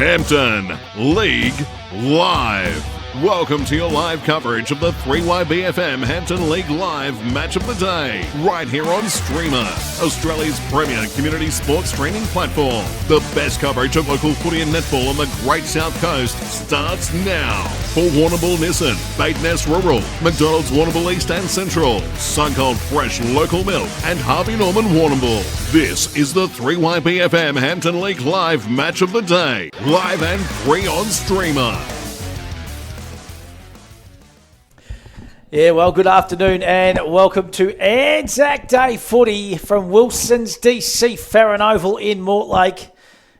Hampton League Live. Welcome to your live coverage of the 3YBFM Hampton League Live Match of the Day, right here on Streamer, Australia's premier community sports streaming platform. The best coverage of local footy and netball on the Great South Coast starts now. For Warrnambool Nissan, Baitness Rural, McDonald's Warrnambool East and Central, Sungold Fresh Local Milk, and Harvey Norman Warrnambool. This is the 3YBFM Hampton League Live Match of the Day, live and free on Streamer. Yeah, well, good afternoon and welcome to Anzac Day footy from Wilson's DC Farron Oval in Mortlake.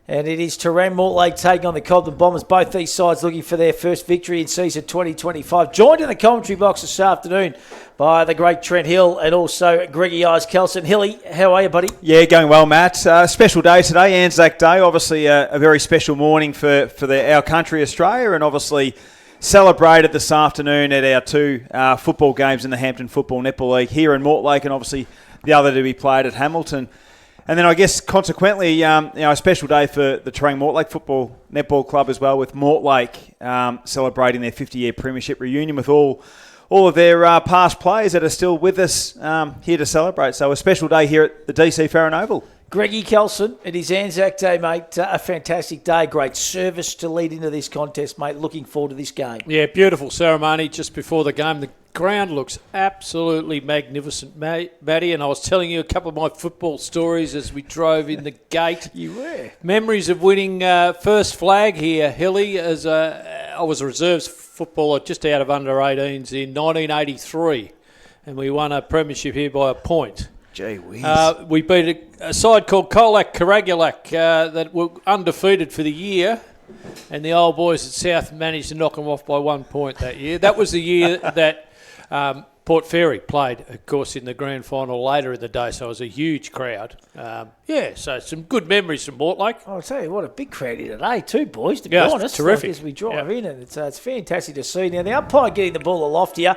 And it is Terang Mortlake taking on the Cobden Bombers. Both these sides looking for their first victory in season 2025. Joined in the commentary box this afternoon by the great Trent Hill and also Greggy Eyes Kelson. Hilly, how are you, buddy? Yeah, going well, Matt. Special day today, Anzac Day. Obviously a very special morning for our country, Australia, and obviously celebrated this afternoon at our two football games in the Hampton Football Netball League here in Mortlake, and obviously the other to be played at Hamilton. And then I guess consequently, a special day for the Terang Mortlake Football Netball Club as well, with Mortlake celebrating their 50-year premiership reunion with all of their past players that are still with us here to celebrate. So a special day here at the DC Farron Oval. Greggy Kelson, it is Anzac Day, mate. A fantastic day. Great service to lead into this contest, mate. Looking forward to this game. Yeah, beautiful ceremony just before the game. The ground looks absolutely magnificent, Matty, and I was telling you a couple of my football stories as we drove in the gate. You were. Memories of winning first flag here, Hilly, as I was a reserves footballer just out of under-18s in 1983, and we won a premiership here by a point. Gee whiz. We beat a side called Colac Karagulak that were undefeated for the year, and the old boys at South managed to knock them off by 1 point that year. That was the year that Port Fairy played, of course, in the grand final later in the day, so it was a huge crowd. So some good memories from Mortlake. I'll tell you what, a big crowd here today too, boys, to be Yeah, it's honest. terrific. As we drive in, and it's fantastic to see. Now, the umpire getting the ball aloft here.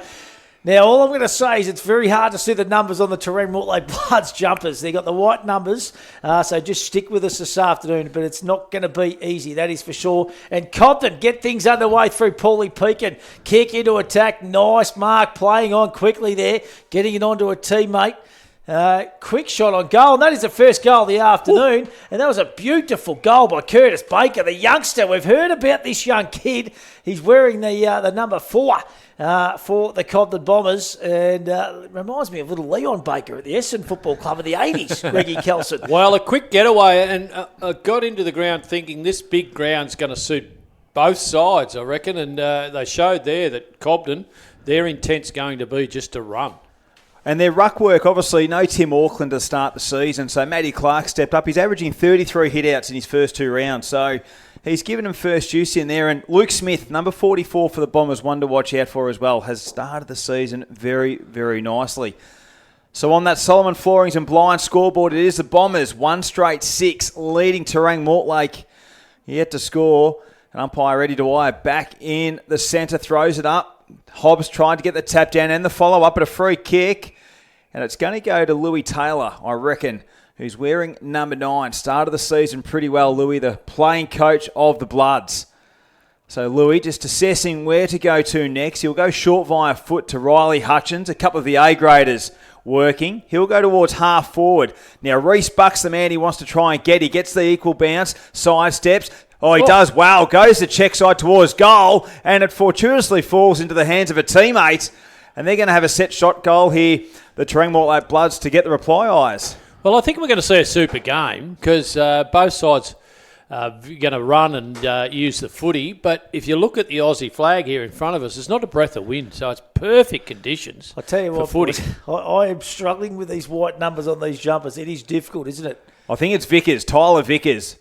Now, all I'm going to say is it's very hard to see the numbers on the Terang Mortlake Bloods jumpers. They've got the white numbers, so just stick with us this afternoon, but it's not going to be easy, that is for sure. And Cobden get things underway through Paulie Pekin. Kick into attack, nice mark, playing on quickly there, getting it onto a teammate. Quick shot on goal, and that is the first goal of the afternoon. Ooh. And that was a beautiful goal by Curtis Baker, the youngster. We've heard about this young kid. He's wearing the number 4 for the Cobden Bombers, and it reminds me of little Leon Baker at the Essendon Football Club of the 80s, Greggy Kelson. Well, a quick getaway, and I got into the ground thinking this big ground's going to suit both sides, I reckon, and they showed there that Cobden, their intent's going to be just to run. And their ruck work, obviously, no Tim Auckland to start the season, so Matty Clark stepped up. He's averaging 33 hit-outs in his first 2 rounds, so he's given him first juice in there. And Luke Smith, number 44 for the Bombers, one to watch out for as well, has started the season very, very nicely. So on that Solomon Floorings and Blind scoreboard, it is the Bombers, 1 straight 6, leading Terang Mortlake yet to score. An umpire ready to wire back in the centre, throws it up. Hobbs tried to get the tap down and the follow-up, but a free kick. And it's going to go to Louis Taylor, I reckon, who's wearing number 9. Started the season pretty well, Louis, the playing coach of the Bloods. So Louis just assessing where to go to next. He'll go short via foot to Riley Hutchins, a couple of the A-graders working. He'll go towards half forward. Now Reece Buck's the man he wants to try and get. He gets the equal bounce, side steps. Oh, he does. Wow, goes the check side towards goal, and it fortuitously falls into the hands of a teammate. And they're going to have a set shot goal here, the Terang Mortlake Bloods, to get the reply eyes. Well, I think we're going to see a super game because both sides are going to run and use the footy. But if you look at the Aussie flag here in front of us, it's not a breath of wind, so it's perfect conditions. I tell you for what, footy. I am struggling with these white numbers on these jumpers. It is difficult, isn't it? I think it's Vickers, Tyler Vickers,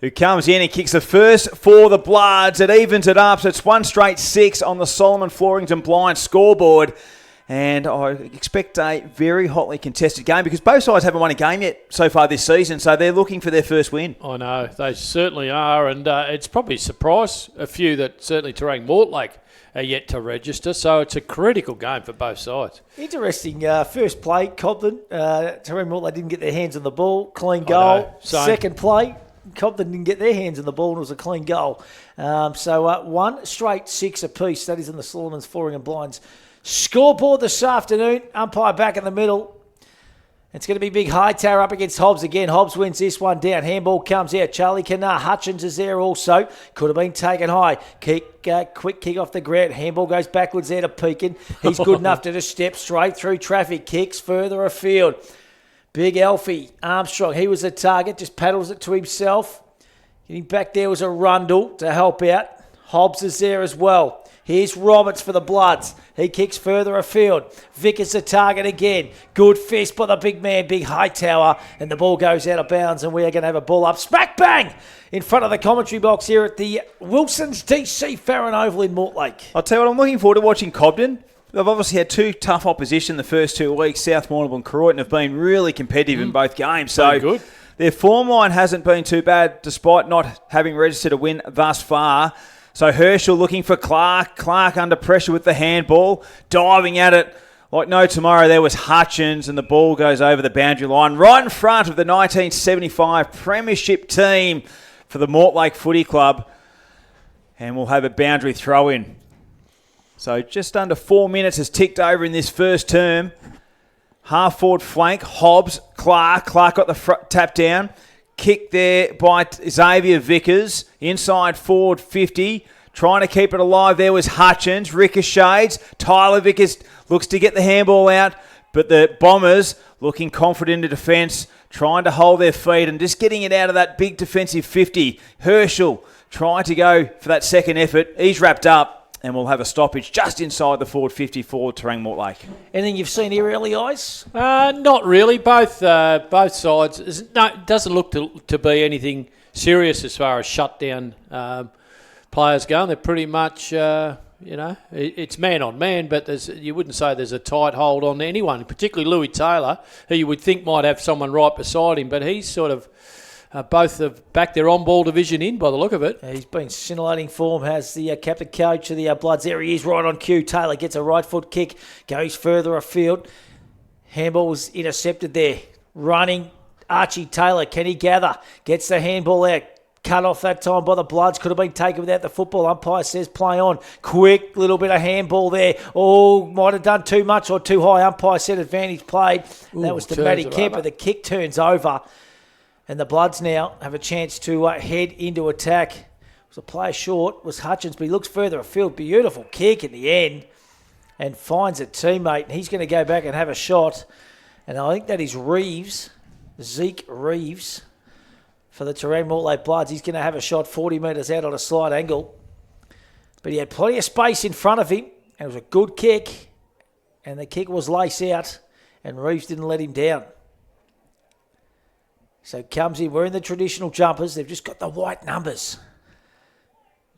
who comes in and kicks the first for the Bloods. It evens it up, so it's 1 straight 6 on the Solomon Floorings and Blind scoreboard. And I expect a very hotly contested game because both sides haven't won a game yet so far this season, so they're looking for their first win. I know, they certainly are, and it's probably surprised a few that certainly Terang Mortlake are yet to register, so it's a critical game for both sides. Interesting. First play, Cobden. Terang Mortlake didn't get their hands on the ball. Clean goal. Second play, Cobden didn't get their hands on the ball and it was a clean goal. So 1 straight 6 apiece. That is in the Solomon's Flooring and Blinds scoreboard this afternoon. Umpire back in the middle. It's going to be Big Hightower up against Hobbs again. Hobbs wins this one down. Handball comes out. Charlie Cannar. Hutchins is there also. Could have been taken high. Quick kick off the ground. Handball goes backwards there to Pekin. He's good enough to just step straight through traffic. Kicks further afield. Big Alfie Armstrong. He was the target. Just paddles it to himself. Getting back there was a Rundle to help out. Hobbs is there as well. Here's Roberts for the Bloods. He kicks further afield. Vick is the target again. Good fist by the big man, Big Hightower. And the ball goes out of bounds and we are going to have a ball up. Smack bang! In front of the commentary box here at the Wilson's DC Farron Oval in Mortlake. I'll tell you what, I'm looking forward to watching Cobden. They've obviously had 2 tough opposition the first 2 weeks. South Mortimer and Croydon have been really competitive in both games. So good. Their form line hasn't been too bad despite not having registered a win thus far. So Herschel looking for Clark. Clark under pressure with the handball. Diving at it like no tomorrow. There was Hutchins and the ball goes over the boundary line. Right in front of the 1975 Premiership team for the Mortlake Footy Club. And we'll have a boundary throw in. So just under 4 minutes has ticked over in this first term. Half forward flank. Hobbs. Clark. Clark got the tap down. Kick there by Xavier Vickers. Inside forward 50. Trying to keep it alive. There was Hutchins. Ricochets. Tyler Vickers looks to get the handball out. But the Bombers looking confident in defence. Trying to hold their feet and just getting it out of that big defensive 50. Herschel trying to go for that second effort. He's wrapped up. And we'll have a stoppage just inside the forward 50 for Terang Mortlake. Anything you've seen here early, Eyes? Not really. Both sides. It doesn't look to be anything serious as far as shutdown players go. They're pretty much, it's man on man, but you wouldn't say there's a tight hold on anyone, particularly Louis Taylor, who you would think might have someone right beside him, but he's sort of both have backed their on-ball division in by the look of it. He's been scintillating form, has the captain coach of the Bloods. There he is, right on cue. Taylor gets a right foot kick, goes further afield. Handball was intercepted there. Running, Archie Taylor, can he gather? Gets the handball out. Cut off that time by the Bloods. Could have been taken without the football. Umpire says play on. Quick little bit of handball there. Oh, might have done too much or too high. Umpire said advantage played. That was to Matty Kemper. The kick turns over. And the Bloods now have a chance to head into attack. It was a player short, was Hutchins, but he looks further afield. Beautiful kick in the end and finds a teammate. And he's going to go back and have a shot. And I think that is Reeves, Zeke Reeves, for the Terang Mortlake Bloods. He's going to have a shot 40 metres out on a slight angle. But he had plenty of space in front of him. And it was a good kick. And the kick was lace out. And Reeves didn't let him down. So comes in, wearing the traditional jumpers. They've just got the white numbers.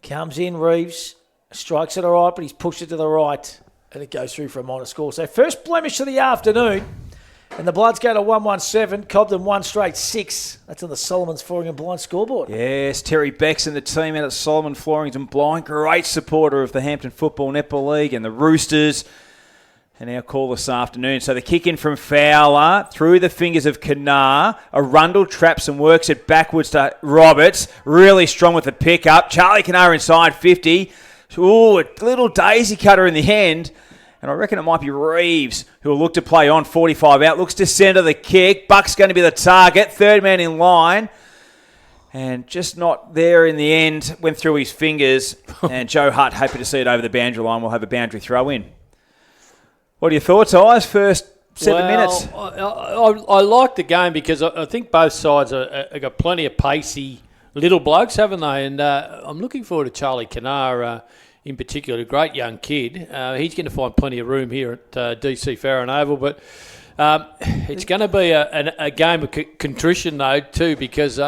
Comes in, Reeves, strikes it all right, but he's pushed it to the right, and it goes through for a minor score. So first blemish of the afternoon, and the Bloods go to 1-1-7. Cobden 1 straight 6. That's on the Solomon's Flooring and Blind scoreboard. Yes, Terry Becks and the team out at Solomon Flooring and Blind, great supporter of the Hampton Football Netball League and the Roosters. And our call this afternoon. So the kick in from Fowler, through the fingers of Cannar. A Rundle traps and works it backwards to Roberts. Really strong with the pick-up. Charlie Cannar inside 50. Ooh, a little daisy cutter in the end. And I reckon it might be Reeves who will look to play on 45 out. Looks to centre the kick. Buck's going to be the target. Third man in line. And just not there in the end. Went through his fingers. And Joe Hutt, happy to see it over the boundary line. We'll have a boundary throw in. What are your thoughts, Eyes? First 7 minutes. I like the game because I think both sides have got plenty of pacey little blokes, haven't they? And I'm looking forward to Charlie Cannar in particular, a great young kid. He's going to find plenty of room here at DC Farron Oval. But it's going to be a game of contrition, though, too, because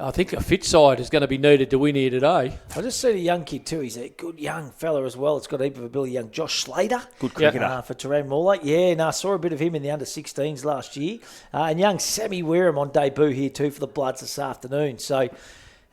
I think a fit side is going to be needed to win here today. I just see a young kid too. He's a good young fella as well. It's got a heap of ability. Young Josh Slater. Good cricketer. For Terang Mortlake. Yeah, and I saw a bit of him in the under-16s last year. And young Sammy Wareham on debut here too for the Bloods this afternoon. So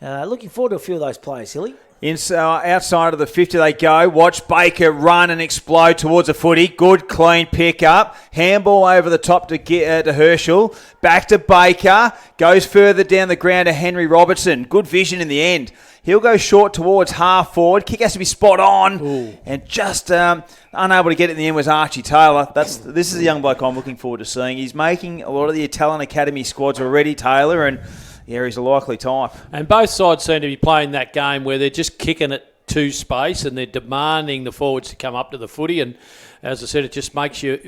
looking forward to a few of those players, Hilly. Outside of the 50 they go. Watch Baker run and explode towards a footy. Good, clean pick up. Handball over the top to Herschel. Back to Baker. Goes further down the ground to Henry Robertson. Good vision in the end. He'll go short towards half forward. Kick has to be spot on. Ooh. And just unable to get it in the end was Archie Taylor. This is a young bloke I'm looking forward to seeing. He's making a lot of the Italian Academy squads already, Taylor, and yeah, he's a likely type. And both sides seem to be playing that game where they're just kicking it to space and they're demanding the forwards to come up to the footy. And as I said, it just makes your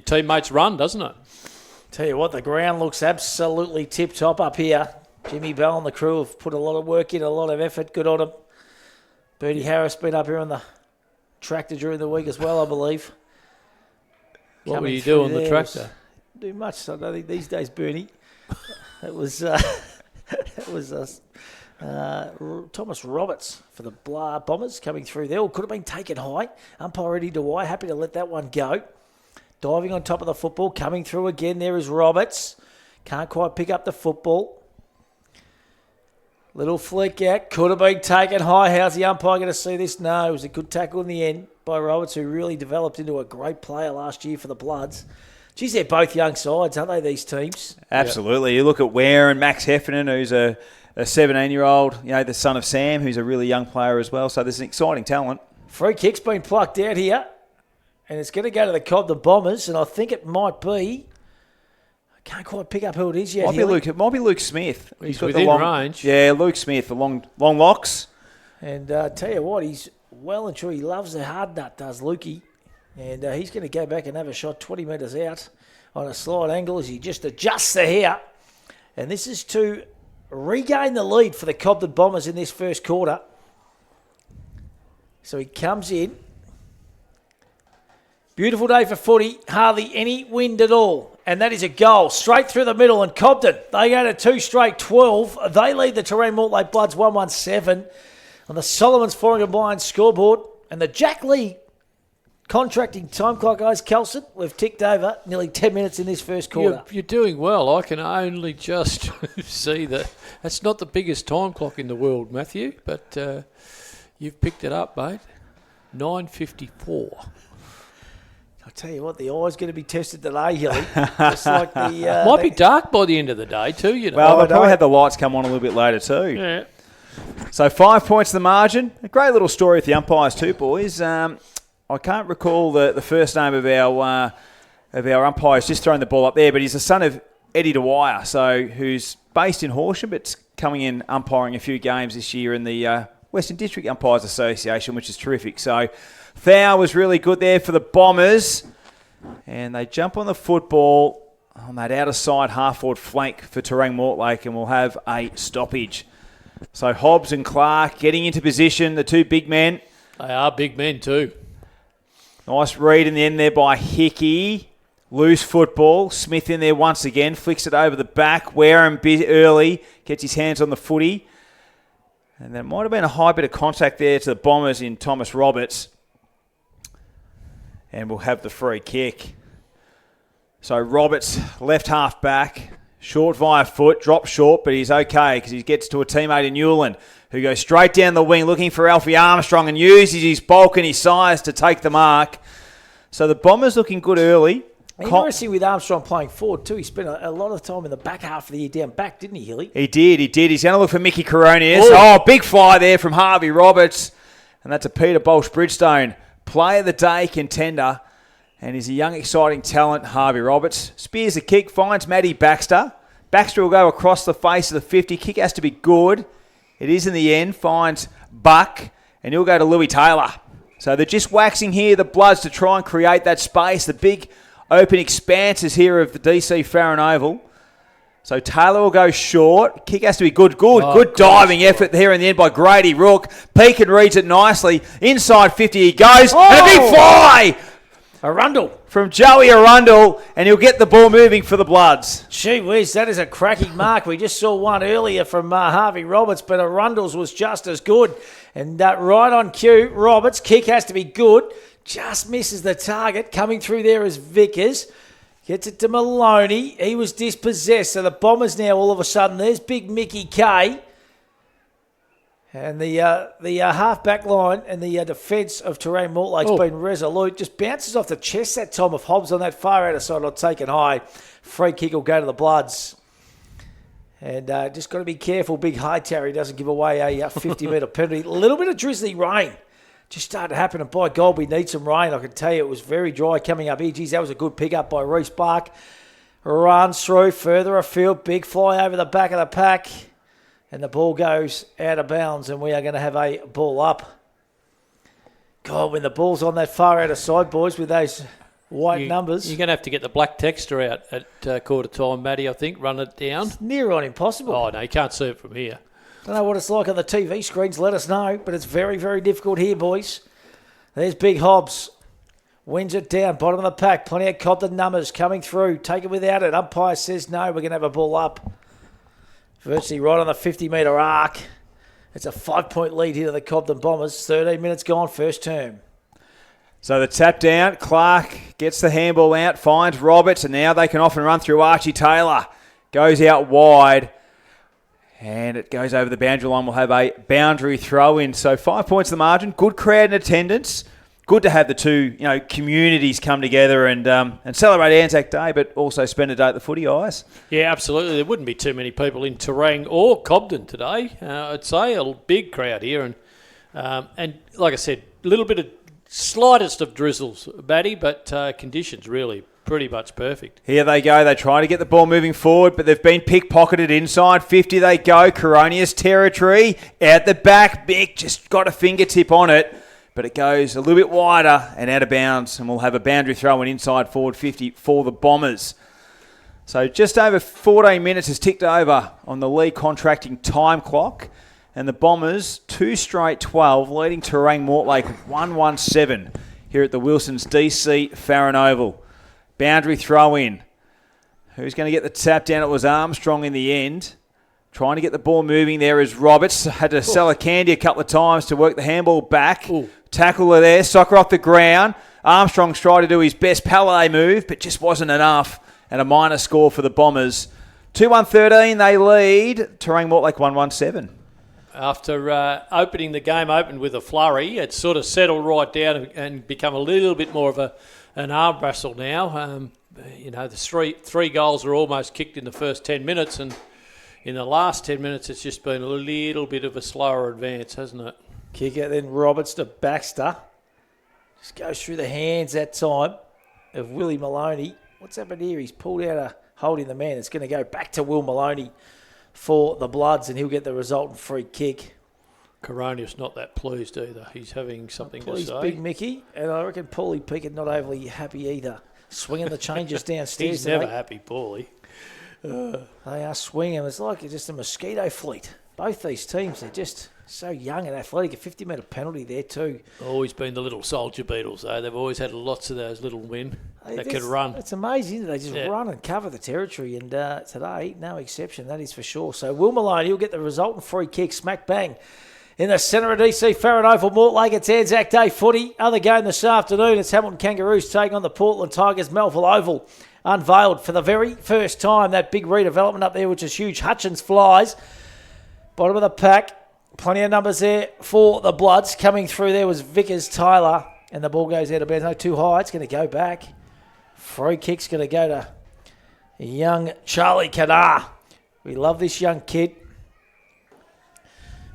teammates run, doesn't it? Tell you what, the ground looks absolutely tip-top up here. Jimmy Bell and the crew have put a lot of work in, a lot of effort. Good on them. Bertie Harris been up here on the tractor during the week as well, I believe. What were you doing on the tractor? Do much, I don't think these days, Bernie. It was Thomas Roberts for the Bombers coming through there. Could have been taken high. Umpire Eddie Dewey, happy to let that one go. Diving on top of the football, coming through again. There is Roberts. Can't quite pick up the football. Little flick out. Could have been taken high. How's the umpire going to see this? No, it was a good tackle in the end by Roberts, who really developed into a great player last year for the Bloods. Geez, they're both young sides, aren't they, these teams? Absolutely. Yep. You look at Ware and Max Heffernan, who's a 17-year-old, the son of Sam, who's a really young player as well. So there's an exciting talent. Free kick's been plucked out here, and it's going to go to the Cobden Bombers, and I think it might be... I can't quite pick up who it is yet. It might be Luke Smith. He's got within range. Yeah, Luke Smith, the long locks. And tell you what, he's well and true. He loves the hard nut, does Lukey. And he's going to go back and have a shot 20 metres out on a slight angle as he just adjusts the hair. And this is to regain the lead for the Cobden Bombers in this first quarter. So he comes in. Beautiful day for footy. Hardly any wind at all. And that is a goal straight through the middle. And Cobden, they go to 2 straight 12. They lead the Terang Mortlake Bloods 1-1-7 on the Solomon's Flooring and Blinds scoreboard. And the Jack Lee contracting time clock, guys, Kelson, we've ticked over nearly 10 minutes in this first quarter. You're doing well. I can only just see that. That's not the biggest time clock in the world, Matthew, but you've picked it up, mate. 9:54. I tell you what, the eye's going to be tested today, Hilly. Just like the might be dark by the end of the day too. You know. Well, they'll probably have the lights come on a little bit later too. Yeah. So 5 points the margin. A great little story with the umpires too, boys. I can't recall the first name of our umpires just throwing the ball up there, but he's the son of Eddie Dwyer, who's based in Horsham, but's coming in umpiring a few games this year in the Western District Umpires Association, which is terrific. So foul was really good there for the Bombers. And they jump on the football on that outer side half-forward flank for Terang Mortlake, and we'll have a stoppage. So Hobbs and Clark getting into position, the two big men. They are big men too. Nice read in the end there by Hickey. Loose football. Smith in there once again. Flicks it over the back. Wareham early. Gets his hands on the footy. And there might have been a high bit of contact there to the Bombers in Thomas Roberts. And we'll have the free kick. So Roberts, left half back. Short via foot. Drops short, but he's okay because he gets to a teammate in Newland who goes straight down the wing looking for Alfie Armstrong and uses his bulk and his size to take the mark. So the Bombers looking good early. Interesting with Armstrong playing forward too. He spent a lot of time in the back half of the year down back, didn't he, Hilly? He did. He's going to look for Mickey Coronius. Oh, big fly there from Harvey Roberts. And that's a Peter Bolsh-Bridgestone Player of the Day contender. And he's a young, exciting talent, Harvey Roberts. Spears the kick, finds Matty Baxter. Baxter will go across the face of the 50. Kick has to be good. It is in the end. Finds Buck. And he'll go to Louis Taylor. So they're just waxing here, the Bloods, to try and create that space. The big open expanses here of the DC Farron Oval. So Taylor will go short. Kick has to be good. Good diving effort there in the end by Grady Rook. Pekin reads it nicely. Inside 50 he goes. And a big fly! Arundel. From Joey Arundel, and he'll get the ball moving for the Bloods. Gee whiz, that is a cracking mark. We just saw one earlier from Harvey Roberts, but Arundel's was just as good. And right on cue, Roberts, kick has to be good. Just misses the target. Coming through there is Vickers. Gets it to Maloney. He was dispossessed. So the Bombers now all of a sudden, there's big Mickey K. And the half-back line and the defence of Terang Mortlake's been resolute. Just bounces off the chest that time of Hobbs on that far outer side, not taken high. Free kick will go to the Bloods. And just got to be careful. Big High Terry doesn't give away a 50-metre penalty. A little bit of drizzly rain just started to happen. And by God, we need some rain. I can tell you it was very dry coming up here. Geez, that was a good pick-up by Reece Bark. Runs through further afield. Big fly over the back of the pack. And the ball goes out of bounds, and we are going to have a ball up. God, when the ball's on that far outer side, boys, with those white numbers. You're going to have to get the black texture out at quarter time, Matty, I think. Run it down. It's near on impossible. Oh, no, you can't see it from here. Don't know what it's like on the TV screens. Let us know. But it's very, very difficult here, boys. There's Big Hobbs. Wins it down. Bottom of the pack. Plenty of Cobden numbers coming through. Take it without it. Umpire says no. We're going to have a ball up. Virtually right on the 50-metre arc. It's a 5-point lead here to the Cobden Bombers. 13 minutes gone, first term. So the tap down. Clark gets the handball out, finds Roberts, and now they can often run through Archie Taylor. Goes out wide, and it goes over the boundary line. We'll have a boundary throw-in. So 5 points the margin. Good crowd in attendance. Good to have the two, communities come together and celebrate Anzac Day, but also spend a day at the footy, Eyes. Yeah, absolutely. There wouldn't be too many people in Terang or Cobden today. I'd say a big crowd here, and like I said, a little bit of slightest of drizzles, Batty, but conditions really pretty much perfect. Here they go. They try to get the ball moving forward, but they've been pickpocketed inside 50. They go. Coronius territory out the back. Mick just got a fingertip on it. But it goes a little bit wider and out of bounds, and we'll have a boundary throw and inside forward 50 for the Bombers. So just over 14 minutes has ticked over on the league contracting time clock, and the Bombers 2 straight 12, leading Terang Mortlake 1-1-7 here at the Wilson's DC Farron Oval. Boundary throw in. Who's going to get the tap down? It was Armstrong in the end. Trying to get the ball moving there is Roberts. Had to sell a candy a couple of times to work the handball back. Ooh. Tackler there. Soccer off the ground. Armstrong's tried to do his best Palais move, but just wasn't enough. And a minor score for the Bombers. 2-1-13, they lead. Terang Mortlake 1-1-7. After opening the game open with a flurry, it's sort of settled right down and become a little bit more of an arm wrestle now. The three goals were almost kicked in the first 10 minutes, and in the last 10 minutes, it's just been a little bit of a slower advance, hasn't it? Kick out then Roberts to Baxter. Just goes through the hands that time of Willie Maloney. What's happened here? He's pulled out a holding the man. It's going to go back to Will Maloney for the Bloods, and he'll get the resultant free kick. Coronius not that pleased either. He's having something to say. Big Mickey, and I reckon Paulie Pickett not overly happy either. Swinging the changes downstairs. He's never happy, Paulie. They are swinging. It's like just a mosquito fleet. Both these teams, they're just so young and athletic. A 50-metre penalty there too. Always been the little soldier beetles, though. They've always had lots of those little men that could run. It's amazing. They just run and cover the territory, and today, no exception, that is for sure. So Will Malone, he'll get the resultant free kick, smack bang. In the centre of DC Farron Oval, Mortlake, it's Anzac Day footy. Other game this afternoon, it's Hamilton Kangaroos taking on the Portland Tigers, Melville Oval. Unveiled for the very first time, that big redevelopment up there, which is huge. Hutchins flies. Bottom of the pack. Plenty of numbers there for the Bloods. Coming through there was Vickers Taylor. And the ball goes out of bounds. No, too high. It's going to go back. Free kick's going to go to young Charlie Kadar. We love this young kid.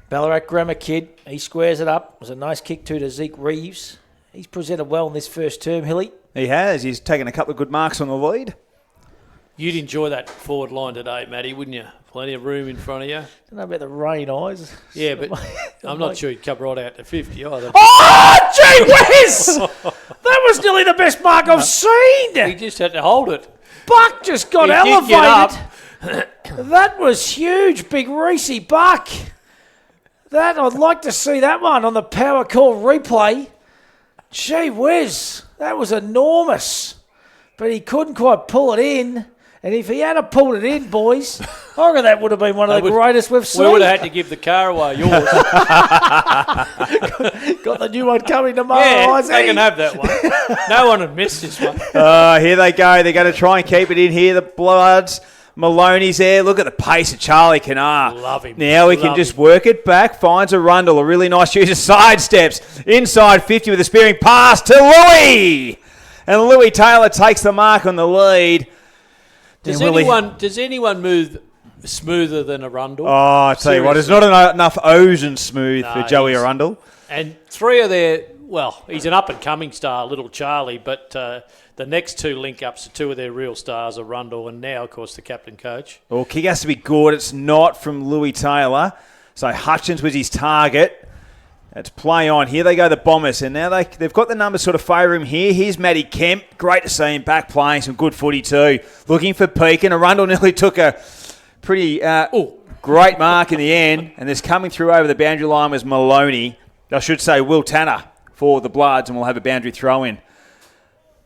Ballarat Grammar kid. He squares it up. It was a nice kick too to Zeke Reeves. He's presented well in this first term, Hilly. He has. He's taken a couple of good marks on the lead. You'd enjoy that forward line today, Matty, wouldn't you? Plenty of room in front of you. I don't know about the rain, Eyes. Yeah, but I'm not sure he'd come right out to 50 either. Oh, gee whiz! That was nearly the best mark I've seen. He just had to hold it. Buck just got elevated. That was huge, big Reese Buck. I'd like to see that one on the power call replay. Gee whiz, that was enormous. But he couldn't quite pull it in. And if he had pulled it in, boys, I reckon that would have been one of the greatest we've seen. We would have had to give the car away, yours. Got the new one coming tomorrow. Yeah, they can have that one. No one would miss this one. Here they go. They're going to try and keep it in here. The Bloods. Maloney's there. Look at the pace of Charlie Cannar. Love him. Now he can just work it back. Finds Arundel. A really nice use of sidesteps. Inside 50 with a spearing pass to Louis. And Louis Taylor takes the mark on the lead. Does anyone move smoother than Arundel? Oh, I tell you what, there's not enough O's and smooth for Joey Arundel. And three of their, well, he's an up-and-coming star, little Charlie, but the next two link-ups are two of their real stars, Arundel, and now, of course, the captain coach. Well, kick has to be good. It's not from Louis Taylor. So Hutchins was his target. Let's play on. Here they go, the Bombers. And now they've got the numbers sort of favour him here. Here's Matty Kemp. Great to see him back playing some good footy too. Looking for peak. And Arundel nearly took a pretty great mark in the end. And this coming through over the boundary line was Maloney. I should say Will Tanner for the Bloods. And we'll have a boundary throw in.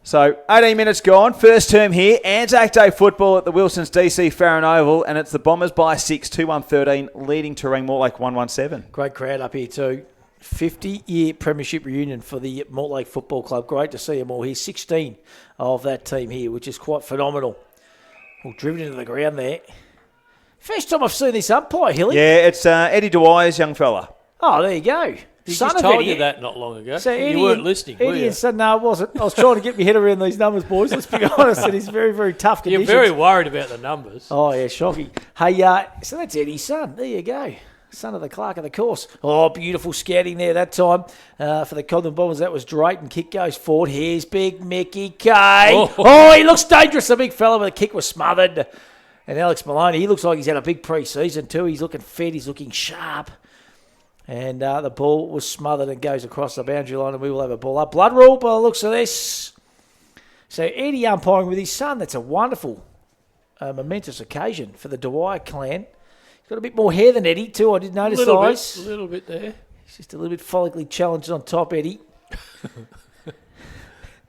So 18 minutes gone. First term here. Anzac Day football at the Wilsons DC Farron Oval. And it's the Bombers by 6, 2-1-13, leading Terang Mortlake 1-1-7. Great crowd up here too. 50-year premiership reunion for the Mortlake Football Club. Great to see them all here. 16 of that team here, which is quite phenomenal. All driven into the ground there. First time I've seen this umpire, Hilly. Yeah, it's Eddie Dwyer's young fella. Oh, there you go. He Son just of told Eddie. you that not long ago. So you weren't listening, were Eddie you? and son, no, I wasn't. I was trying to get my head around these numbers, boys. Let's be honest. It is very, very tough conditions. You're very worried about the numbers. Oh, yeah, shocking. Hey, so that's Eddie's son. There you go. Son of the clerk of the course. Oh, beautiful scouting there that time for the Cobden Bombers. That was Drayton. Kick goes forward. Here's big Mickey Kay. Oh, he looks dangerous, the big fella, but the kick was smothered. And Alex Maloney, he looks like he's had a big pre-season too. He's looking fit. He's looking sharp. And the ball was smothered and goes across the boundary line, and we will have a ball up. Blood rule by the looks of this. So Eddie umpiring with his son. That's a wonderful, momentous occasion for the Dwyer clan. He's got a bit more hair than Eddie too. I did notice eyes. A little bit there. He's just a little bit follically challenged on top, Eddie.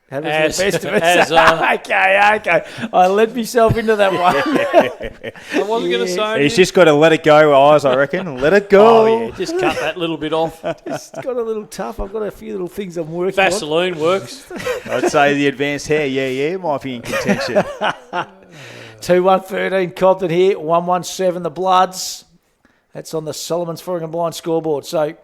That was As- the best of it. as, okay. I led myself into that one. I wasn't going to say anything. He's just got to let it go, Eyes, I reckon. Let it go. Oh, yeah, just cut that little bit off. It's got a little tough. I've got a few little things I'm working Vaseline works. I'd say the advanced hair, might be in contention. 2-1-13 Cobden here. 1-1-7 the Bloods. That's on the Solomon's Foreign and Blind scoreboard. So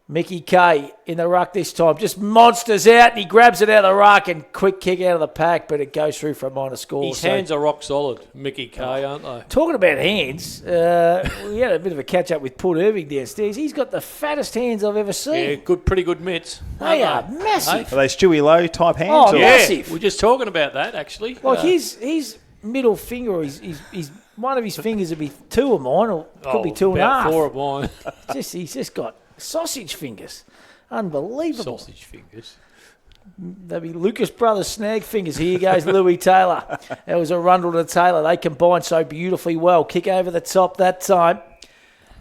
Mickey Kay in the ruck this time. Just monsters out, and he grabs it out of the ruck and quick kick out of the pack, but it goes through for a minor score. His hands are rock solid, Mickey Kay, aren't they? Talking about hands, we had a bit of a catch-up with Port Irving downstairs. He's got the fattest hands I've ever seen. Yeah, pretty good mitts. They are aren't massive. Are they Stewie Lowe type hands? Oh, or? yeah. Massive. We're just talking about that, actually. Like his middle finger, he's one of his fingers would be two of mine, or could be two and a about half. 4 of mine. He's just got sausage fingers. Unbelievable. Sausage fingers. They'll be Lucas Brothers snag fingers. Here goes Louis Taylor. That was Arundel to Taylor. They combined so beautifully well. Kick over the top that time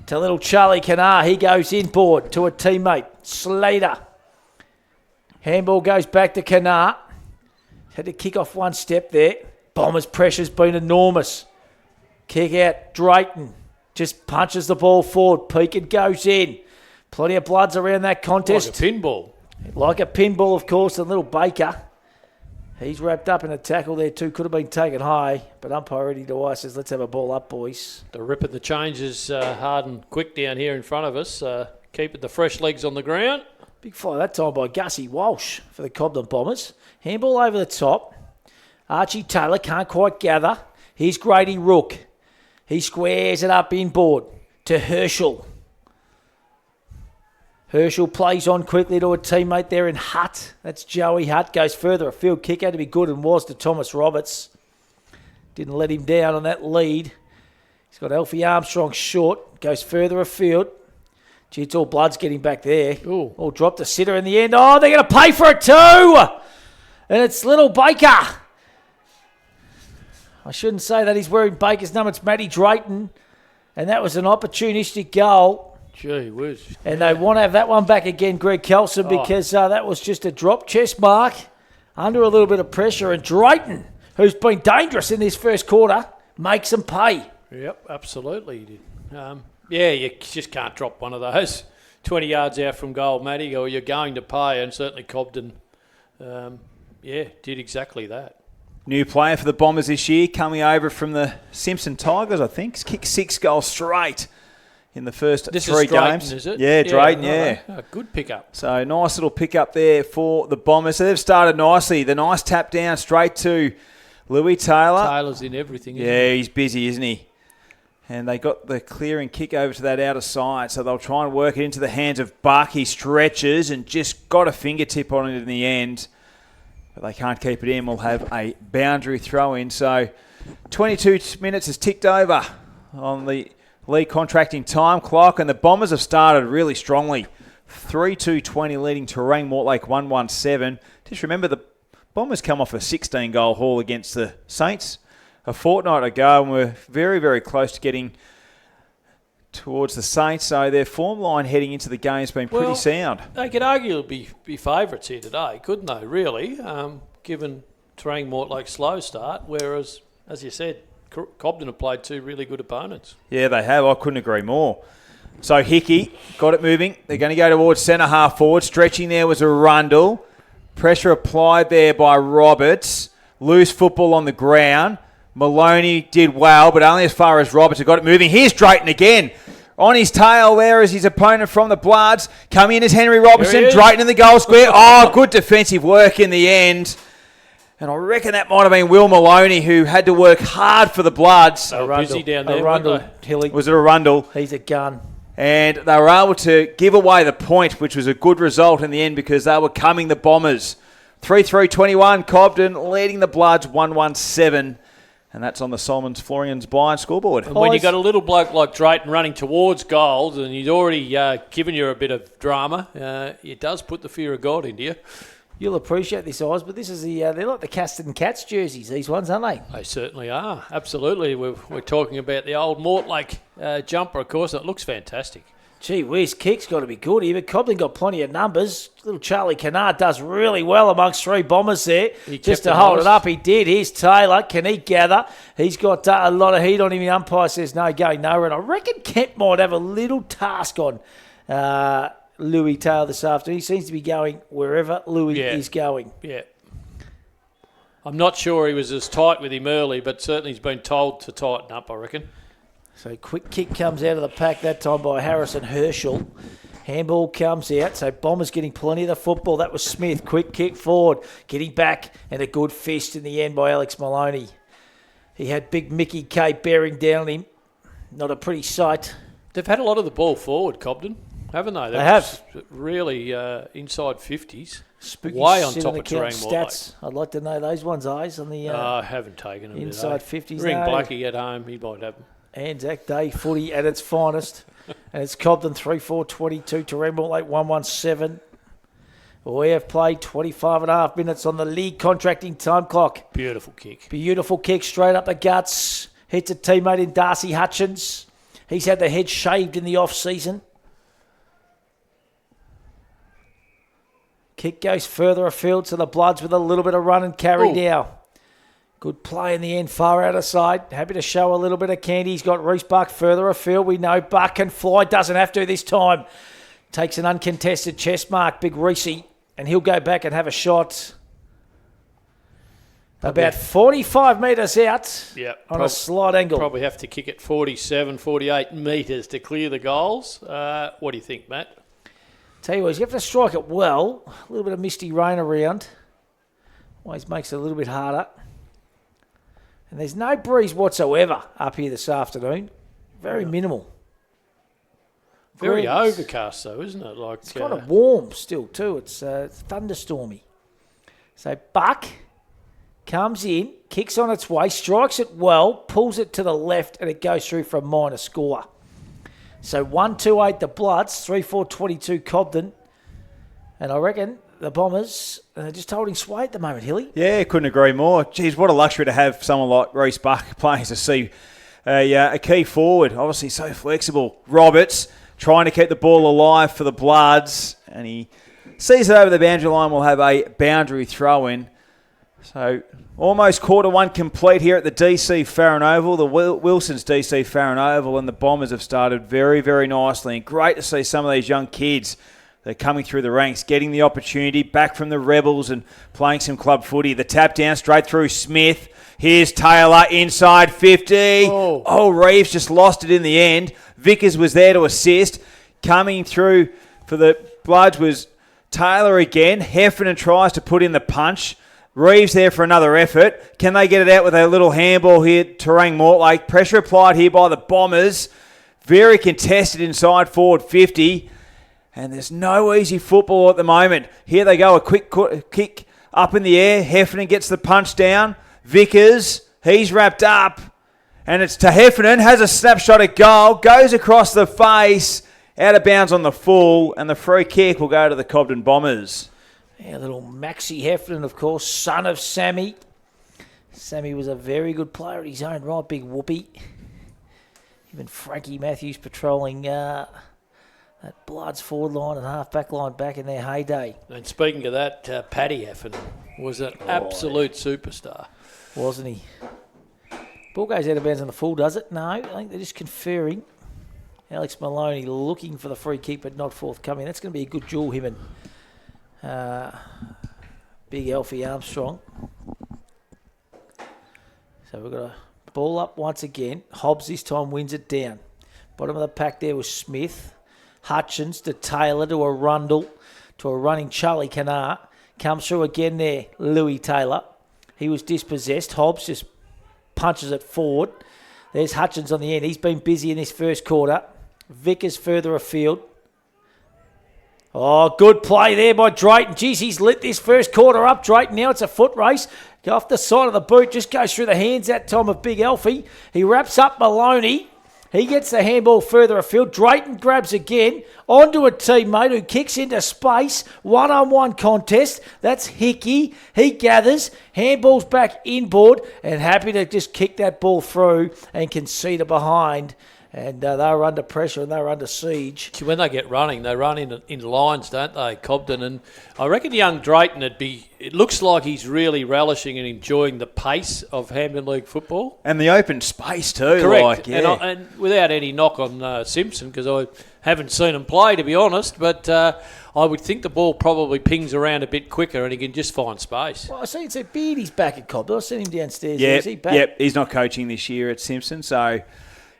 to little Charlie Cannar. He goes inboard to a teammate, Slater. Handball goes back to Cannar. Had to kick off one step there. Bombers' pressure's been enormous. Kick out, Drayton. Just punches the ball forward. Pekin goes in. Plenty of Bloods around that contest. Like a pinball. Like a pinball, of course, and little Baker. He's wrapped up in a tackle there too. Could have been taken high, but umpire Eddie Dwyer says, let's have a ball up, boys. The rip of the changes hard and quick down here in front of us. Keeping the fresh legs on the ground. Big fire that time by Gussie Walsh for the Cobden Bombers. Handball over the top. Archie Taylor can't quite gather. Here's Grady Rook. He squares it up inboard to Herschel. Herschel plays on quickly to a teammate there in Hutt. That's Joey Hutt. Goes further afield. Kick had to be good and was to Thomas Roberts. Didn't let him down on that lead. He's got Alfie Armstrong short. Goes further afield. Gee, it's all Bloods getting back there. Ooh. All dropped a sitter in the end. Oh, they're going to pay for it too. And it's little Baker. I shouldn't say that he's wearing Baker's number. It's Matty Drayton. And that was an opportunistic goal. Gee whiz. And they want to have that one back again, Greg Kelson, because that was just a drop chest mark under a little bit of pressure. And Drayton, who's been dangerous in this first quarter, makes them pay. Yep, absolutely he did. You just can't drop one of those 20 yards out from goal, Matty, or you're going to pay. And certainly Cobden, did exactly that. New player for the Bombers this year, coming over from the Simpson Tigers, I think. He's kicked 6 goals straight in the first This 3 is Drayton, games. is it? Yeah, Drayton, yeah. Oh, good pickup. So nice little pickup there for the Bombers. So they've started nicely. The nice tap down straight to Louis Taylor. Taylor's in everything, isn't Yeah, he's busy, isn't he? And they got the clearing kick over to that outer side, so they'll try and work it into the hands of Buck. He stretches and just got a fingertip on it in the end. But they can't keep it in. We'll have a boundary throw in. So 22 minutes has ticked over on the league contracting time clock, and the Bombers have started really strongly. 3-2-20 leading Terang, Mortlake 1-1-7. Just remember, the Bombers come off a 16-goal haul against the Saints a fortnight ago, and we're very, very close to getting towards the Saints. So their form line heading into the game has been pretty sound. They could arguably be favourites here today, couldn't they, really, given Terang Mortlake's slow start, whereas, as you said, Cobden have played 2 really good opponents. Yeah, they have. I couldn't agree more. So Hickey got it moving. They're going to go towards centre half forward. Stretching there was Arundel. Pressure applied there by Roberts. Loose football on the ground. Maloney did well, but only as far as Roberts had got it moving. Here's Drayton again. On his tail there is his opponent from the Bloods. Coming in as Henry Robertson. Drayton in the goal square. Oh, good defensive work in the end. And I reckon that might have been Will Maloney, who had to work hard for the Bloods. They were busy down there, Arundel, weren't they? Hilly. Was it Arundel? He's a gun. And they were able to give away the point, which was a good result in the end because they were coming the Bombers. 3-3-21, Cobden leading the Bloods 1-1-7. And that's on the Solomons Florian's blind scoreboard. And when you got a little bloke like Drayton running towards goals and he's already given you a bit of drama, it does put the fear of God into you. You'll appreciate this, Oz, but this is they're like the Caston Cats jerseys, these ones, aren't they? They certainly are. Absolutely. We're talking about the old Mortlake jumper, of course. It looks fantastic. Gee whiz, kick's got to be good here, but Cobden got plenty of numbers. Little Charlie Kennard does really well amongst 3 Bombers there. Just to hold it up, he did. Here's Taylor. Can he gather? He's got a lot of heat on him. The umpire says no, going nowhere. And I reckon Kemp might have a little task on Louis Taylor this afternoon. He seems to be going wherever Louis is going. Yeah. I'm not sure he was as tight with him early, but certainly he's been told to tighten up, I reckon. So quick kick comes out of the pack that time by Harrison Herschel. Handball comes out, so Bombers getting plenty of the football. That was Smith. Quick kick forward, getting back, and a good fist in the end by Alex Maloney. He had big Mickey K bearing down on him. Not a pretty sight. They've had a lot of the ball forward, Cobden, haven't they? They have. Really inside 50s. Spooky way on sit top in of the Terang stats. I'd like to know those ones, eyes on the I haven't taken them inside today. 50s. Ring no. Blackie at home, he might have them. Anzac Day footy at its finest. And it's Cobden 3-4-22, Terang Mortlake 1-1-7. We have played 25.5 minutes on the league contracting time clock. Beautiful kick. Beautiful kick straight up the guts. Hits a teammate in Darcy Hutchins. He's had the head shaved in the off-season. Kick goes further afield to the Bloods with a little bit of run and carry now. Good play in the end, far out of side. Happy to show a little bit of candy. He's got Reece Buck further afield. We know Buck can fly. Doesn't have to this time. Takes an uncontested chest mark, big Reece. And he'll go back and have a shot. About 45 metres out on a slight angle. Probably have to kick it 47, 48 metres to clear the goals. What do you think, Matt? Tell you what, you have to strike it well. A little bit of misty rain around. Always makes it a little bit harder. And there's no breeze whatsoever up here this afternoon. Very minimal. Very overcast, though, isn't it? Like it's kind of warm still, too. It's thunderstormy. So Buck comes in, kicks on its way, strikes it well, pulls it to the left, and it goes through for a minor score. So 1-2-8 the Bloods, 3-4-22 Cobden. And I reckon the Bombers are just holding sway at the moment, Hilly. Yeah, couldn't agree more. Geez, what a luxury to have someone like Reece Buck playing to see a key forward. Obviously so flexible. Roberts trying to keep the ball alive for the Bloods. And he sees it over the boundary line. We'll have a boundary throw in. So almost quarter one complete here at the DC Farron Oval, the Wilson's DC Farron Oval, and the Bombers have started very, very nicely. And great to see some of these young kids They're coming through the ranks, getting the opportunity, back from the Rebels and playing some club footy. The tap down straight through Smith. Here's Taylor inside 50. Oh, Reeves just lost it in the end. Vickers was there to assist. Coming through for the Bloods was Taylor again. Heffernan tries to put in the punch. Reeves there for another effort. Can they get it out with a little handball here? Terang Mortlake. Pressure applied here by the Bombers. Very contested inside forward 50. And there's no easy football at the moment. Here they go, a quick kick up in the air. Heffernan gets the punch down. Vickers, he's wrapped up. And it's to Heffernan, has a snapshot at goal, goes across the face, out of bounds on the full, and the free kick will go to the Cobden Bombers. Yeah, little Maxie Heffernan, of course, son of Sammy. Sammy was a very good player at his own right, big whoopee. Even Frankie Matthews patrolling that Bloods forward line and half-back line back in their heyday. And speaking of that, Paddy Heffernan was an absolute superstar. Wasn't he? Ball goes out of bounds on the full, does it? No, I think they're just conferring. Alex Maloney looking for the free kick but not forthcoming. That's going to be a good duel, him and big Alfie Armstrong. So we've got a ball up once again. Hobbs this time wins it down. Bottom of the pack there was Smith. Hutchins to Taylor to a Rundle to a running Charlie Canard. Comes through again there, Louis Taylor. He was dispossessed. Hobbs just punches it forward. There's Hutchins on the end. He's been busy in this first quarter. Vickers further afield. Oh, good play there by Drayton. Geez, he's lit this first quarter up, Drayton. Now it's a foot race. Go off the side of the boot. Just goes through the hands that time of Big Alfie. He wraps up Maloney. He gets the handball further afield. Drayton grabs again onto a teammate who kicks into space. One-on-one contest. That's Hickey. He gathers. Handball's back inboard and happy to just kick that ball through and concede it behind. And they were under pressure and they were under siege. When they get running, they run in lines, don't they, Cobden? And I reckon young Drayton it looks like he's really relishing and enjoying the pace of Hampton League football. And the open space too. Correct. And without any knock on Simpson, because I haven't seen him play, to be honest, but I would think the ball probably pings around a bit quicker and he can just find space. Well, I see it's a Beardy's back at Cobden. I've seen him downstairs. Yep, Is he back? Yep, he's not coaching this year at Simpson, so...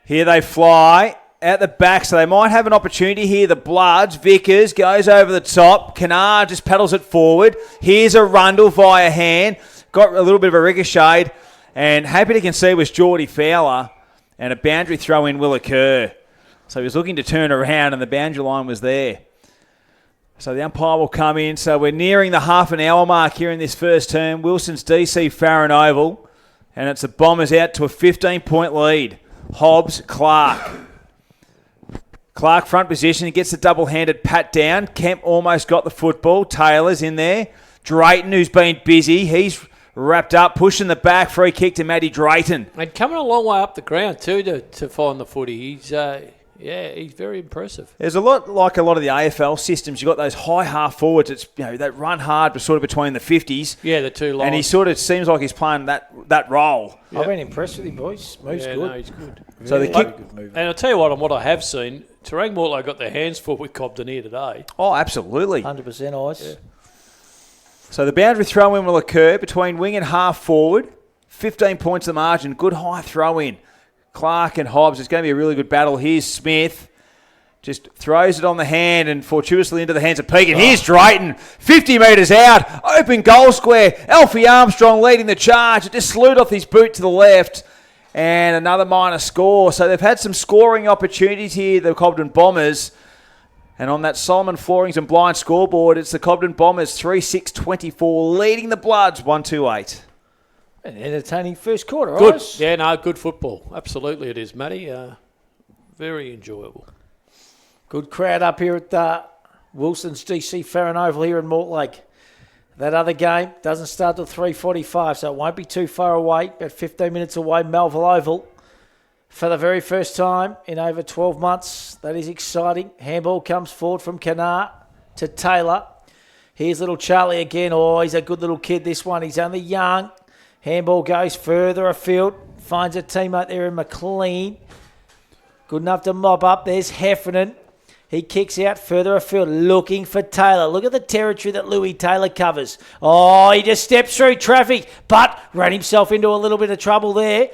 Here they fly out the back, so they might have an opportunity here. The Bloods, Vickers goes over the top. Canard just paddles it forward. Here's a Rundle via hand. Got a little bit of a ricochet. And happy to concede was Geordie Fowler. And a boundary throw in will occur. So he was looking to turn around and the boundary line was there. So the umpire will come in. So we're nearing the half an hour mark here in this first term. Wilson's DC Farron Oval. And it's the Bombers out to a 15-point lead. Hobbs, Clark. Clark front position. He gets the double-handed pat down. Kemp almost got the football. Taylor's in there. Drayton, who's been busy. He's wrapped up, pushing the back. Free kick to Matty Drayton. And coming a long way up the ground too to find the footy. He's very impressive. There's a lot like a lot of the AFL systems. You've got those high half forwards. It's that run hard, but sort of between the 50s. Yeah, the two lines. And he sort of seems like he's playing that role. Yep. I've been impressed with him, boys. Moves good. No, he's good. So the kick. And I'll tell you what I have seen, Terang Mortlake got their hands full with Cobden here today. Oh, absolutely. 100% eyes. Yeah. So the boundary throw-in will occur between wing and half forward. 15 points the margin. Good high throw-in. Clark and Hobbs. It's going to be a really good battle. Here's Smith. Just throws it on the hand and fortuitously into the hands of Peake. And here's Drayton. 50 metres out. Open goal square. Alfie Armstrong leading the charge. It just slewed off his boot to the left. And another minor score. So they've had some scoring opportunities here, the Cobden Bombers. And on that Solomon Floorings and Blind scoreboard, it's the Cobden Bombers 3-6-24 leading the Bloods 1-2-8. An entertaining first quarter, Good. Ice. Yeah, no, good football. Absolutely it is, Matty. Very enjoyable. Good crowd up here at Wilson's DC Farron Oval here in Mortlake. That other game doesn't start till 3:45, so it won't be too far away. About 15 minutes away, Melville Oval. For the very first time in over 12 months. That is exciting. Handball comes forward from Canard to Taylor. Here's little Charlie again. Oh, he's a good little kid, this one. He's only young. Handball goes further afield. Finds a teammate there in McLean. Good enough to mop up. There's Heffernan. He kicks out further afield, looking for Taylor. Look at the territory that Louis Taylor covers. Oh, he just steps through traffic, but ran himself into a little bit of trouble there.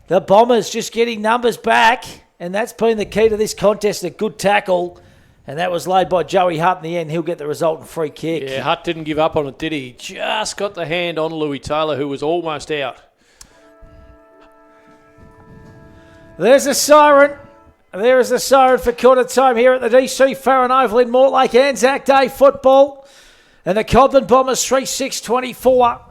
The Bombers just getting numbers back, and that's been the key to this contest. A good tackle, and that was laid by Joey Hutt in the end. He'll get the resultant free kick. Yeah, Hutt didn't give up on it, did he? Just got the hand on Louis Taylor, who was almost out. There's a siren. There is the siren for quarter time here at the DC Farron Oval in Mortlake. Anzac Day football. And the Cobden Bombers 3-6-24.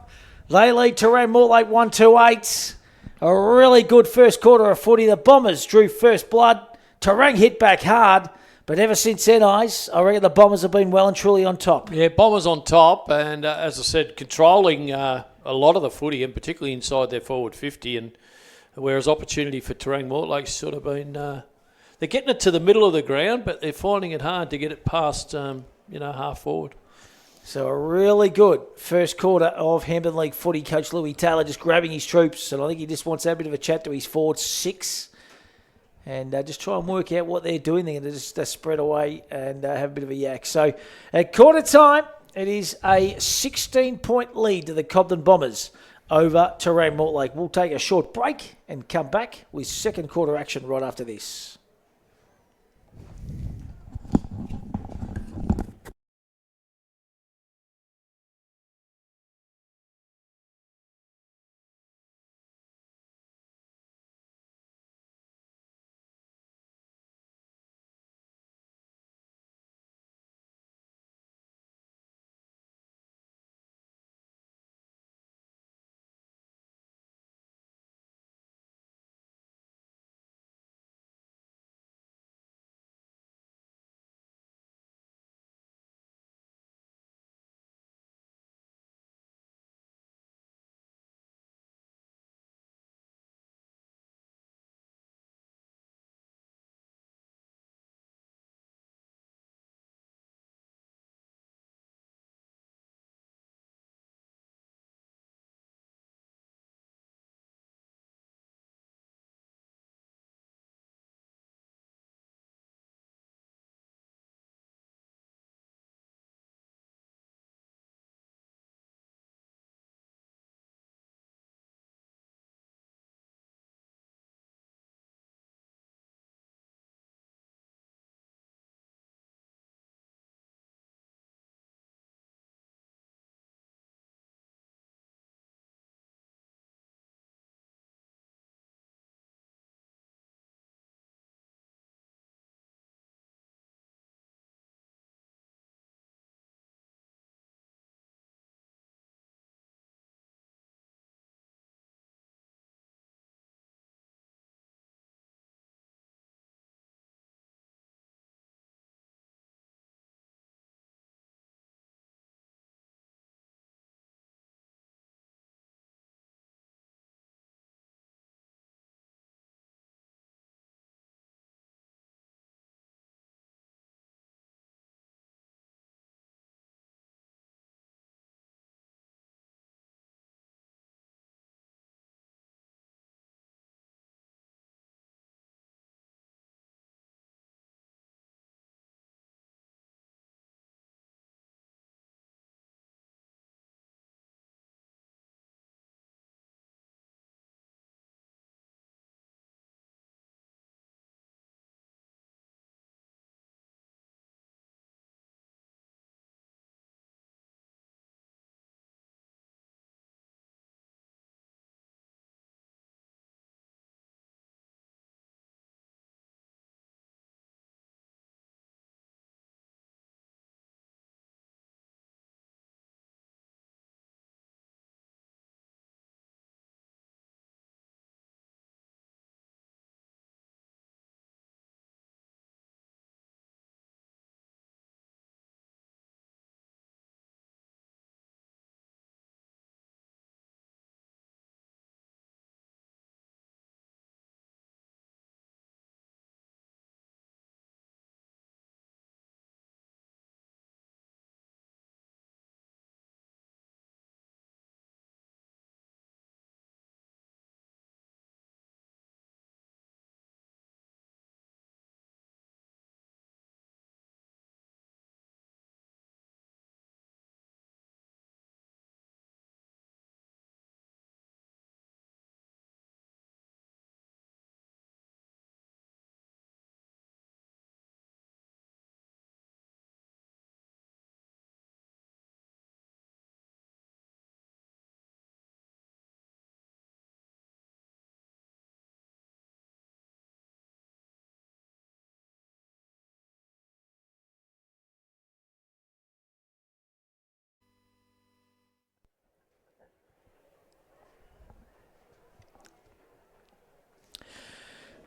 They lead Terang Mortlake 1-2-8. A really good first quarter of footy. The Bombers drew first blood. Terang hit back hard. But ever since then, I reckon the Bombers have been well and truly on top. Yeah, Bombers on top. And as I said, controlling a lot of the footy, and particularly inside their forward 50. And whereas opportunity for Terang Mortlake's sort of been... they're getting it to the middle of the ground, but they're finding it hard to get it past, half forward. So a really good first quarter of Hampton League footy. Coach Louis Taylor just grabbing his troops, and I think he just wants to have a bit of a chat to his forward 6 and just try and work out what they're doing there to just spread away and have a bit of a yak. So at quarter time, it is a 16-point lead to the Cobden Bombers over Terang Mortlake. We'll take a short break and come back with second quarter action right after this.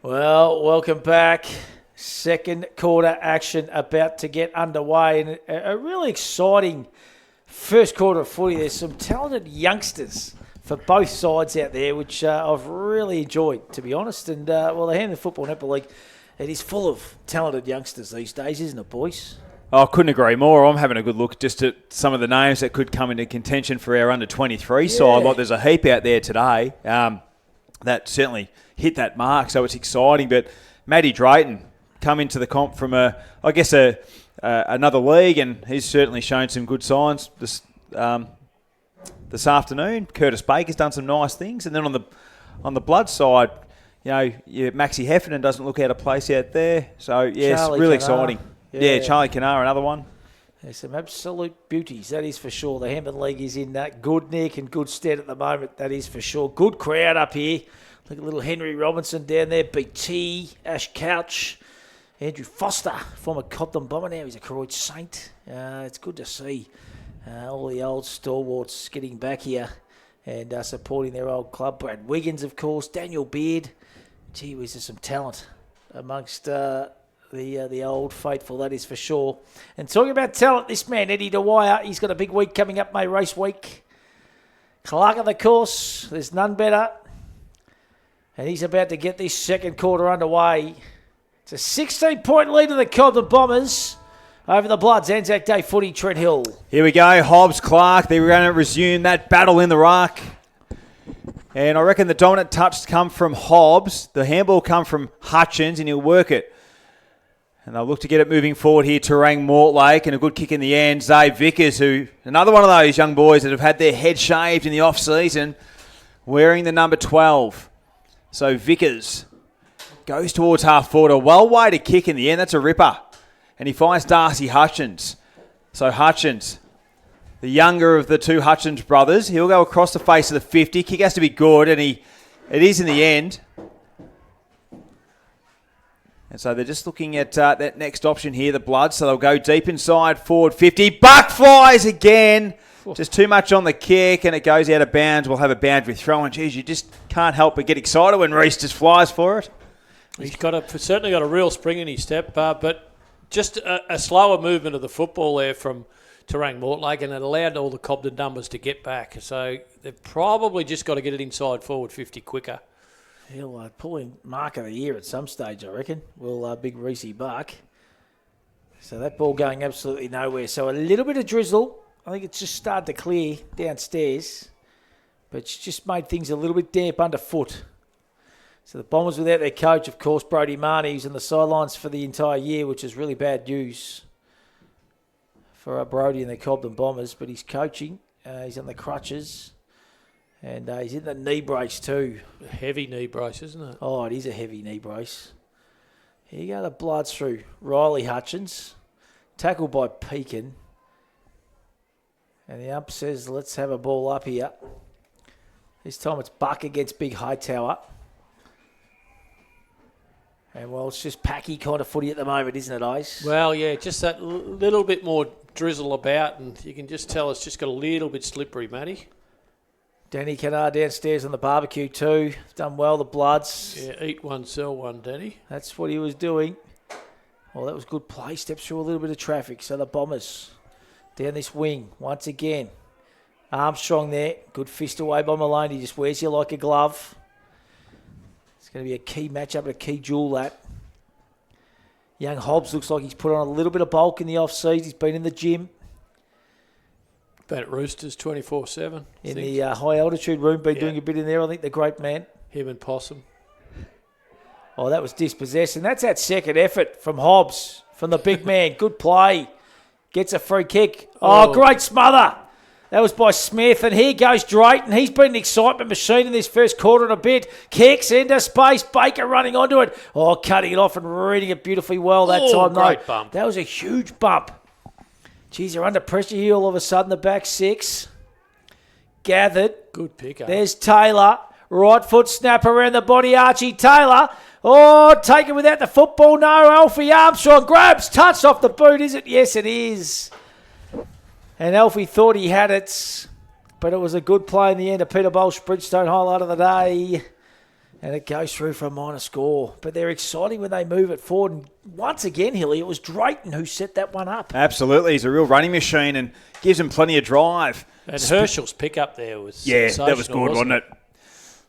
Well, welcome back. Second quarter action about to get underway, and a really exciting first quarter of footy. There's some talented youngsters for both sides out there, which I've really enjoyed, to be honest. And, the Hamden Football Netball League, it is full of talented youngsters these days, isn't it, boys? Oh, I couldn't agree more. I'm having a good look just at some of the names that could come into contention for our under-23 side. Like, there's a heap out there today that certainly hit that mark, so it's exciting. But Matty Drayton come into the comp from another league, and he's certainly shown some good signs this afternoon. Curtis Baker's done some nice things, and then on the blood side, Maxie Heffernan doesn't look out of place out there. So yes, Charlie really Canara. exciting. Yeah, Charlie Canara, another one. There's some absolute beauties, that is for sure. The Hamden League is in good nick and good stead at the moment, that is for sure. Good crowd up here. Look at little Henry Robinson down there, BT, Ash Couch, Andrew Foster, former Cobden Bomber now. He's a Croydon Saint. It's good to see all the old stalwarts getting back here and supporting their old club. Brad Wiggins, of course, Daniel Beard. Gee whiz, there's some talent amongst the old faithful, that is for sure. And talking about talent, this man, Eddie Dwyer, he's got a big week coming up, May Race Week. Clark of the course, there's none better. And he's about to get this second quarter underway. It's a 16-point lead of the Cobden Bombers over the Bloods. Anzac Day footy, Trent Hill. Here we go, Hobbs, Clark. They're going to resume that battle in the ruck. And I reckon the dominant touch come from Hobbs. The handball come from Hutchins, and he'll work it. And they'll look to get it moving forward here. Terang, Mortlake, and a good kick in the end. Zay Vickers, who another one of those young boys that have had their head shaved in the off-season, wearing the number 12. So Vickers goes towards half-forward. A well-weighted kick in the end. That's a ripper. And he finds Darcy Hutchins. So Hutchins, the younger of the two Hutchins brothers, he'll go across the face of the 50. Kick has to be good, and it is in the end. And so they're just looking at that next option here, the Bloods. So they'll go deep inside, forward 50. Buck flies again. Just too much on the kick, and it goes out of bounds. We'll have a boundary throw, and geez, you just can't help but get excited when Reece just flies for it. He's certainly got a real spring in his step, but just a slower movement of the football there from Terang Mortlake, and it allowed all the Cobden numbers to get back. So they've probably just got to get it inside forward 50 quicker. He'll pull in mark of the year at some stage, I reckon. Will Big Reece Buck. So that ball going absolutely nowhere. So a little bit of drizzle. I think it's just started to clear downstairs. But it's just made things a little bit damp underfoot. So the Bombers without their coach, of course, Brodie Marnie, who's on the sidelines for the entire year, which is really bad news for Brodie and the Cobden Bombers. But he's coaching. He's on the crutches. And he's in the knee brace too. A heavy knee brace, isn't it? Oh, it is a heavy knee brace. Here you go, the Bloods through Riley Hutchins. Tackled by Pekin. And the ump says, let's have a ball up here. This time it's Buck against Big Hightower. And, well, it's just packy kind of footy at the moment, isn't it, Ice? Well, yeah, just that little bit more drizzle about, and you can just tell it's just got a little bit slippery, Matty. Danny Canard downstairs on the barbecue too. Done well, the Bloods. Yeah, eat one, sell one, Danny. That's what he was doing. Well, that was good play. Steps through a little bit of traffic. So the Bombers down this wing once again. Armstrong there. Good fist away by Maloney. He just wears you like a glove. It's going to be a key matchup, a key duel, that. Young Hobbs looks like he's put on a little bit of bulk in the off-season. He's been in the gym. Been at Roosters 24/7. In the high-altitude room, been doing a bit in there, I think, the great man. Him and Possum. Oh, that was dispossessed. And that's that second effort from Hobbs, from the big man. Good play. Gets a free kick. Oh, great smother. That was by Smith. And here goes Drayton. He's been an excitement machine in this first quarter and a bit. Kicks into space. Baker running onto it. Oh, cutting it off and reading it beautifully well that time, though. Great bump. That was a huge bump. Geez, they're under pressure here all of a sudden. The back six. Gathered. Good pick up. There's Taylor. Right foot snap around the body. Archie Taylor. Oh, taken without the football. No, Alfie Armstrong grabs. Touch off the boot, is it? Yes, it is. And Alfie thought he had it. But it was a good play in the end. A Peter Bolsh Bridgestone highlight of the day. And it goes through for a minor score. But they're exciting when they move it forward. And once again, Hilly, it was Drayton who set that one up. Absolutely. He's a real running machine and gives him plenty of drive. And Herschel's pickup there was that was good, wasn't it?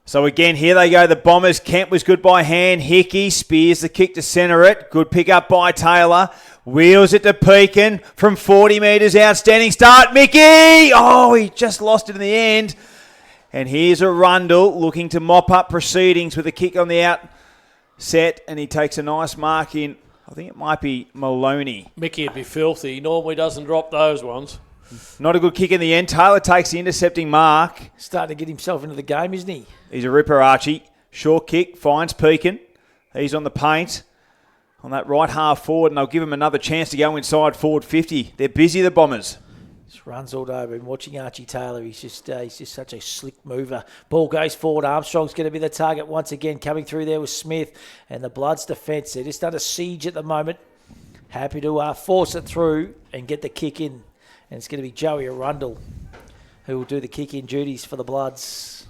So again, here they go, the Bombers. Kemp was good by hand. Hickey spears the kick to centre it. Good pick up by Taylor. Wheels it to Pekin from 40 metres. Outstanding start. Mickey! Oh, he just lost it in the end. And here's Arundel looking to mop up proceedings with a kick on the outset. And he takes a nice mark in, I think it might be Maloney. Mickey would be filthy. He normally doesn't drop those ones. Not a good kick in the end. Taylor takes the intercepting mark. Starting to get himself into the game, isn't he? He's a ripper, Archie. Short kick, finds Pekin. He's on the paint on that right half forward, and they'll give him another chance to go inside forward 50. They're busy, the Bombers. Just runs all over him. Watching Archie Taylor, he's just such a slick mover. Ball goes forward. Armstrong's going to be the target once again. Coming through there with Smith and the Bloods' defence. They're just under siege at the moment. Happy to force it through and get the kick in. And it's going to be Joey Arundel who will do the kick-in duties for the Bloods.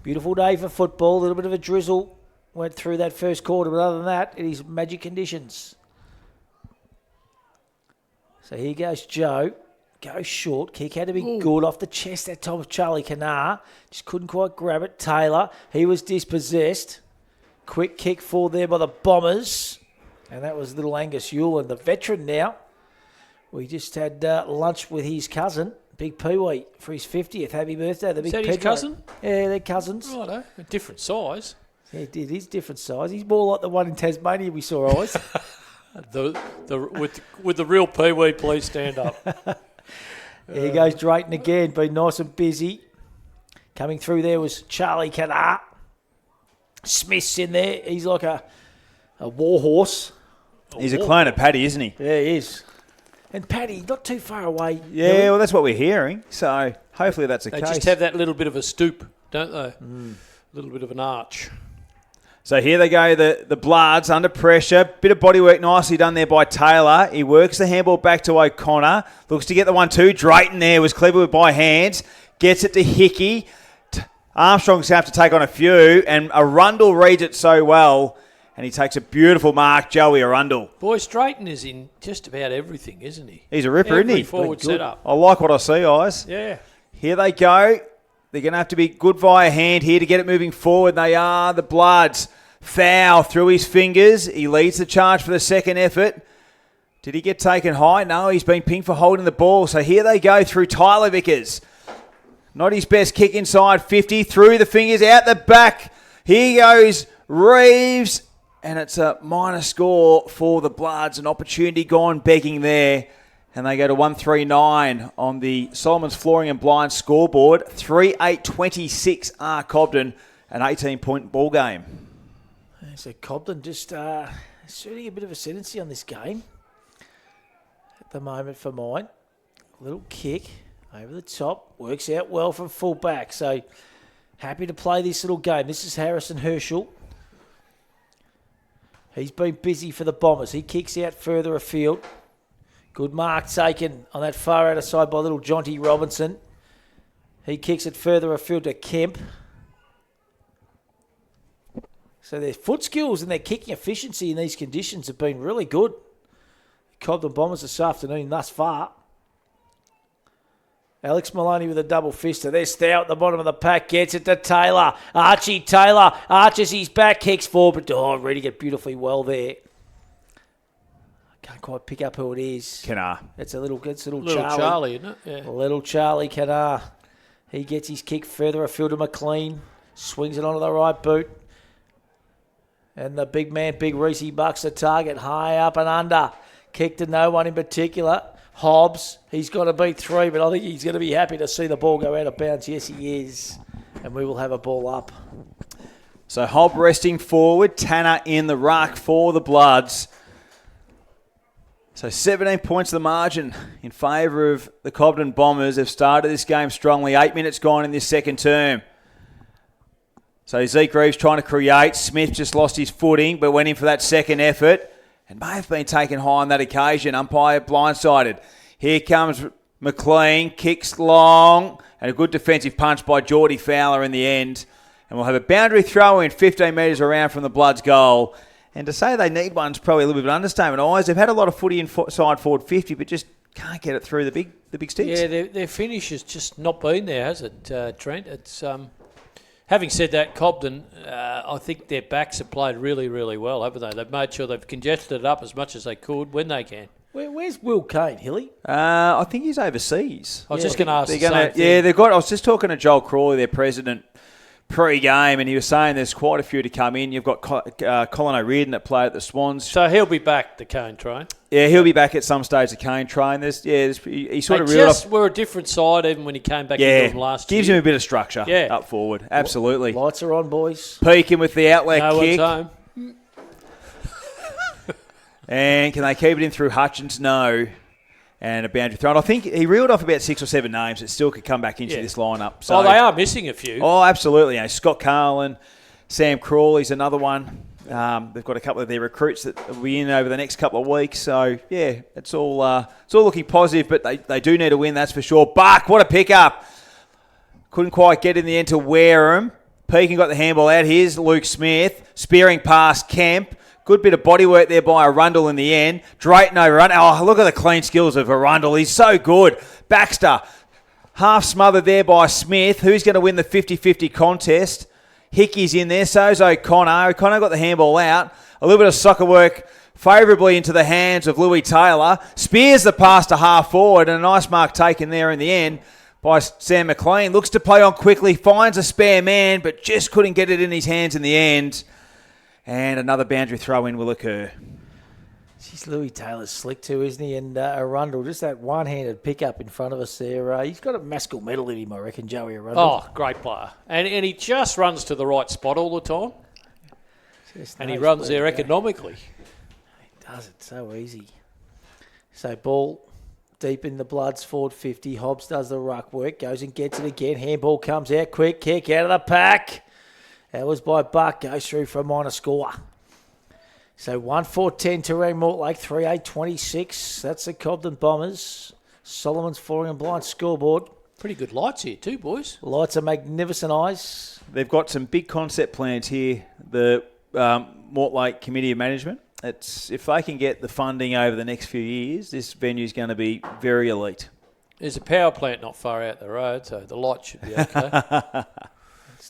Beautiful day for football. A little bit of a drizzle went through that first quarter, but other than that, it is magic conditions. So here goes Joe. Goes short. Kick had to be good off the chest that time of Charlie Canar. Just couldn't quite grab it. Taylor, he was dispossessed. Quick kick forward there by the Bombers. And that was little Angus Ewell, the veteran now. We just had lunch with his cousin, Big Pee-wee, for his 50th. Happy birthday. The big Is that his cousin? Yeah, they're cousins. Righto. A different size. Yeah, it is different size. He's more like the one in Tasmania we saw always. With the real Pee-wee, please stand up. Here goes Drayton again, been nice and busy. Coming through there was Charlie Canar. Smith's in there. He's like a war horse. He's a clone of Paddy, isn't he? Yeah, he is. And Paddy, not too far away. Yeah, well, that's what we're hearing. So hopefully that's the They case. just have that little bit of a stoop, don't they? A little bit of an arch. So here they go, the Bloods under pressure. Bit of bodywork nicely done there by Taylor. He works the handball back to O'Connor. Looks to get the 1-2. Drayton there was clever with by hands. Gets it to Hickey. Armstrong's going to have to take on a few. And Arundel reads it so well. And he takes a beautiful mark, Joey Arundel. Boy, Drayton is in just about everything, isn't he? He's a ripper, isn't he? Forward setup. I like what I see, guys. Yeah. Here they go. They're going to have to be good via hand here to get it moving forward. They are the Bloods. Foul through his fingers. He leads the charge for the second effort. Did he get taken high? No, he's been pinged for holding the ball. So here they go through Tyler Vickers. Not his best kick inside 50. Through the fingers, out the back. Here goes Reeves. And it's a minor score for the Bloods. An opportunity gone begging there. And they go to 139 on the Solomon's Flooring and Blind scoreboard. 3-8-26 are Cobden. An 18-point ball game. So Cobden just shooting a bit of ascendancy on this game at the moment for mine. A little kick over the top. Works out well from full back. So happy to play this little game. This is Harrison Herschel. He's been busy for the Bombers. He kicks out further afield. Good mark taken on that far outer side by little Jonty Robinson. He kicks it further afield to Kemp. So their foot skills and their kicking efficiency in these conditions have been really good. Cobden Bombers this afternoon thus far. Alex Maloney with a double fister. There's Stow at the bottom of the pack. Gets it to Taylor. Archie Taylor arches his back. Kicks forward. But reading it beautifully well there. I can't quite pick up who it is. Canar. It's a little Charlie, isn't it? Yeah. Little Charlie Canar. He gets his kick further afield to McLean. Swings it onto the right boot. And the big man, Big Reese, bucks the target high up and under. Kick to no one in particular. Hobbs, he's got to beat 3, but I think he's going to be happy to see the ball go out of bounds. Yes, he is. And we will have a ball up. So Hobb resting forward. Tanner in the ruck for the Bloods. So 17 points the margin in favour of the Cobden Bombers. They've started this game strongly. 8 minutes gone in this second term. So Zeke Reeves trying to create. Smith just lost his footing, but went in for that second effort. And may have been taken high on that occasion. Umpire blindsided. Here comes McLean. Kicks long. And a good defensive punch by Geordie Fowler in the end. And And we'll have a boundary throw in 15 metres around from the Bloods' goal. And to say they need one's probably a little bit of an understatement. Eyes, they've had a lot of footy inside forward 50, but just can't get it through the big sticks. Yeah, their finish has just not been there, has it, Trent? It's having said that, Cobden, I think their backs have played really, really well, haven't they? They've made sure they've congested it up as much as they could when they can. Where's Will Kane, Hilly? I think he's overseas. I was just going to ask the same thing. Yeah, they've got. I was just talking to Joel Crawley, their president, pre-game, and he was saying there's quite a few to come in. You've got Colin O'Riordan that played at the Swans. So he'll be back, the Kane train. Yeah, he'll be back at some stage, the Kane train. He sort of reeled off. We're a different side even when he came back into them last year. Gives him a bit of structure up forward. Absolutely. Lights are on, boys. Peeking with the outlet kick. No one's home. And can they keep it in through Hutchins? No. And a boundary throw. And I think he reeled off about 6 or 7 names that still could come back into this lineup. So, they are missing a few. Oh, absolutely. Scott Carlin, Sam Crawley's another one. They've got a couple of their recruits that will be in over the next couple of weeks. So, yeah, it's all looking positive, but they do need a win, that's for sure. Buck, what a pickup. Couldn't quite get in the end to Wareham. Pekin got the handball out. Here's Luke Smith, spearing past Kemp. Good bit of body work there by Arundel in the end. Drayton overrun. Oh, look at the clean skills of Arundel. He's so good. Baxter, half smothered there by Smith. Who's going to win the 50-50 contest? Hickey's in there. So's O'Connor. O'Connor got the handball out. A little bit of soccer work favourably into the hands of Louis Taylor. Spears the pass to half forward, and a nice mark taken there in the end by Sam McLean. Looks to play on quickly. Finds a spare man, but just couldn't get it in his hands in the end. And another boundary throw-in will occur. Jeez, Louis Taylor's slick too, isn't he? And Arundel, just that one-handed pick-up in front of us there. He's got a Maskell medal in him, I reckon, Joey Arundel. Oh, great player. And he just runs to the right spot all the time. And he runs there economically. He does it so easy. So ball deep in the Bloods, forward 50. Hobbs does the ruck work, goes and gets it again. Handball comes out, quick kick out of the pack. That was by Buck, goes through for a minor score. So 1-4-10 Terang Mortlake, 3-8-26. That's the Cobden Bombers. Solomon's Flooring and Blind scoreboard. Pretty good lights here too, boys. Lights are magnificent, eyes. They've got some big concept plans here, the Mortlake Committee of Management. If they can get the funding over the next few years, this venue's going to be very elite. There's a power plant not far out the road, so the light should be okay.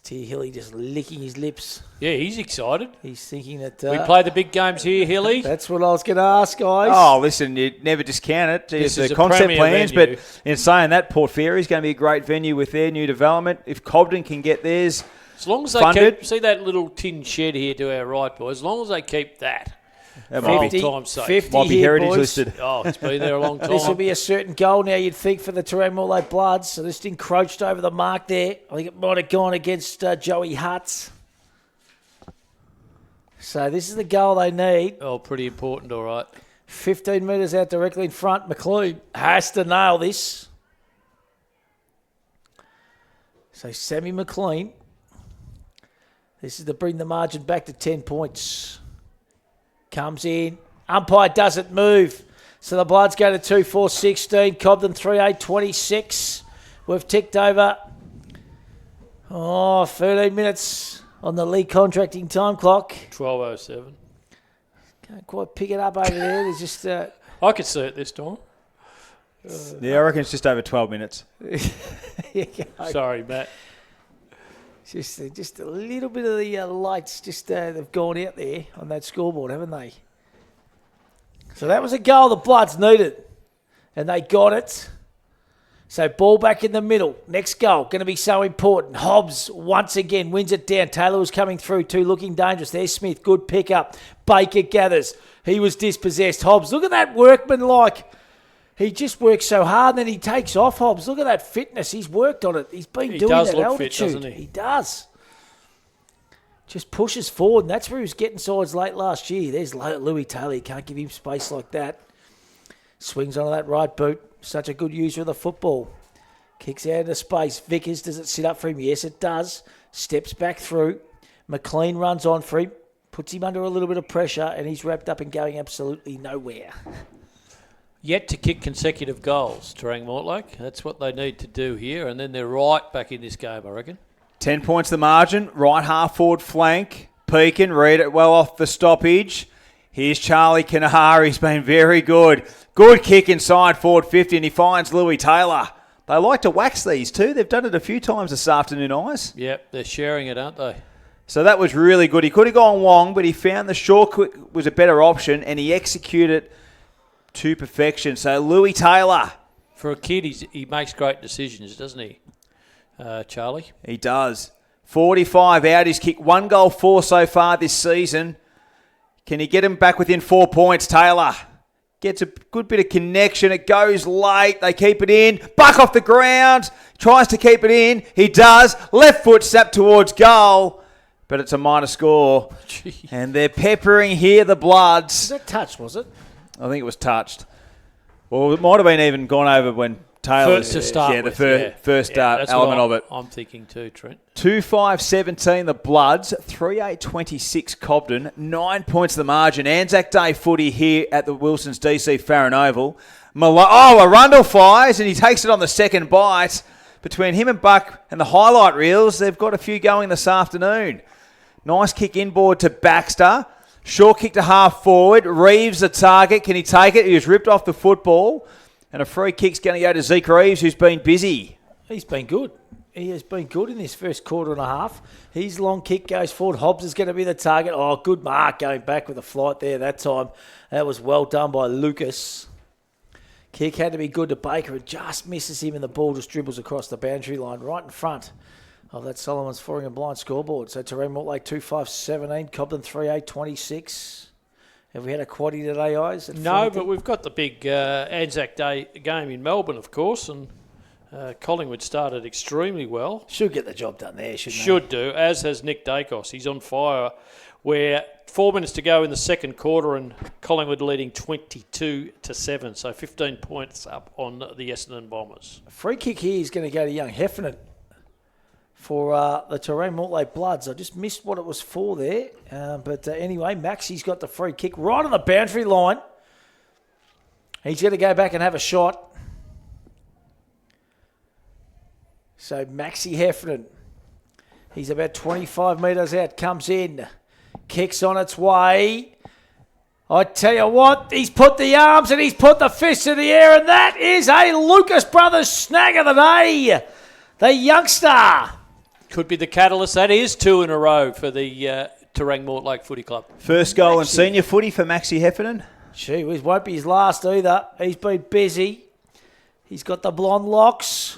T. Hilly just licking his lips. Yeah, he's excited. He's thinking that... we play the big games here, Hilly. That's what I was going to ask, guys. Oh, listen, you never discount it. This It's is the a concept premier plans, venue. but in saying that, Port Fairy is going to be a great venue with their new development. If Cobden can get theirs as long as they funded, keep... See that little tin shed here to our right, boys? As long as they keep that... That for might be, old time's sake. 50 might be here, heritage boys. listed. Oh, it's been there a long time. This will be a certain goal now, you'd think, for the Terang Mortlake Bloods. So just encroached over the mark there. I think it might have gone against Joey Hutz. So this is the goal they need. Oh, pretty important, all right. 15 metres out directly in front. McLean has to nail this. So Sammy McLean. This is to bring the margin back to 10 points. Comes in. Umpire doesn't move. So the Bloods go to 2-4-16. Cobden 3-8-26. We've ticked over 13 minutes on the league contracting time clock. 12:07. Can't quite pick it up over there. There's just... I could see it this time. Yeah, I reckon it's just over 12 minutes. Sorry, Matt. Just a little bit of the lights they've gone out there on that scoreboard, haven't they? So that was a goal the Bloods needed, and they got it. So ball back in the middle. Next goal, going to be so important. Hobbs once again wins it down. Taylor was coming through too, looking dangerous. There's Smith, good pickup. Baker gathers. He was dispossessed. Hobbs, look at that workman-like. He just works so hard, and then he takes off, Hobbs. Look at that fitness. He's worked on it. He's been doing that altitude. Fit, doesn't he? He does. Just pushes forward, and that's where he was getting sides late last year. There's Louis Taylor. You can't give him space like that. Swings onto that right boot. Such a good user of the football. Kicks out into space. Vickers, does it sit up for him? Yes, it does. Steps back through. McLean runs on for him. Puts him under a little bit of pressure, and he's wrapped up and going absolutely nowhere. Yet to kick consecutive goals, Terang Mortlake. That's what they need to do here, and then they're right back in this game, I reckon. 10 points the margin. Right half forward flank. Pekin, read it well off the stoppage. Here's Charlie Kanahar. He's been very good. Good kick inside forward 50, and he finds Louis Taylor. They like to wax these too. They've done it a few times this afternoon, Eyes. Yep, they're sharing it, aren't they? So that was really good. He could have gone long, but he found the short quick was a better option, and he executed to perfection. So Louis Taylor. For a kid, he makes great decisions, doesn't he, Charlie? He does. 45 out. He's kicked 1 goal 4 so far this season. Can he get him back within 4 points, Taylor? Gets a good bit of connection. It goes late. They keep it in. Buck off the ground. Tries to keep it in. He does. Left foot snap towards goal. But it's a minor score. Gee. And they're peppering here the Bloods. Was that touch, was it? I think it was touched. Well, it might have been even gone over when Taylor... First to start the with, first that's element what of it. I'm thinking too, Trent. 2-5-17 the Bloods, 3-8-26 Cobden, 9 points the margin. Anzac Day footy here at the Wilson's DC Farron Oval. Arundel flies and he takes it on the second bite. Between him and Buck and the highlight reels, they've got a few going this afternoon. Nice kick inboard to Baxter. Short kick to half forward. Reeves the target. Can he take it? He was ripped off the football. And a free kick's going to go to Zeke Reeves, who's been busy. He's been good. He has been good in this first quarter and a half. His long kick goes forward. Hobbs is going to be the target. Oh, good mark going back with a flight there that time. That was well done by Lucas. Kick had to be good to Baker. It just misses him and the ball just dribbles across the boundary line right in front of that Solomon's Flooring and Blind scoreboard. So Terang Mortlake 2-5-17, Cobden 3-8-26. Have we had a quaddie today, Eyes? No, but we've got the big Anzac Day game in Melbourne, of course, and Collingwood started extremely well. Should get the job done there, shouldn't they? Should do, as has Nick Dacos. He's on fire. We're 4 minutes to go in the second quarter and Collingwood leading 22-7, so 15 points up on the Essendon Bombers. A free kick here is going to go to young Heffernan for the Terang Mortlake Bloods. I just missed what it was for there. But anyway, Maxi's got the free kick right on the boundary line. He's going to go back and have a shot. So Maxi Heffernan, he's about 25 metres out, comes in, kicks on its way. I tell you what, he's put the arms and he's put the fists in the air, and that is a Lucas Brothers snag of the day. The youngster. Could be the catalyst. That is 2 in a row for the Terang Mortlake Footy Club. First goal in senior footy for Maxi Heffernan. Gee whiz, won't be his last either. He's been busy. He's got the blonde locks.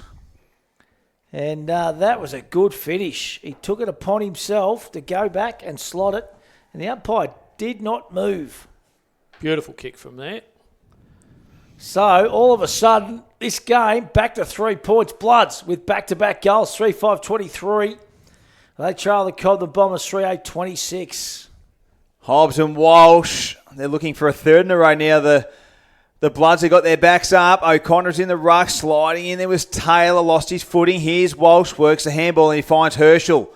And that was a good finish. He took it upon himself to go back and slot it. And the umpire did not move. Beautiful kick from there. So, all of a sudden, this game back to 3 points. Bloods with back-to-back goals, 3-5-23. They trail the Cobden Bombers 3-8-26. Hobbs and Walsh, they're looking for a third in a row now. The Bloods have got their backs up. O'Connor's in the ruck, sliding in. There was Taylor, lost his footing. Here's Walsh, works the handball, and he finds Herschel,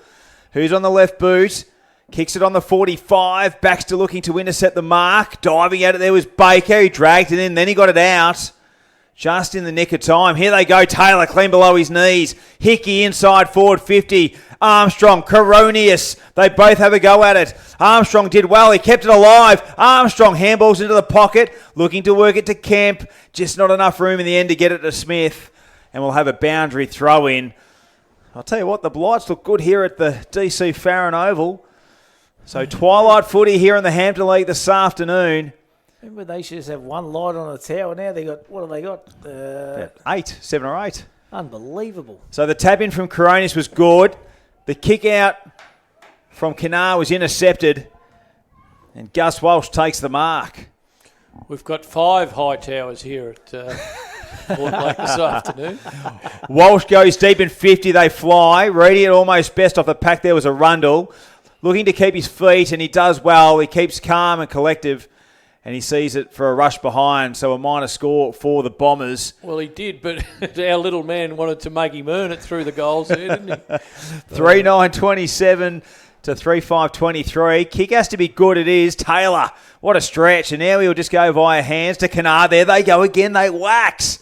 who's on the left boot. Kicks it on the 45. Baxter looking to intercept the mark. Diving at it there was Baker. He dragged it in. Then he got it out. Just in the nick of time. Here they go. Taylor clean below his knees. Hickey inside forward 50. Armstrong, Coronius. They both have a go at it. Armstrong did well. He kept it alive. Armstrong handballs into the pocket. Looking to work it to Kemp. Just not enough room in the end to get it to Smith. And we'll have a boundary throw in. I'll tell you what, the Blights look good here at the DC Farron Oval. So twilight footy here in the Hampton League this afternoon. Remember they should just have one light on the tower. Now they got, what have they got? 7 or 8. Unbelievable. So the tap in from Coronius was good. The kick out from Kanar was intercepted. And Gus Walsh takes the mark. We've got 5 high towers here at Mortlake this afternoon. Walsh goes deep in 50. They fly. Reading it almost best off the pack. There was a Rundle. Looking to keep his feet, and he does well. He keeps calm and collective, and he sees it for a rush behind. So a minor score for the Bombers. Well, he did, but our little man wanted to make him earn it through the goals there, didn't he? 3-9-27 to 3-5-23. Kick has to be good. It is. Taylor, what a stretch. And now he'll just go via hands to Kanar. There they go again. They wax.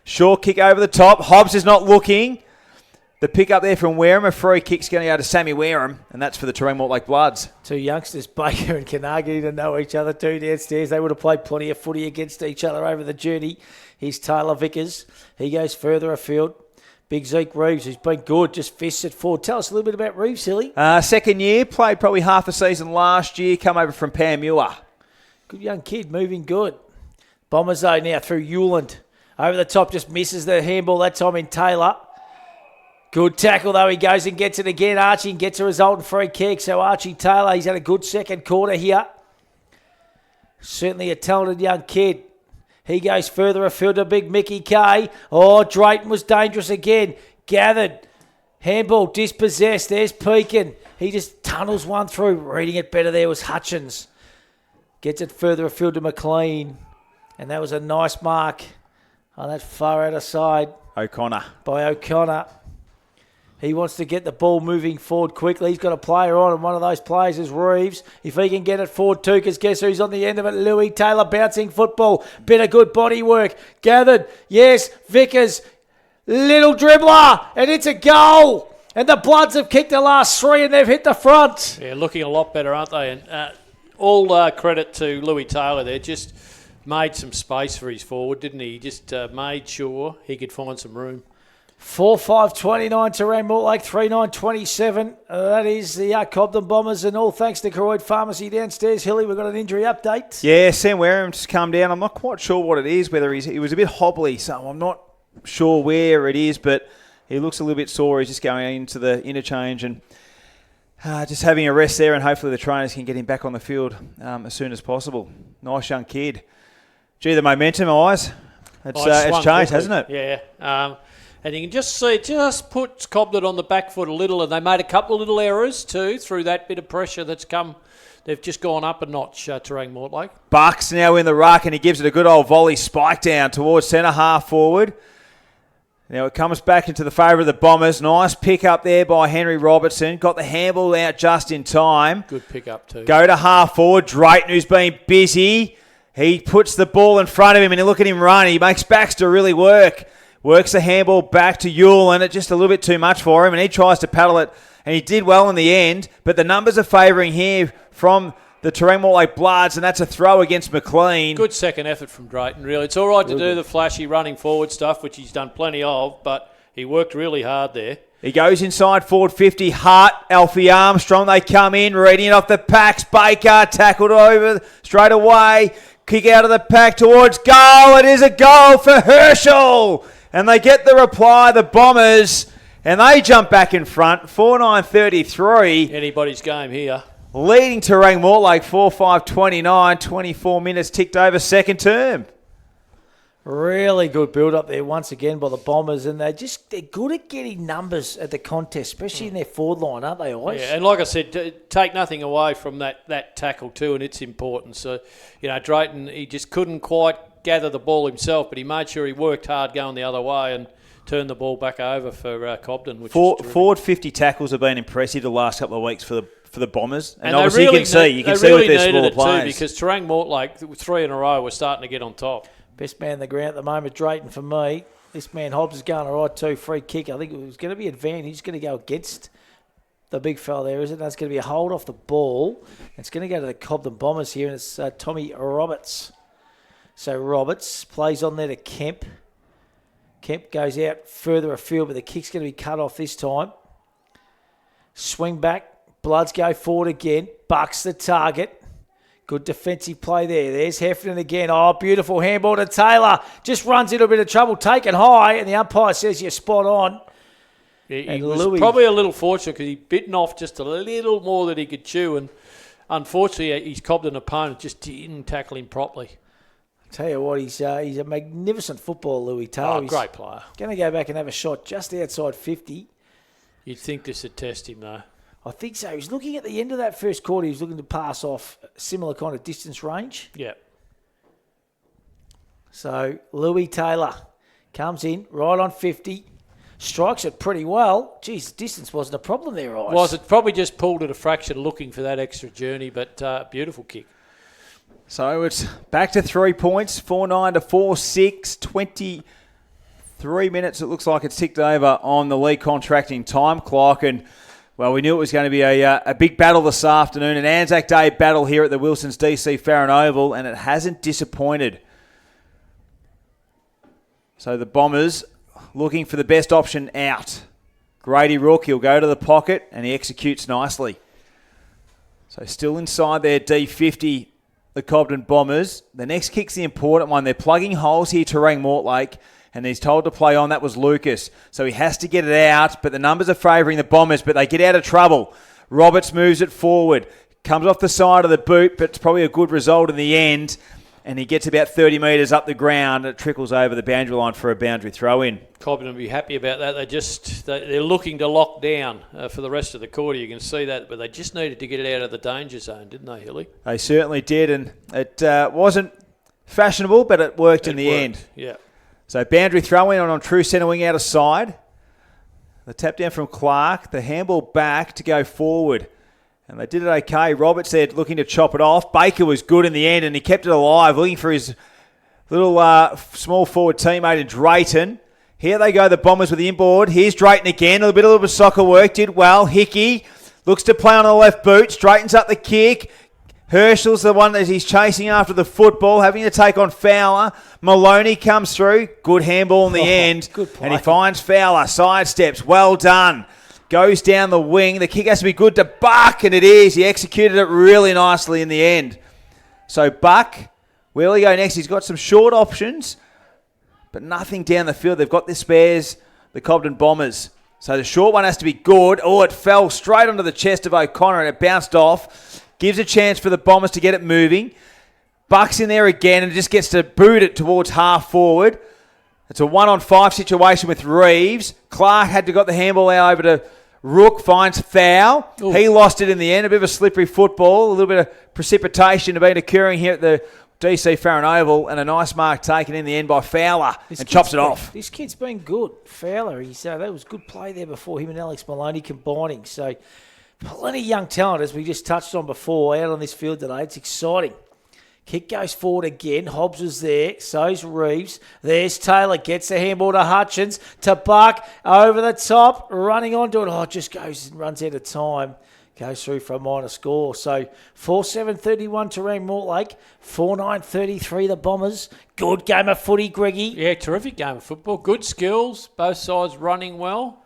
Short kick over the top. Hobbs is not looking. The pick up there from Wareham, a free kick's going to go to Sammy Wareham, and that's for the Terang Mortlake Bloods. Two youngsters, Baker and Carnegie, to know each other too downstairs. They would have played plenty of footy against each other over the journey. Here's Taylor Vickers. He goes further afield. Big Zeke Reeves, who's been good, just fists it forward. Tell us a little bit about Reeves, Hilly. Second year, played probably half a season last year, come over from Panmure. Good young kid, moving good. Bombers though now through Hewland. Over the top, just misses the handball that time in Taylor. Good tackle though, he goes and gets it again. Archie gets a resultant free kick. So Archie Taylor, he's had a good second quarter here. Certainly a talented young kid. He goes further afield to big Mickey Kay. Oh, Drayton was dangerous again. Gathered. Handball dispossessed. There's Pekin. He just tunnels one through. Reading it better there was Hutchins. Gets it further afield to McLean. And that was a nice mark on that far outer side. O'Connor. By O'Connor. He wants to get the ball moving forward quickly. He's got a player on, and one of those players is Reeves. If he can get it forward too, because guess who's on the end of it? Louis Taylor bouncing football. Bit of good body work. Gathered. Yes, Vickers. Little dribbler. And it's a goal. And the Bloods have kicked the last three, and they've hit the front. Yeah, looking a lot better, aren't they? And all credit to Louis Taylor there. Just made some space for his forward, didn't he? He just made sure he could find some room. 4-5-29 Terang Mortlake, 3-9-27. That is the Cobden Bombers, and all thanks to Croyd Pharmacy downstairs. Hilly, we've got an injury update. Yeah, Sam Wareham's come down. I'm not quite sure what it is, whether he was a bit hobbly, so I'm not sure where it is, but he looks a little bit sore. He's just going into the interchange and just having a rest there, and hopefully the trainers can get him back on the field as soon as possible. Nice young kid. Gee, the momentum, Eyes. It's changed, quickly, hasn't it? Yeah. And you can just see, just put Cobden on the back foot a little, and they made a couple of little errors too through that bit of pressure that's come. They've just gone up a notch, Terang Mortlake. Bucks now in the ruck, and he gives it a good old volley spike down towards centre half forward. Now it comes back into the favour of the Bombers. Nice pick up there by Henry Robertson. Got the handball out just in time. Good pick up too. Go to half forward. Drayton, who's been busy. He puts the ball in front of him, and you look at him run. He makes Baxter really work. Works the handball back to Yule, and it's just a little bit too much for him, and he tries to paddle it, and he did well in the end, but the numbers are favouring here from the Terang Mortlake Bloods, and that's a throw against McLean. Good second effort from Drayton, really. It's all right to do the flashy running forward stuff, which he's done plenty of, but he worked really hard there. He goes inside forward 50. Hart, Alfie Armstrong, they come in, reading it off the packs. Baker tackled over straight away. Kick out of the pack towards goal. It is a goal for Herschel. And they get the reply, the Bombers, and they jump back in front, 4-9-33. Anybody's game here. Leading Terang Mortlake, 4-5-29, 24 minutes ticked over second term. Really good build-up there once again by the Bombers, and they're good at getting numbers at the contest, especially in their forward line, aren't they, Ice? Yeah, and like I said, take nothing away from that tackle too, and its importance. So, Drayton, he just couldn't quite gather the ball himself, but he made sure he worked hard going the other way and turned the ball back over for Cobden. Which forward 50 tackles have been impressive the last couple of weeks for the Bombers, and they obviously really, you can see with their smaller too, players. Because Terang Mortlake, 3 in a row, were starting to get on top. Best man on the ground at the moment, Drayton for me. This man Hobbs is going all right too. Free kick. I think it was going to be advantage. He's going to go against the big fella there, isn't it? That's going to be a hold off the ball. It's going to go to the Cobden Bombers here, and it's Tommy Roberts. So Roberts plays on there to Kemp. Kemp goes out further afield, but the kick's going to be cut off this time. Swing back. Bloods go forward again. Bucks the target. Good defensive play there. There's Heffernan again. Oh, beautiful handball to Taylor. Just runs into a bit of trouble. Taken high, and the umpire says you're spot on. He was probably a little fortunate because he'd bitten off just a little more than he could chew, and unfortunately his Cobden opponent just didn't tackle him properly. Tell you what, he's a magnificent footballer, Louis Taylor. Oh, great player. Going to go back and have a shot just outside 50. You'd think this would test him, though. I think so. He's looking at the end of that first quarter. He's looking to pass off a similar kind of distance range. Yeah. So Louis Taylor comes in right on 50. Strikes it pretty well. Geez, distance wasn't a problem there, Ice. Was it? Probably just pulled it a fraction looking for that extra journey, but beautiful kick. So it's back to 3 points, 4-9 to 4-6, 3 minutes, it looks like it's ticked over on the league contracting time clock. And, well, we knew it was going to be a big battle this afternoon, an Anzac Day battle here at the Wilson's DC Farron Oval, and it hasn't disappointed. So the Bombers looking for the best option out. Grady Rook, he'll go to the pocket, and he executes nicely. So still inside their D50, the Cobden Bombers. The next kick's the important one. They're plugging holes here, Terang Mortlake, and he's told to play on. That was Lucas. So he has to get it out, but the numbers are favouring the Bombers, but they get out of trouble. Roberts moves it forward. Comes off the side of the boot, but it's probably a good result in the end. And he gets about 30 metres up the ground. It trickles over the boundary line for a boundary throw-in. Cobden will be happy about that. They're looking to lock down for the rest of the quarter. You can see that, but they just needed to get it out of the danger zone, didn't they, Hilly? They certainly did, and it wasn't fashionable, but it worked in the end. Yeah. So boundary throw-in on true centre wing out of side. The tap down from Clark. The handball back to go forward. And they did it okay. Roberts there looking to chop it off. Baker was good in the end, and he kept it alive, looking for his little small forward teammate in Drayton. Here they go, the Bombers with the inboard. Here's Drayton again. A little bit of soccer work. Did well. Hickey looks to play on the left boot. Straightens up the kick. Herschel's the one that he's chasing after the football, having to take on Fowler. Maloney comes through. Good handball in the end. Good play. And he finds Fowler. Sidesteps. Well done. Goes down the wing. The kick has to be good to Buck, and it is. He executed it really nicely in the end. So Buck, where will he go next? He's got some short options, but nothing down the field. They've got the spares, the Cobden Bombers. So the short one has to be good. Oh, it fell straight onto the chest of O'Connor, and it bounced off. Gives a chance for the Bombers to get it moving. Buck's in there again and just gets to boot it towards half forward. It's a 1-on-5 situation with Reeves. Clark had to got the handball out over to Rook, finds foul. Ooh. He lost it in the end. A bit of a slippery football. A little bit of precipitation has been occurring here at the DC Farron Oval, and a nice mark taken in the end by Fowler and chops it off. This kid's been good. Fowler, that was good play there before him and Alex Maloney combining. So plenty of young talent, as we just touched on before, out on this field today. It's exciting. Kick goes forward again. Hobbs is there. So's Reeves. There's Taylor. Gets the handball to Hutchins. To Buck. Over the top. Running onto it. Oh, it just goes and runs out of time. Goes through for a minor score. So 4-7-31 Terang Mortlake. 4-9-33 the Bombers. Good game of footy, Greggy. Yeah, terrific game of football. Good skills. Both sides running well.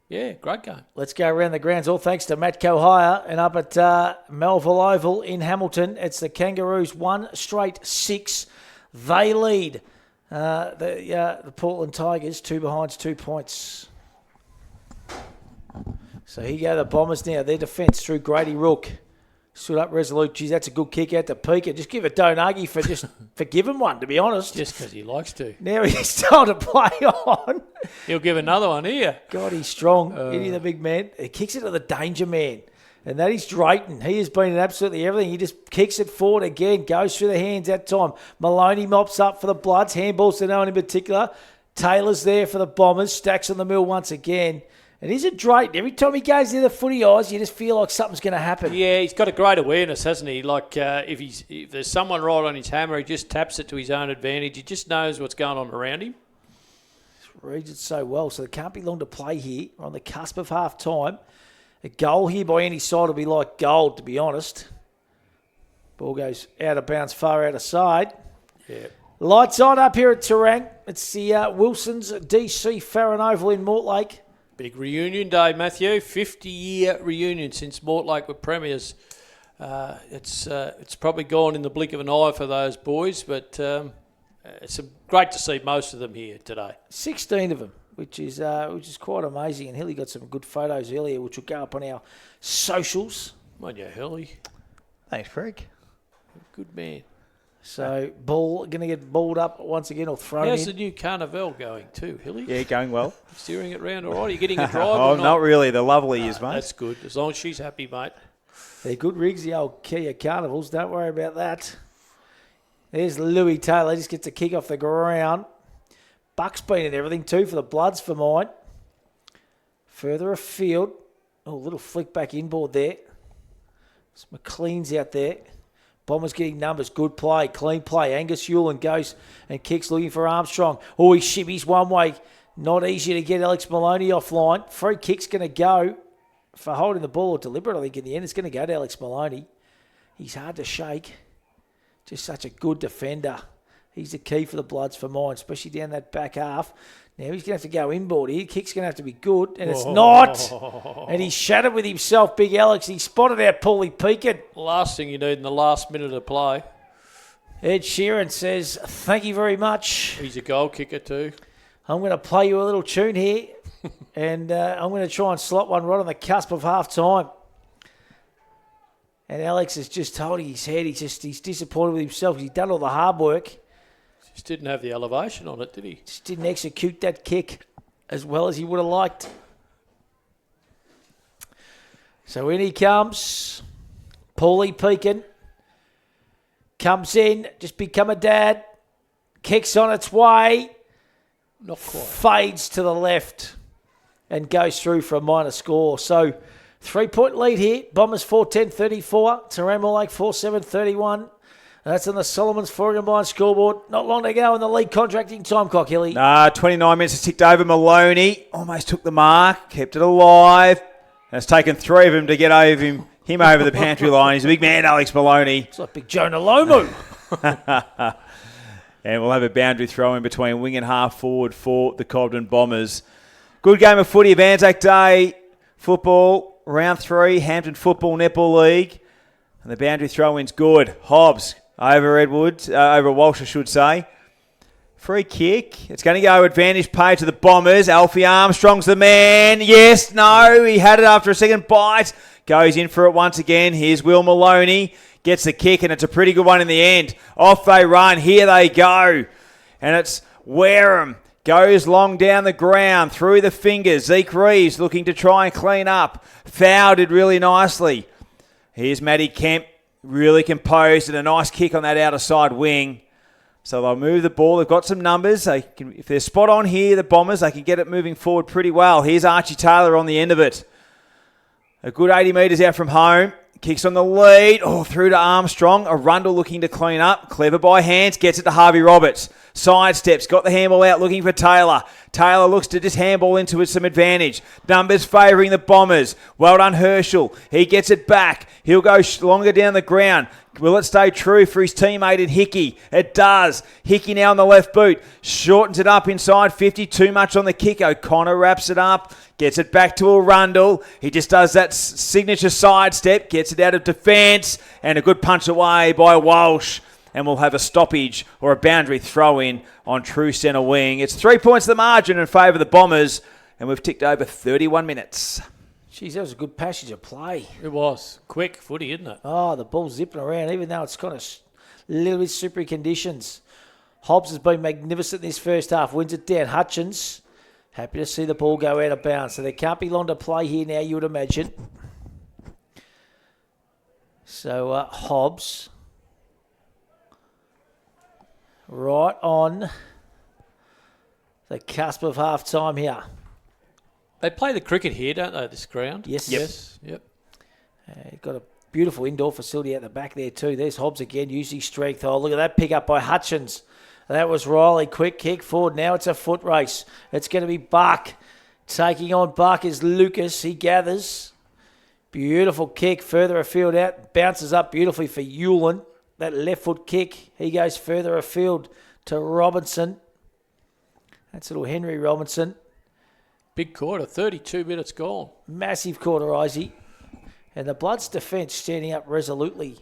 Yeah, great game. Let's go around the grounds. All thanks to Matt Cohire. And up at Melville Oval in Hamilton, it's the Kangaroos 1-6. They lead the Portland Tigers 2 behind 2 points. So here go the Bombers now. Their defence through Grady Rook. Stood up resolute. Geez, that's a good kick out to Peaker. Just give it Donaghy for giving one, to be honest. Just because he likes to. Now he's told to play on. He'll give another one here. God, he's strong. Eddie, the big man. He kicks it to the danger man. And that is Drayton. He has been in absolutely everything. He just kicks it forward again. Goes through the hands that time. Maloney mops up for the Bloods. Handballs to no one in particular. Taylor's there for the Bombers. Stacks on the mill once again. And he's a Drayton. Every time he goes near the footy eyes, you just feel like something's going to happen. Yeah, he's got a great awareness, hasn't he? Like, if there's someone right on his hammer, he just taps it to his own advantage. He just knows what's going on around him. Reads it so well. So there can't be long to play here. We're on the cusp of half-time. A goal here by any side will be like gold, to be honest. Ball goes out of bounds, far out of side. Yeah. Lights on up here at Terang. It's the Wilson's DC Farron Oval in Mortlake. Big reunion day, Matthew. 50-year reunion since Mortlake were premiers. It's probably gone in the blink of an eye for those boys, but it's great to see most of them here today. 16 of them, which is quite amazing. And Hilly got some good photos earlier, which will go up on our socials. Mind you, Hilly. Thanks, Craig. Good man. So, ball going to get balled up once again or thrown in. How's the new Carnival going too, Hilly? Yeah, going well. Steering it round all right? Are you getting a drive Oh, or not? not really. The lovely is, mate. That's good. As long as she's happy, mate. They're good rigs, the old Kia Carnivals. Don't worry about that. There's Louis Taylor. Just gets a kick off the ground. Buck's been in everything too for the Bloods for mine. Further afield. Oh, a little flick back inboard there. It's McLean's out there. Bombers getting numbers. Good play. Clean play. Angus Hewlin goes and kicks looking for Armstrong. Oh, he shimmies one way. Not easy to get Alex Maloney offline. Free kick's going to go for holding the ball or deliberate, I think, in the end. It's going to go to Alex Maloney. He's hard to shake. Just such a good defender. He's the key for the Bloods for mine, especially down that back half. Now he's going to have to go inboard here. Kick's going to have to be good, and it's not. And he shattered with himself, Big Alex. He spotted out Paulie Pekin. Last thing you need in the last minute of play. Ed Sheeran says, thank you very much. He's a goal kicker too. I'm going to play you a little tune here, and I'm going to try and slot one right on the cusp of half-time. And Alex is just holding his head. He's disappointed with himself. He's done all the hard work. Just didn't have the elevation on it, did he? Just didn't execute that kick as well as he would have liked. So in he comes. Paulie Pekin comes in, just become a dad. Kicks on its way. Not quite. Fades to the left and goes through for a minor score. So 3-point lead here. Bombers 4-10-34. Terang Mortlake 4-7-31. That's on the Solomons 4 combined scoreboard. Not long to go in the league contracting time clock, Hilly. 29 minutes ticked over. Maloney almost took the mark, kept it alive. And it's taken 3 of them to get him over the pantry line. He's a big man, Alex Maloney. It's like Big Jonah Lomu. And we'll have a boundary throw in between wing and half forward for the Cobden Bombers. Good game of footy of Anzac Day football. Round 3, Hampton Football Netball League. And the boundary throw-in's good. Hobbs over Walsh, I should say. Free kick. It's going to go advantage pay to the Bombers. Alfie Armstrong's the man. Yes, no. He had it after a second bite. Goes in for it once again. Here's Will Maloney. Gets the kick, and it's a pretty good one in the end. Off they run. Here they go. And it's Wareham. Goes long down the ground, through the fingers. Zeke Reeves looking to try and clean up. Foul did really nicely. Here's Matty Kemp, really composed, and a nice kick on that outer side wing. So they'll move the ball. They've got some numbers. If they're spot on here, the Bombers, they can get it moving forward pretty well. Here's Archie Taylor on the end of it. A good 80 metres out from home. Kicks on the lead. Oh, through to Armstrong. Arundel looking to clean up. Clever by hands. Gets it to Harvey Roberts. Sidesteps. Got the handball out looking for Taylor. Taylor looks to just handball into it some advantage. Numbers favouring the Bombers. Well done, Herschel. He gets it back. He'll go longer down the ground. Will it stay true for his teammate in Hickey? It does. Hickey now on the left boot. Shortens it up inside 50. Too much on the kick. O'Connor wraps it up. Gets it back to Arundel. He just does that signature sidestep. Gets it out of defence. And a good punch away by Walsh. And we'll have a stoppage or a boundary throw-in on true centre wing. It's 3 points the margin in favour of the Bombers. And we've ticked over 31 minutes. Jeez, that was a good passage of play. It was. Quick footy, isn't it? Oh, the ball's zipping around, even though it's kind of a little bit slippery conditions. Hobbs has been magnificent in this first half. Wins it down. Hutchins, happy to see the ball go out of bounds. So there can't be long to play here now, you would imagine. So Hobbs, right on the cusp of half-time here. They play the cricket here, don't they, this ground? Yes. Yep. Got a beautiful indoor facility at the back there too. There's Hobbs again, using strength. Oh, look at that pick up by Hutchins. That was Riley. Quick kick forward. Now it's a foot race. It's going to be Buck. Taking on Buck is Lucas. He gathers. Beautiful kick. Further afield out. Bounces up beautifully for Hewlin. That left foot kick. He goes further afield to Robinson. That's little Henry Robinson. Big quarter. 32 minutes gone. Massive quarter, Izzy. And the Bloods' defence standing up resolutely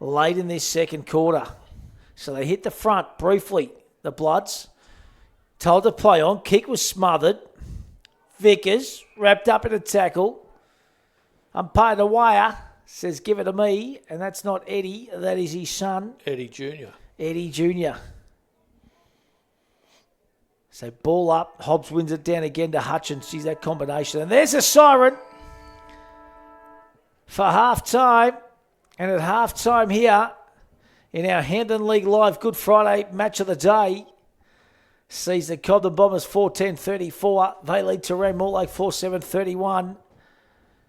late in this second quarter. So they hit the front briefly, the Bloods. Told to play on. Kick was smothered. Vickers wrapped up in a tackle. Umpire Dwyer says, give it to me. And that's not Eddie. That is his son. Eddie Jr. Eddie Jr. So ball up. Hobbs wins it down again to Hutchins. Sees that combination. And there's a siren for half-time. And at half-time here in our Hampton League Live Good Friday match of the day, sees the Cobden Bombers 4-10-34. They lead Terang Mortlake 4-7-31.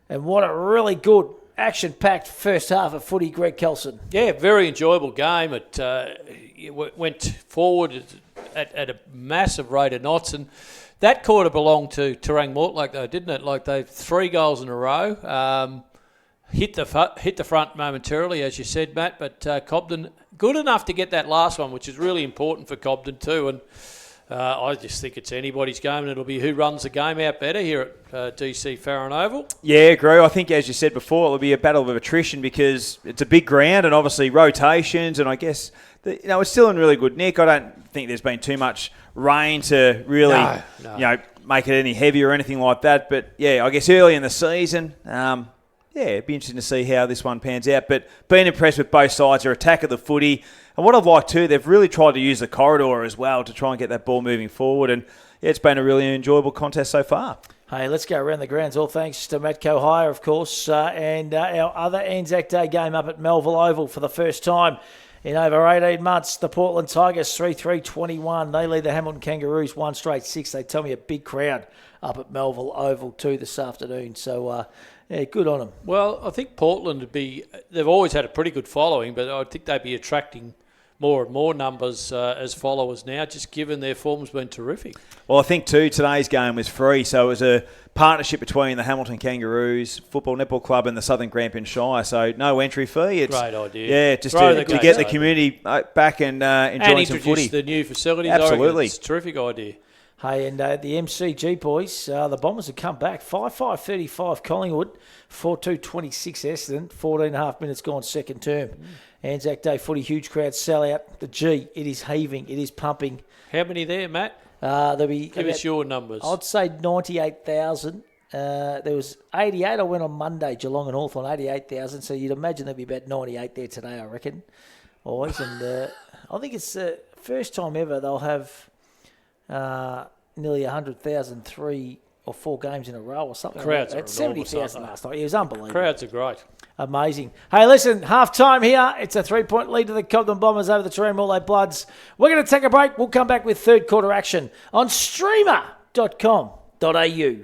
And what a really good action-packed first half of footy, Greg Kelson. Yeah, very enjoyable game. It went forward at a massive rate of knots, and that quarter belonged to Terang Mortlake, though, didn't it? Like they 3 goals in a row. Hit the front momentarily, as you said, Matt, but Cobden good enough to get that last one, which is really important for Cobden too. And I just think it's anybody's game, and it'll be who runs the game out better here at DC Farron Oval. Yeah, Gro, I think, as you said before, it'll be a battle of attrition because it's a big ground and obviously rotations, and I guess it's still in really good nick. I don't think there's been too much rain to really make it any heavier or anything like that. But yeah, I guess early in the season, it'd be interesting to see how this one pans out. But been impressed with both sides, their attack of the footy. And what I've liked too, they've really tried to use the corridor as well to try and get that ball moving forward. And yeah, it's been a really enjoyable contest so far. Hey, let's go around the grounds. All thanks to Matco Hire, of course, and our other Anzac Day game up at Melville Oval for the first time in over 18 months. The Portland Tigers 3-3-21. They lead the Hamilton Kangaroos 1 straight 6. They tell me a big crowd up at Melville Oval too this afternoon. So, yeah, good on them. Well, I think Portland they've always had a pretty good following, but I think they'd be attracting more and more numbers as followers now, just given their form's been terrific. Well, I think too, today's game was free, so it was a partnership between the Hamilton Kangaroos Football Netball Club and the Southern Grampian Shire, so no entry fee. It's great idea. Yeah, just to get the community back and enjoying some footy. Introduce the new facilities. Absolutely. It's a terrific idea. Hey, and the MCG boys, the Bombers have come back. 5-5-35 Collingwood, 4-2-26 Essendon, 14.5 minutes gone second term. Anzac Day footy, huge crowd, sell out. The G, it is heaving, it is pumping. How many there, Matt? There'll be Give us your numbers. I'd say 98,000. There was 88. I went on Monday, Geelong and Hawthorn, 88,000. So you'd imagine there'd be about 98 there today, I reckon. Always. And I think it's the first time ever they'll have nearly 100,000 3 or 4 games in a row or something. Crowds like that. 70,000 last night. It was unbelievable. Crowds are great. Amazing. Hey, listen, half-time here. It's a 3-point lead to the Cobden Bombers over the Terang Mortlake Bloods. We're going to take a break. We'll come back with third quarter action on streamer.com.au.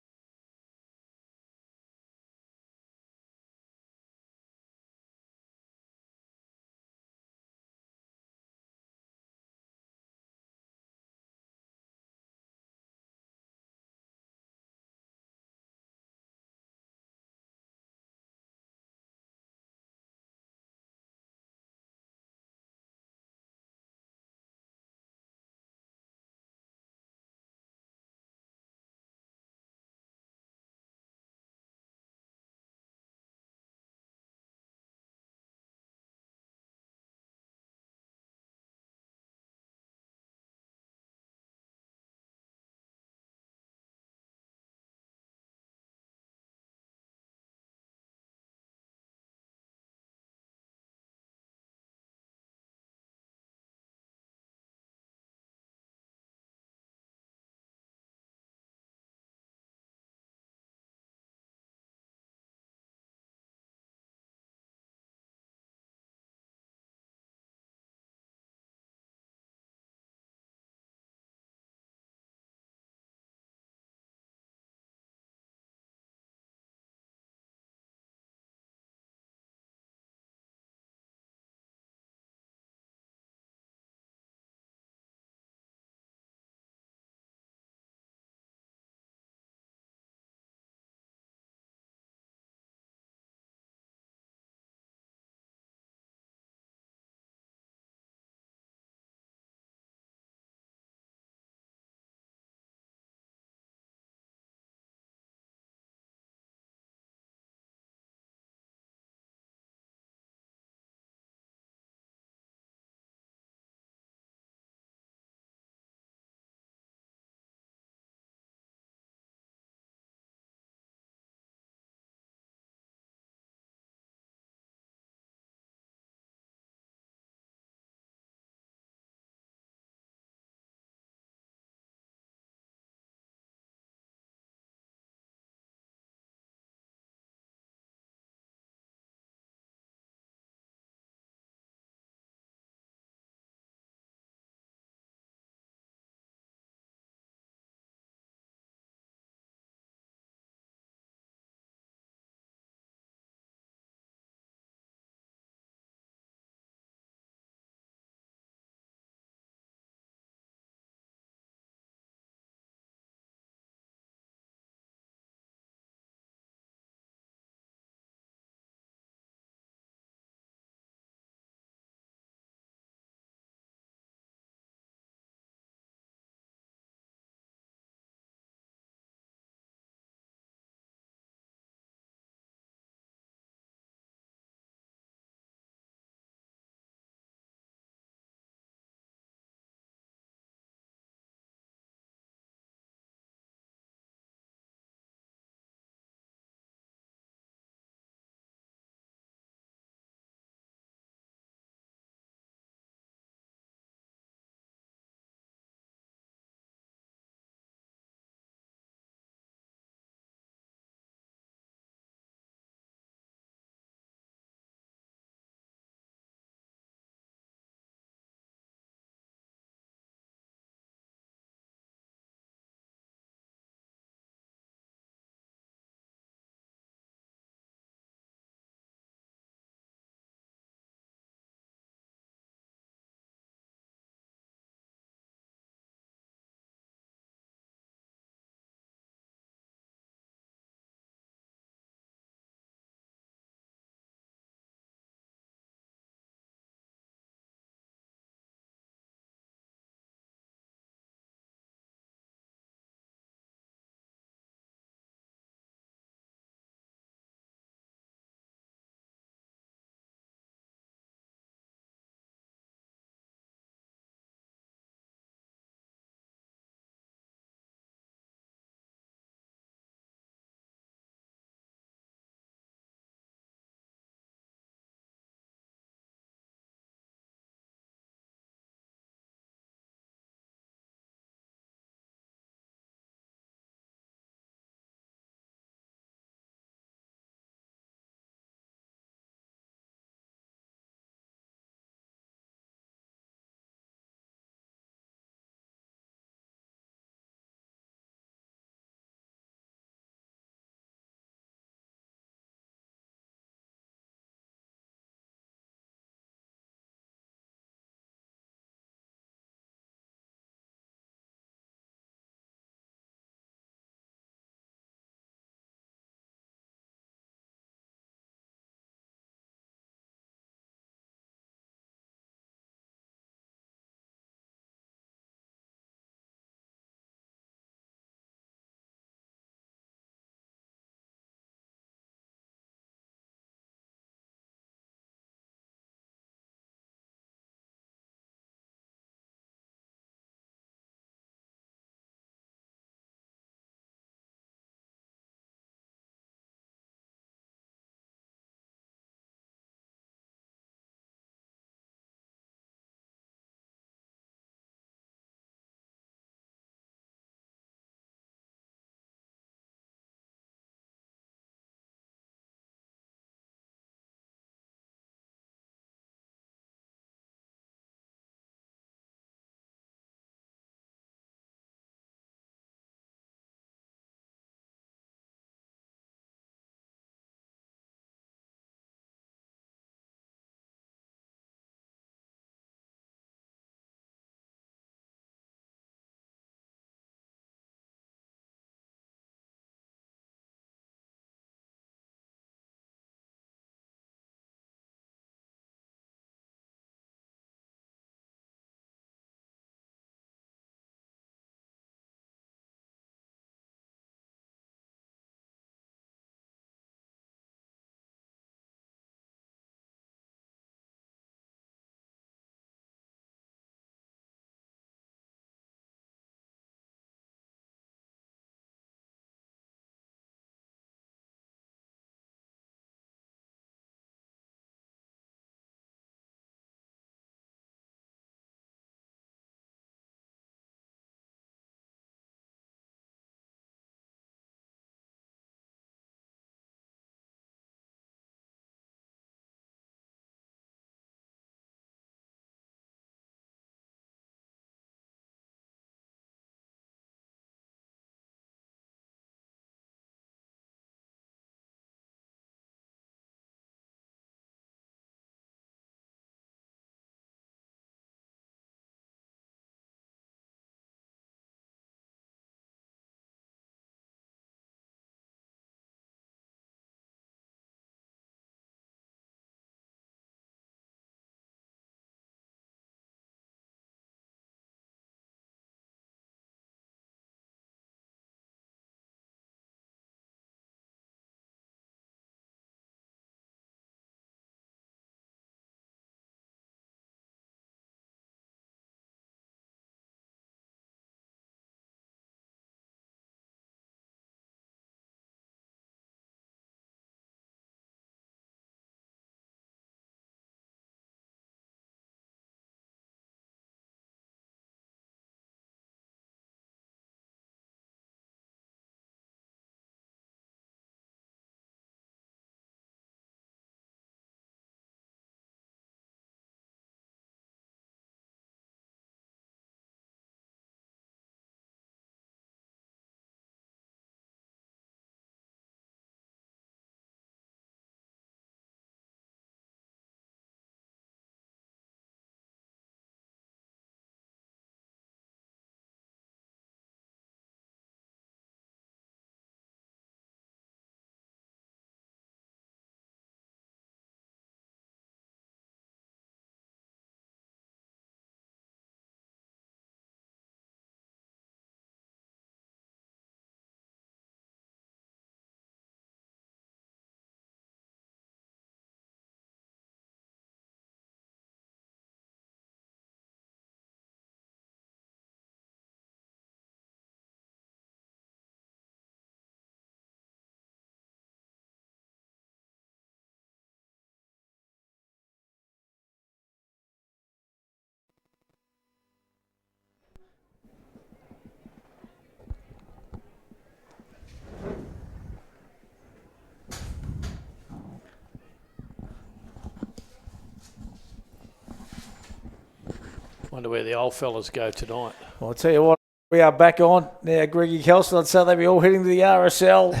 Wonder where the old fellas go tonight. Well, I'll tell you what, we are back on now. Greggy Kelson on Saturday, we're all heading to the RSL.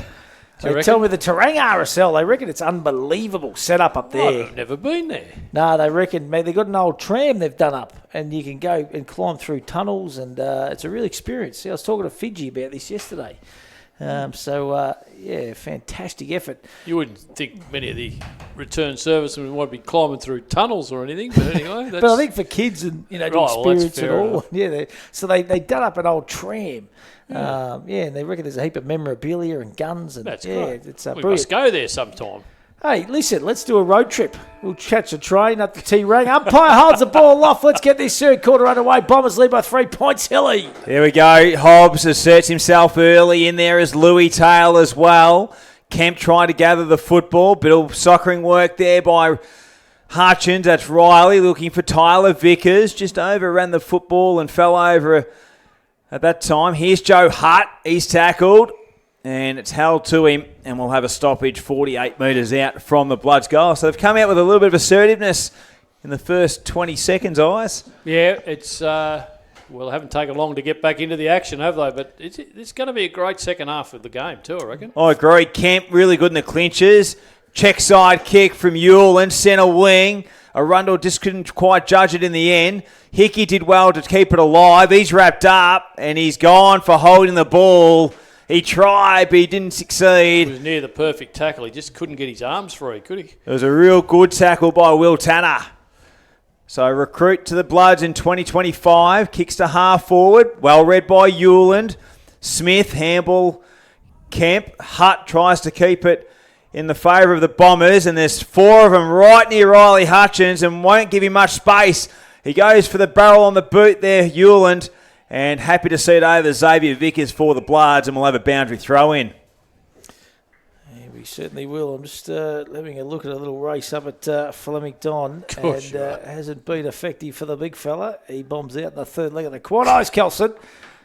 They tell me the Terang RSL, they reckon it's unbelievable setup up there. I've never been there. No, they reckon, they've got an old tram they've done up, and you can go and climb through tunnels, and it's a real experience. See, I was talking to Fiji about this yesterday. Fantastic effort. You wouldn't think many of the return servicemen would be climbing through tunnels or anything, but anyway. But I think for kids and to experience it all, they done up an old tram. And they reckon there's a heap of memorabilia and guns and that's great. It's we brilliant. must go there sometime. Hey, listen, let's do a road trip. We'll catch a train up to Terang. Umpire holds the ball off. Let's get this third quarter underway. Bombers lead by 3 points. Hilly. There we go. Hobbs asserts himself early in there as Louis Tail as well. Kemp trying to gather the football. Bit of soccering work there by Hutchins. That's Riley looking for Tyler Vickers. Just overran the football and fell over at that time. Here's Joe Hutt. He's tackled. And it's held to him, and we'll have a stoppage 48 metres out from the Bloods' goal. So they've come out with a little bit of assertiveness in the first 20 seconds, Eyes. Yeah, it's they haven't taken long to get back into the action, have they? But it's going to be a great second half of the game too, I reckon. I agree. Kemp really good in the clinches. Check side kick from Ewell centre wing. Arundel just couldn't quite judge it in the end. Hickey did well to keep it alive. He's wrapped up, and he's gone for holding the ball. He tried, but he didn't succeed. He was near the perfect tackle. He just couldn't get his arms free, could he? It was a real good tackle by Will Tanner. So recruit to the Bloods in 2025. Kicks to half forward. Well read by Ewell. Smith, handball, Kemp. Hutt tries to keep it in the favour of the Bombers. And there's 4 of them right near Riley Hutchins and won't give him much space. He goes for the barrel on the boot there, Ewell. And happy to see it over Xavier Vickers for the Bloods, and we'll have a boundary throw in. Yeah, we certainly will. I'm just having a look at a little race up at Flemington, and hasn't been effective for the big fella. He bombs out in the third leg of the quad. Eyes, Kelson.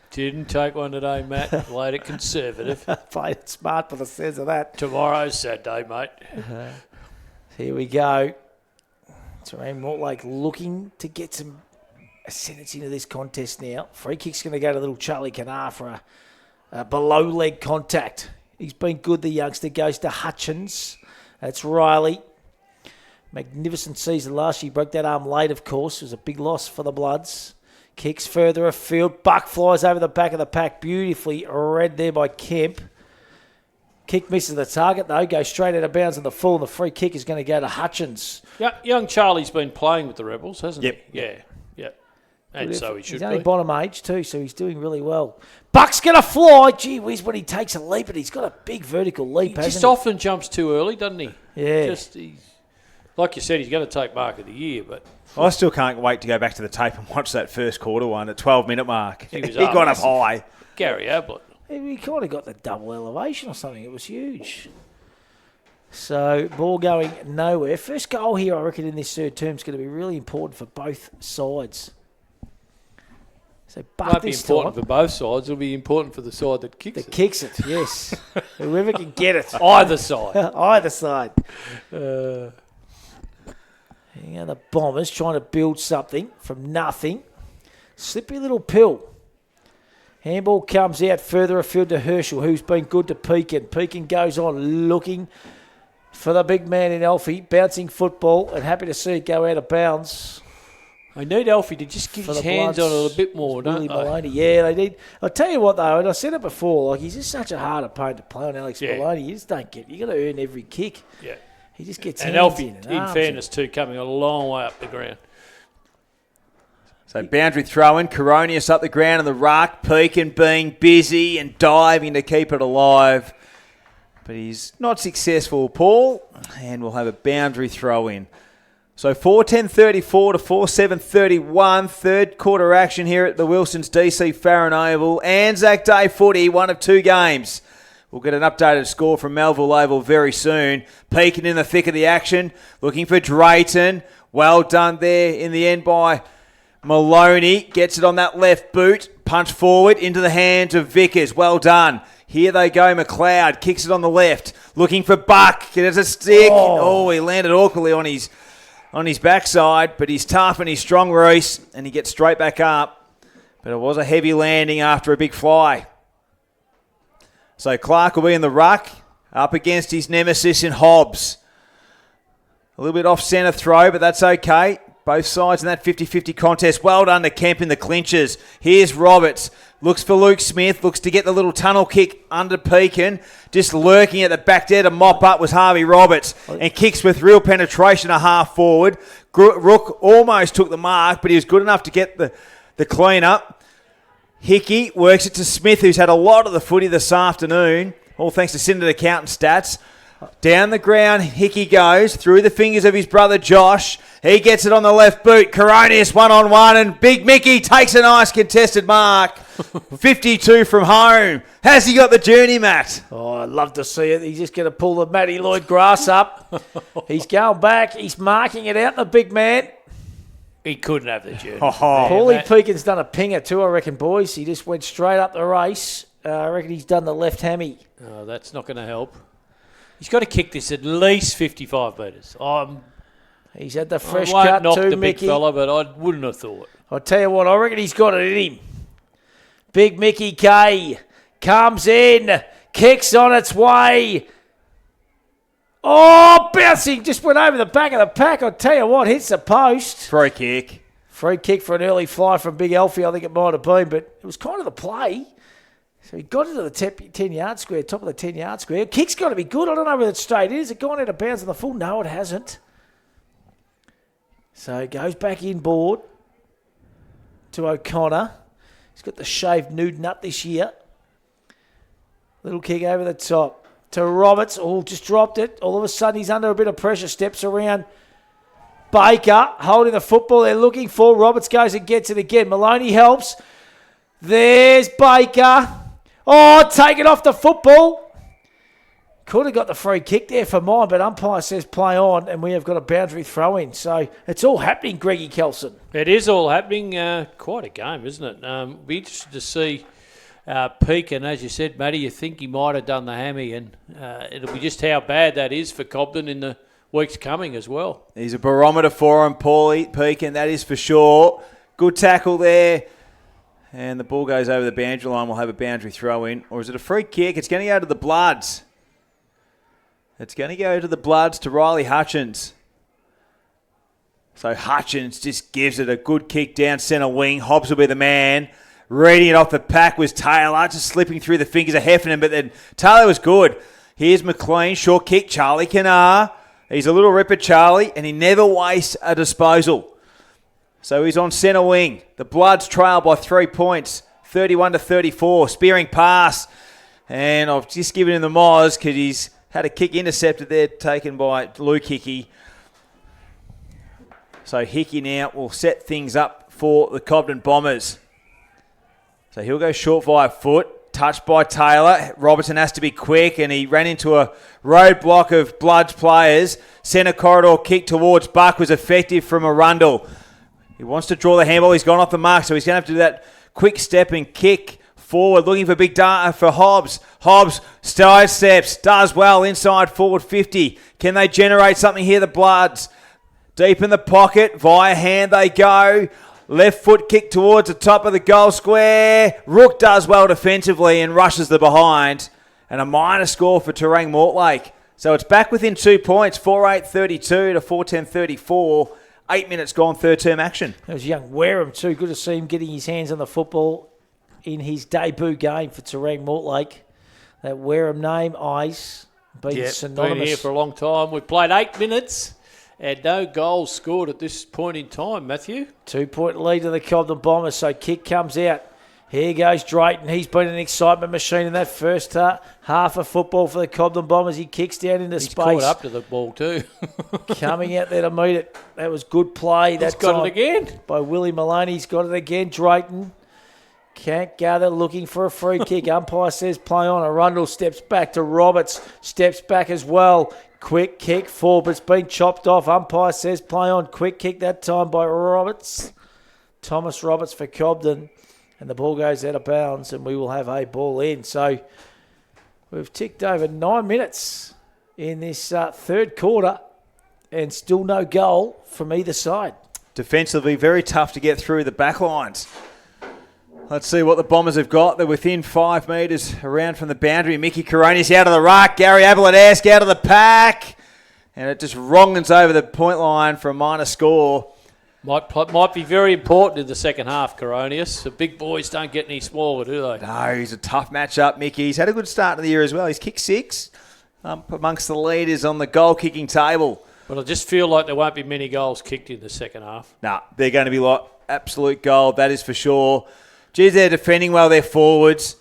Didn't take one today, Matt. Played it conservative. Played it smart for the sense of that. Tomorrow's Saturday, mate. Here we go. Terang Mortlake looking to get some ascendancy into this contest now. Free kick's going to go to little Charlie Canar for a below leg contact. He's been good, the youngster. Goes to Hutchins. That's Riley. Magnificent season last year. Broke that arm late, of course. It was a big loss for the Bloods. Kicks further afield. Buck flies over the back of the pack. Beautifully read there by Kemp. Kick misses the target, though. Goes straight out of bounds in the full, and the free kick is going to go to Hutchins. Yeah, young Charlie's been playing with the Rebels, hasn't he? Yeah. And so he should be. He's only bottom age too, so he's doing really well. Buck's going to fly. Gee whiz, when he takes a leap, and he's got a big vertical leap, He just often jumps too early, doesn't he? Yeah. Like you said, he's going to take mark of the year, but... I still can't wait to go back to the tape and watch that first quarter one at 12-minute mark. He was got up high. Gary Ablett. He kind of got the double elevation or something. It was huge. So, ball going nowhere. First goal here, I reckon, in this third term is going to be really important for both sides. So, Buck Won't be important for both sides. It'll be important for the side that kicks it. Kicks it, yes. Whoever can get it. Either side. Either side. The Bombers trying to build something from nothing. Slippery little pill. Handball comes out further afield to Herschel, who's been good to Pekin. Pekin goes on looking for the big man in Alfie. Bouncing football, and happy to see it go out of bounds. I need Alfie to just get his hands on it a bit more, don't they? Maloney. Yeah, they need. I'll tell you what, though, and I said it before, like, he's just such a hard opponent to play on Alex Maloney. You just don't get. You got to earn every kick. Yeah. He just gets and hands Alfie, in fairness, too, coming a long way up the ground. So boundary throw-in, Coronius up the ground in the ruck, Pekin being busy and diving to keep it alive. But he's not successful, Paul, and we'll have a boundary throw-in. So 4:10:34 to 4:7:31, third quarter action here at the Wilson's DC Farron Oval. Anzac Day footy, one of 2 games. We'll get an updated score from Melville Oval very soon. Pekin in the thick of the action, looking for Drayton. Well done there in the end by Maloney. Gets it on that left boot. Punch forward into the hands of Vickers. Well done. Here they go. McLeod kicks it on the left. Looking for Buck. Gets a stick. Oh, he landed awkwardly on on his backside, but he's tough and he's strong, Reese, and he gets straight back up. But it was a heavy landing after a big fly. So Clark will be in the ruck, up against his nemesis in Hobbs. A little bit off-centre throw, but that's okay. Both sides in that 50-50 contest. Well done to Kemp in the clinches. Here's Roberts. Looks for Luke Smith. Looks to get the little tunnel kick under Pekin. Just lurking at the back there to mop up was Harvey Roberts. And kicks with real penetration a half forward. Rook almost took the mark, but he was good enough to get the clean up. Hickey works it to Smith, who's had a lot of the footy this afternoon. All thanks to Syndicate Accountant stats. Down the ground, Hickey goes through the fingers of his brother Josh. He gets it on the left boot. Coronius one-on-one, and Big Mickey takes a nice contested mark. 52 from home. Has he got the journey, Matt? Oh, I'd love to see it. He's just going to pull the Matty Lloyd grass up. He's going back. He's marking it out, the big man. He couldn't have the journey. Paulie Pekin's done a pinger too, I reckon, boys. He just went straight up the race. I reckon he's done the left hammy. Oh, that's not going to help. He's got to kick this at least 55 metres. He's had the fresh I won't cut knock too, the Mickey. big fella, but I wouldn't have thought. I'll tell you what, I reckon he's got it in him. Big Mickey K comes in, kicks on its way. Oh, bouncing, just went over the back of the pack. I'll tell you what, hits the post. Free kick. Free kick for an early fly from Big Alfie, I think it might have been, but it was kind of the play. So he got into the 10-yard square, top of the 10-yard square. Kick's got to be good. I don't know whether it's straight. Is it gone out of bounds on the full? No, it hasn't. So it goes back inboard to O'Connor. He's got the shaved nude nut this year. Little kick over the top to Roberts. Oh, just dropped it. All of a sudden he's under a bit of pressure. Steps around Baker, holding the football they're looking for. Roberts goes and gets it again. Maloney helps. There's Baker. Oh, taken off the football. Could have got the free kick there for mine, but umpire says play on, and we have got a boundary throw in. So it's all happening, Greggy Kelson. It is all happening. Quite a game, isn't it? Be interested to see Pekin, as you said, Matty. You think he might have done the hammy, and it'll be just how bad that is for Cobden in the weeks coming as well. He's a barometer for him, Paulie Pekin, that is for sure. Good tackle there. And the ball goes over the boundary line. We'll have a boundary throw in. Or is it a free kick? It's going to go to the Bloods. It's going to go to the Bloods to Riley Hutchins. So Hutchins just gives it a good kick down centre wing. Hobbs will be the man. Reading it off the pack was Taylor. Just slipping through the fingers of Heffernan. But then Taylor was good. Here's McLean. Short kick. Charlie Canar. He's a little ripper, Charlie. And he never wastes a disposal. So he's on centre wing. The Bloods trail by 3 points, 31-34. Spearing pass. And I've just given him the Moz because he's had a kick intercepted there taken by Luke Hickey. So Hickey now will set things up for the Cobden Bombers. So he'll go short via foot. Touched by Taylor. Robertson has to be quick, and he ran into a roadblock of Bloods players. Centre corridor kick towards Buck was effective from Arundel. He wants to draw the handball. He's gone off the mark, so he's going to have to do that quick step and kick forward, looking for big data for Hobbs. Hobbs side steps, does well inside forward 50. Can they generate something here, the Bloods? Deep in the pocket, via hand they go. Left foot kick towards the top of the goal square. Rook does well defensively and rushes the behind. And a minor score for Terang Mortlake. So it's back within 2 points, 4-8-32 to 4-10-34. 8 minutes gone, third term action. That was young Wareham too. Good to see him getting his hands on the football in his debut game for Terang Mortlake. That Wareham name, Ice, been synonymous. Been here for a long time. We've played 8 minutes and no goals scored at this point in time, Matthew. 2 point lead to the Cobden Bombers, so kick comes out. Here goes Drayton. He's been an excitement machine in that first half of football for the Cobden Bombers. He kicks down into space. He's caught up to the ball too. Coming out there to meet it. That was good play. He's got it again. By Willie Maloney. He's got it again. Drayton can't gather, looking for a free kick. Umpire says play on. Arundel steps back to Roberts. Steps back as well. Quick kick forward, but it's been chopped off. Umpire says play on. Quick kick that time by Roberts. Thomas Roberts for Cobden. And the ball goes out of bounds, and we will have a ball in. So we've ticked over 9 minutes in this third quarter. and still no goal from either side. Defensively, very tough to get through the back lines. Let's see what the Bombers have got. They're within 5 metres around from the boundary. Mickey Coronius out of the ruck. Gary Ablett-Ask out of the pack. And it just wrongins over the point line for a minor score. Might be very important in the second half, Coronius. The big boys don't get any smaller, do they? No, he's a tough matchup, Mickey. He's had a good start to the year as well. He's kicked 6 amongst the leaders on the goal-kicking table. But I just feel like there won't be many goals kicked in the second half. Nah, they're going to be like absolute gold, that is for sure. Geez, they're defending well, their forwards.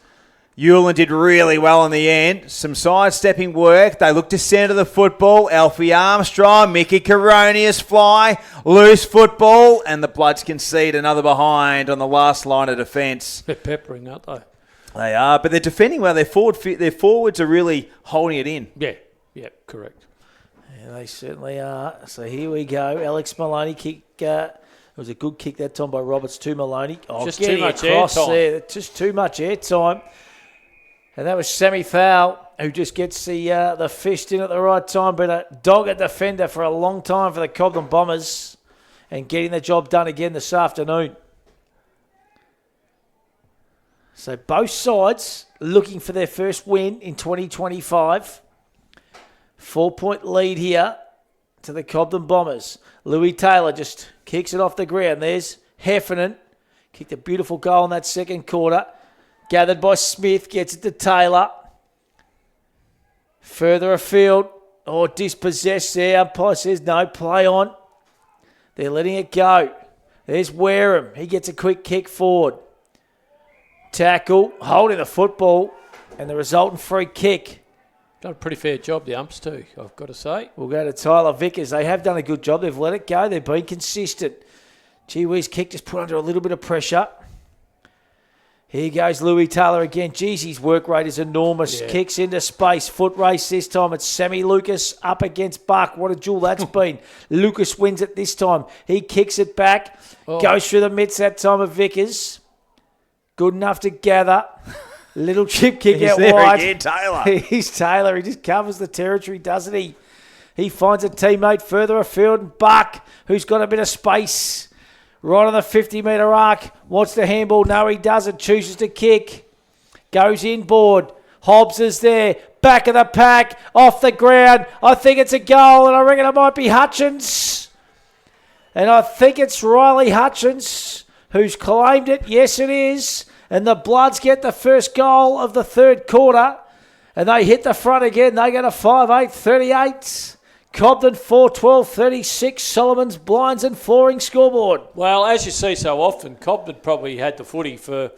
Hewlin did really well in the end. Some sidestepping work. They look to centre the football. Alfie Armstrong, Mickey Coronius fly. Loose football. And the Bloods concede another behind on the last line of defence. They're peppering, aren't they? They are, but they're defending well. Their forwards are really holding it in. Yeah, correct. Yeah, they certainly are. So here we go. Alex Maloney kick. It was a good kick that time by Roberts to Maloney. Oh, just getting too much across airtime. there. Just too much airtime. And that was Sammy Fowl, who just gets the fist in at the right time. Been a dogged defender for a long time for the Cobden Bombers and getting the job done again this afternoon. So both sides looking for their first win in 2025. 4-point lead here to the Cobden Bombers. Louis Taylor just kicks it off the ground. There's Heffernan. Kicked a beautiful goal in that second quarter. Gathered by Smith. Gets it to Taylor. Further afield. Oh, dispossessed there. Umpire says no, play on. They're letting it go. There's Wareham. He gets a quick kick forward. Tackle. Holding the football. And the resultant free kick. Done a pretty fair job, the umps too, I've got to say. We'll go to Tyler Vickers. They have done a good job. They've let it go. They've been consistent. Gee whiz, kick just put under a little bit of pressure. Here goes Louis Taylor again. Geez, his work rate is enormous. Yeah. Kicks into space. Foot race this time. It's Sammy Lucas up against Buck. What a duel that's been. Lucas wins it this time. He kicks it back. Goes through the mitts that time of Vickers. Good enough to gather. Little chip kick out wide. Again, Taylor. He's Taylor. He just covers the territory, doesn't he? He finds a teammate further afield. And Buck, who's got a bit of space, right on the 50-metre arc, wants the handball. No, he doesn't. Chooses to kick. Goes inboard. Hobbs is there. Back of the pack. Off the ground. I think it's a goal, and I reckon it might be Hutchins. And I think it's Riley Hutchins who's claimed it. Yes, it is. And the Bloods get the first goal of the third quarter. And they hit the front again. They get a 5-8-38. Cobden 4-12-36. Solomon's blinds and flooring scoreboard. Well, as you see so often, Cobden probably had the footy for,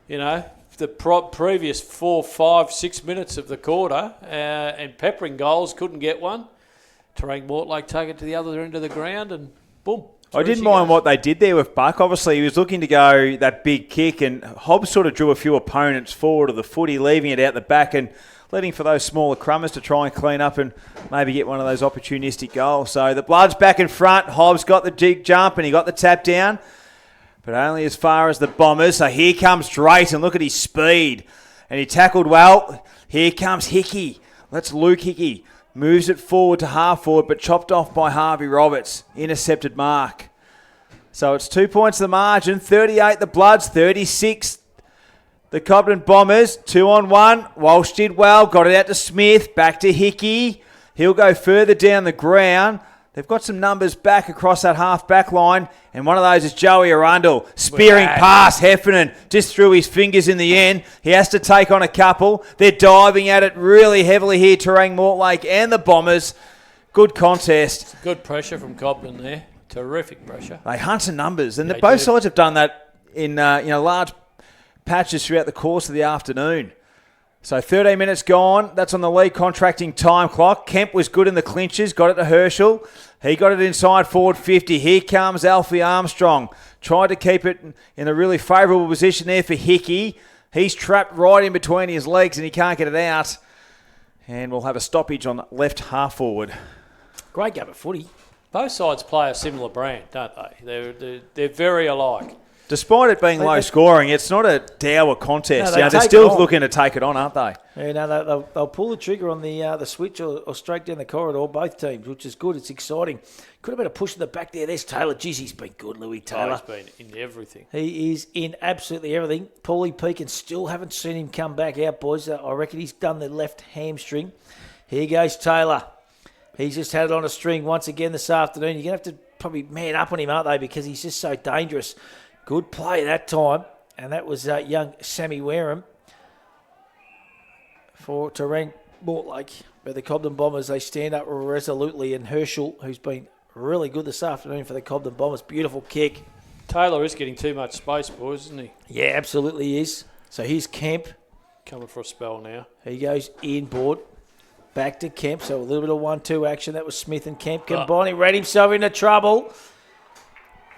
the previous 4, 5, 6 minutes of the quarter. And peppering goals, couldn't get one. Terang Mortlake take it to the other end of the ground and boom. I didn't mind what they did there with Buck. Obviously, he was looking to go that big kick, and Hobbs sort of drew a few opponents forward of the footy, leaving it out the back and letting for those smaller crummers to try and clean up and maybe get one of those opportunistic goals. So the Bloods back in front. Hobbs got the jig jump and he got the tap down, but only as far as the Bombers. So here comes Drayton. Look at his speed. And he tackled well. Here comes Hickey. That's Luke Hickey. Moves it forward to half forward, but chopped off by Harvey Roberts. Intercepted mark. So it's 2 points the margin. 38 the Bloods, 36 the Cobden Bombers. 2-on-1. Walsh did well. Got it out to Smith. Back to Hickey. He'll go further down the ground. They've got some numbers back across that half-back line, and one of those is Joey Arundel. Spearing past Heffernan, just threw his fingers in the end. He has to take on a couple. They're diving at it really heavily here, Terang, Mortlake and the Bombers. Good contest. Good pressure from Cobden there. Terrific pressure. They hunt some numbers, and They both do. sides have done that in large patches throughout the course of the afternoon. So 13 minutes gone. That's on the league contracting time clock. Kemp was good in the clinches. Got it to Herschel. He got it inside forward 50. Here comes Alfie Armstrong. Tried to keep it in a really favourable position there for Hickey. He's trapped right in between his legs and he can't get it out. And we'll have a stoppage on left half forward. Great game of footy. Both sides play a similar brand, don't they? They're very alike. Despite it being low scoring, it's not a dour contest. No, They're still looking to take it on, aren't they? Yeah, no, they'll pull the trigger on the switch or straight down the corridor, both teams, which is good. It's exciting. Could have been a push in the back there. There's Taylor. Jeez, he's been good, Louis Taylor. He's been in everything. He is in absolutely everything. Paulie Pekin, still haven't seen him come back out, boys. I reckon he's done the left hamstring. Here goes Taylor. He's just had it on a string once again this afternoon. You're going to have to probably man up on him, aren't they, because he's just so dangerous. Good play that time, and that was young Sammy Wareham for Terang Mortlake. But the Cobden Bombers, they stand up resolutely, and Herschel, who's been really good this afternoon for the Cobden Bombers. Beautiful kick. Taylor is getting too much space, boys, isn't he? Yeah, absolutely he is. So here's Kemp. Coming for a spell now. He goes inboard. Back to Kemp. So a little bit of 1-2 action. That was Smith and Kemp combining. Ran himself into trouble.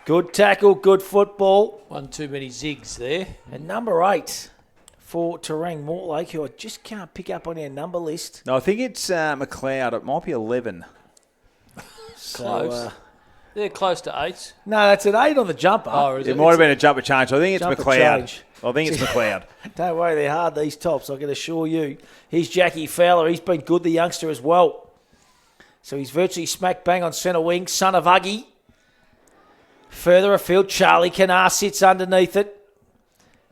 Good tackle, good football. One too many zigs there. And number 8 for Terang Mortlake, who I just can't pick up on our number list. No, I think it's McLeod. It might be 11. Close. They're close to 8. No, that's an 8 on the jumper. Oh, is It might have been a jumper change. I think it's Jumper McLeod. change. I think it's McLeod. Don't worry, they're hard, these tops, I can assure you. Here's Jackie Fowler. He's been good, the youngster, as well. So he's virtually smack bang on centre wing. Son of Huggy. Further afield, Charlie Kanar sits underneath it.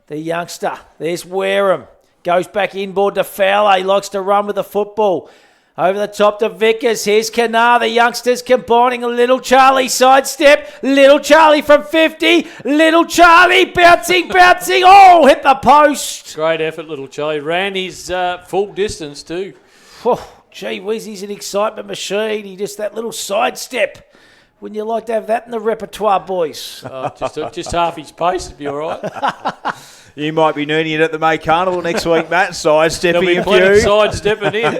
The youngster. There's Wareham. Goes back inboard to Fowler. He likes to run with the football. Over the top to Vickers. Here's Kanar. The youngsters combining. A little Charlie sidestep. Little Charlie from 50. Little Charlie bouncing. Oh, hit the post. Great effort, little Charlie. Ran his full distance too. Oh, gee whiz, he's an excitement machine. He just, that little sidestep. Wouldn't you like to have that in the repertoire, boys? Just half his pace would be all right. You might be needing it at the May Carnival next week, Matt. Sidestepping There'll be a plenty few. sidestepping in.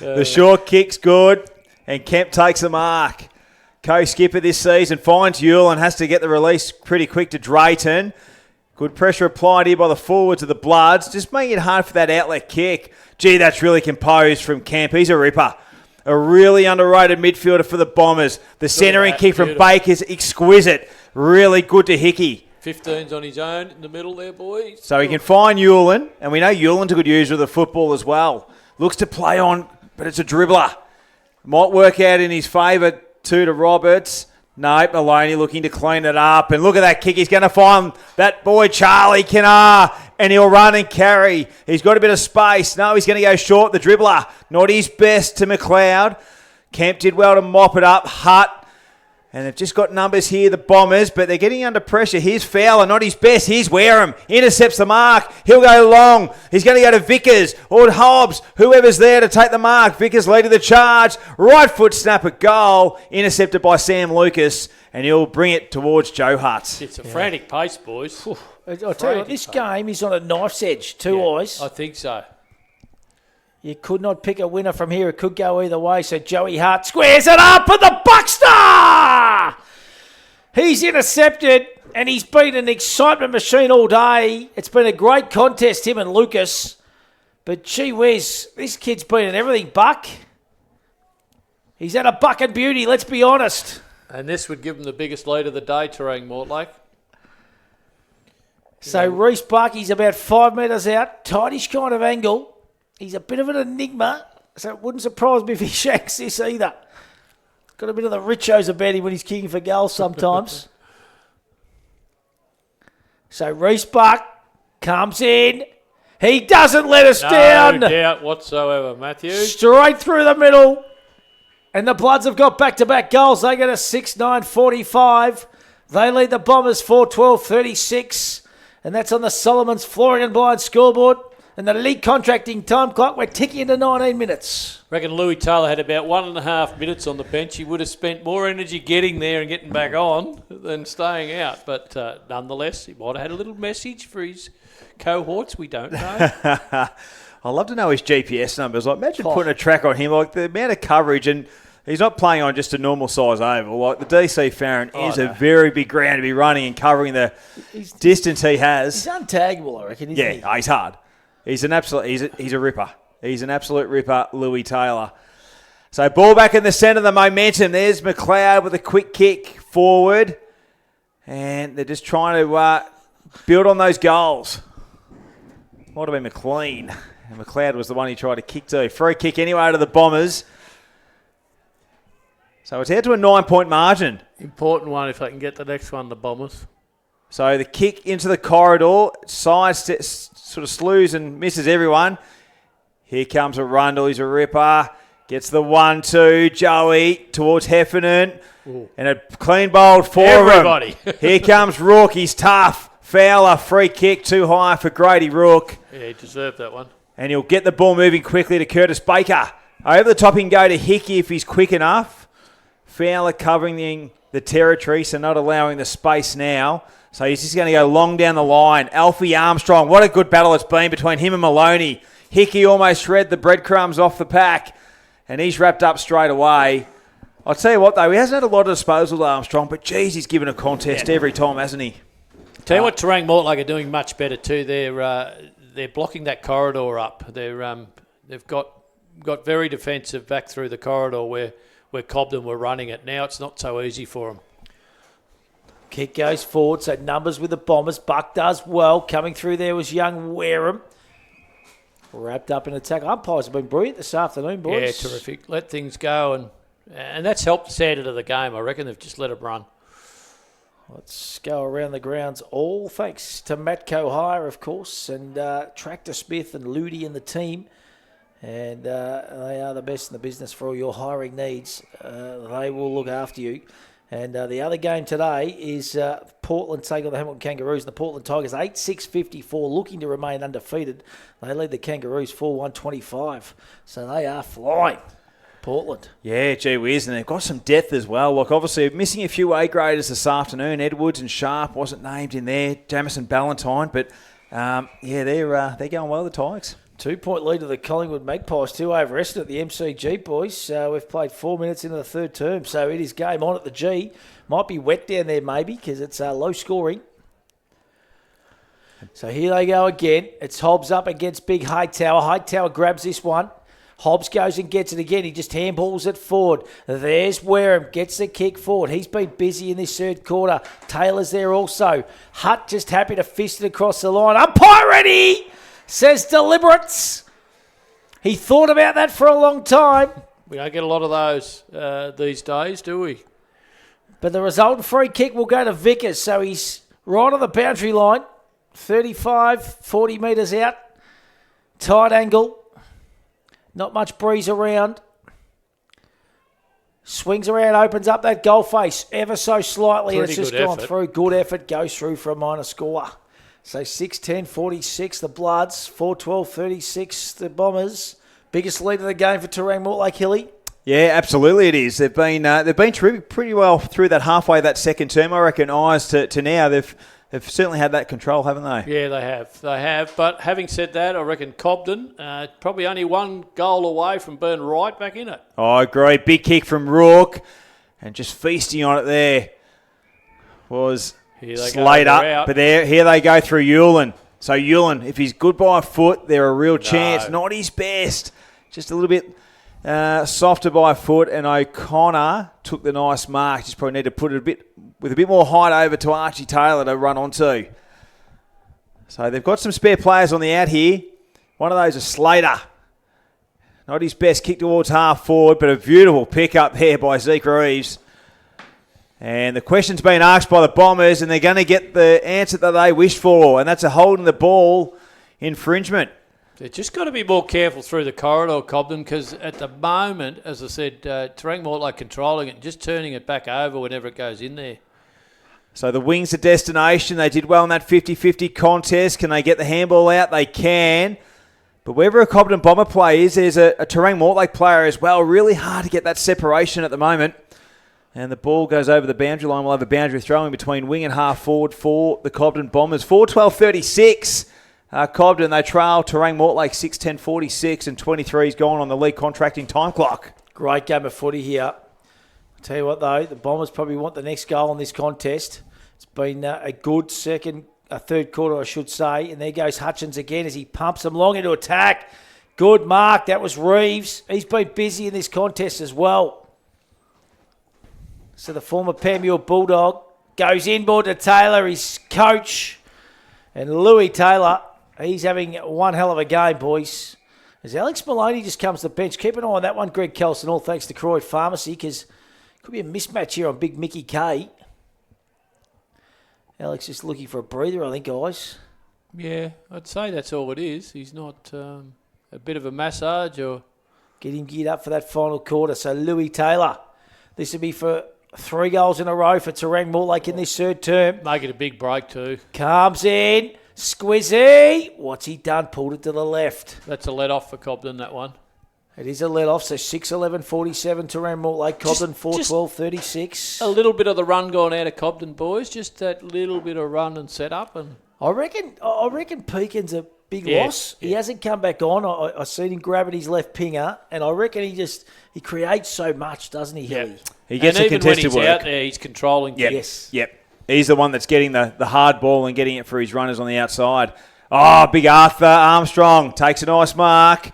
The short kick's good, and Kemp takes the mark. Co-skipper this season finds Ewell and has to get the release pretty quick to Drayton. Good pressure applied here by the forwards of the Bloods, just making it hard for that outlet kick. Gee, that's really composed from Kemp. He's a ripper. A really underrated midfielder for the Bombers. The centering kick from Baker's exquisite. Really good to Hickey. 15's on his own in the middle there, boys. So he can find Ewell, and we know Ewell's a good user of the football as well. Looks to play on, but it's a dribbler. Might work out in his favour, 2 to Roberts. No, Maloney looking to clean it up. And look at that kick. He's going to find that boy, Charlie Kanar, and he'll run and carry. He's got a bit of space. No, he's going to go short, the dribbler. Not his best to McLeod. Kemp did well to mop it up. Hutt. And they've just got numbers here, the Bombers, but they're getting under pressure. Here's Fowler, not his best. Here's Wareham. Intercepts the mark. He'll go long. He's going to go to Vickers or Hobbs, whoever's there to take the mark. Vickers leading the charge. Right foot snap at goal. Intercepted by Sam Lucas, and he'll bring it towards Joe Hutt. It's a frantic pace, boys. I'll tell you what, this game is on a knife's edge. Two eyes. I think so. You could not pick a winner from here. It could go either way. So Joey Hart squares it up and the Buckster! He's intercepted and he's been an excitement machine all day. It's been a great contest, him and Lucas. But gee whiz, this kid's been in everything, Buck. He's had a buck and beauty, let's be honest. And this would give him the biggest lead of the day, Terang Mortlake. So Reece Buck, he's about 5 metres out. Tightish kind of angle. He's a bit of an enigma, so it wouldn't surprise me if he shanks this either. Got a bit of the richos about him when he's kicking for goals sometimes. So Reece Buck comes in. He doesn't let us down. No doubt whatsoever, Matthew. Straight through the middle. And the Bloods have got back-to-back goals. They get a 6-9-45. They lead the Bombers 4-12-36. And that's on the Solomon's Flooring and Blind scoreboard. And the league contracting time clock, we're ticking into 19 minutes. Reckon Louis Taylor had about 1.5 minutes on the bench. He would have spent more energy getting there and getting back on than staying out. But nonetheless, he might have had a little message for his cohorts. We don't know. I'd love to know his GPS numbers. Like, imagine putting a track on him, like the amount of coverage, and he's not playing on just a normal size oval. Like the DC Farron is a very big ground to be running and covering the distance he has. He's untaggable, I reckon, isn't he? Yeah, he's hard. He's an absolute. He's a ripper. He's an absolute ripper, Louis Taylor. So ball back in the centre, the momentum. There's McLeod with a quick kick forward. And they're just trying to build on those goals. Might have been McLean. And McLeod was the one he tried to kick to. Free kick anyway to the Bombers. So it's out to a 9-point margin. Important one if they can get the next one, the Bombers. So the kick into the corridor, side sort of slews and misses everyone. Here comes a Rundle, he's a ripper. Gets the 1-2, Joey towards Heffernan. Ooh. And a clean bowled for everybody. Here comes Rook, he's tough. Fowler, free kick, too high for Grady Rook. Yeah, he deserved that one. And he'll get the ball moving quickly to Curtis Baker. Over the top he can go to Hickey if he's quick enough. Fowler covering the territory, so not allowing the space now. So he's just going to go long down the line. Alfie Armstrong, what a good battle it's been between him and Maloney. Hickey almost shred the breadcrumbs off the pack, and he's wrapped up straight away. I'll tell you what, though, he hasn't had a lot of disposal to Armstrong, but, geez, he's given a contest every time, hasn't he? Tell you what, Terang Mortlake are doing much better too. They're blocking that corridor up. They've got very defensive back through the corridor where Cobden were running it. Now it's not so easy for them. Kick goes forward, so numbers with the Bombers. Buck does well. Coming through there was young Wareham. Wrapped up in attack. Umpires have been brilliant this afternoon, boys. Yeah, terrific. Let things go, and that's helped the standard of the game. I reckon they've just let it run. Let's go around the grounds, all thanks to Matco Hire, of course, and Tractor Smith and Ludi and the team. And they are the best in the business for all your hiring needs. They will look after you. And the other game today is Portland taking on the Hamilton Kangaroos. The Portland Tigers 8-6-54, looking to remain undefeated. They lead the Kangaroos 4-1-25. So they are flying. Portland. Yeah, gee whiz, and they've got some depth as well. Look, obviously missing a few A-graders this afternoon. Edwards and Sharp wasn't named in there. Jamison Ballantyne, but they're going well, the Tigers. 2-point lead of the Collingwood Magpies, 2 over Eston at the MCG, boys. We've played 4 minutes into the third term, so it is game on at the G. Might be wet down there maybe because it's low scoring. So here they go again. It's Hobbs up against Big Hightower. Hightower grabs this one. Hobbs goes and gets it again. He just handballs it forward. There's Wareham. Gets the kick forward. He's been busy in this third quarter. Taylor's there also. Hutt just happy to fist it across the line. Umpire ready! Says deliberates. He thought about that for a long time. We don't get a lot of those these days, do we? But the resultant free kick will go to Vickers. So he's right on the boundary line. 35, 40 metres out. Tight angle. Not much breeze around. Swings around, opens up that goal face ever so slightly. Pretty and it's just gone through. Good effort. Goes through for a minor score. So 6-10-46, the Bloods. 4-12-36, the Bombers. Biggest lead of the game for Terang Mortlake, Hilly. Yeah, absolutely it is. They've been terrific, pretty well through that halfway of that second term. I reckon eyes to now they've certainly had that control, haven't they? Yeah, they have. They have. But having said that, I reckon Cobden probably only one goal away from being right back in it. Oh, I agree. Big kick from Rourke and just feasting on it there was Slater. But here they go through Hewlin. So Hewlin, if he's good by a foot, they're a real chance. Not his best. Just a little bit softer by a foot, and O'Connor took the nice mark. Just probably need to put it with a bit more height over to Archie Taylor to run onto. So they've got some spare players on the out here. One of those is Slater. Not his best kick towards half forward, but a beautiful pick up there by Zeke Reeves. And the question's been asked by the Bombers, and they're going to get the answer that they wished for, and that's a holding the ball infringement. They've just got to be more careful through the corridor, Cobden, because at the moment, as I said, Terang Mortlake controlling it and just turning it back over whenever it goes in there. So the wings are destination. They did well in that 50-50 contest. Can they get the handball out? They can. But wherever a Cobden Bomber play is, there's a Terang Mortlake player as well. Really hard to get that separation at the moment. And the ball goes over the boundary line. We'll have a boundary throw in between wing and half forward for the Cobden Bombers. 4-12-36. Cobden, they trail Terang Mortlake 6-10-46, and 23's gone on the league contracting time clock. Great game of footy here. I'll tell you what, though, the Bombers probably want the next goal in this contest. It's been a good third quarter, I should say. And there goes Hutchins again as he pumps them long into attack. Good mark. That was Reeves. He's been busy in this contest as well. So the former Panmure Bulldog Goes inboard to Taylor, his coach. And Louis Taylor, he's having one hell of a game, boys. As Alex Maloney just comes to the bench. Keep an eye on that one, Greg Kelson, all thanks to Croyd Pharmacy, because could be a mismatch here on Big Mickey K. Alex just looking for a breather, I think, guys. Yeah, I'd say that's all it is. He's not a bit of a massage or... Get him geared up for that final quarter. So Louis Taylor, this will be for 3 goals in a row for Terang Mortlake in this third term. Make it a big break too. Comes in, Squizzy. What's he done? Pulled it to the left. That's a let off for Cobden, that one. It is a let-off, so 6-11-47, Terang Mortlake, Cobden 4-12-36. A little bit of the run gone out of Cobden, boys. Just that little bit of run and set up. And I reckon Pekin's a big loss. Yeah. He hasn't come back on. I seen him grabbing his left pinger, and I reckon he creates so much, doesn't he, Hilly? He gets and a even contested when he's work. out there, he's controlling things. Yep. He's the one that's getting the hard ball and getting it for his runners on the outside. Oh, big Arthur Armstrong takes a nice mark.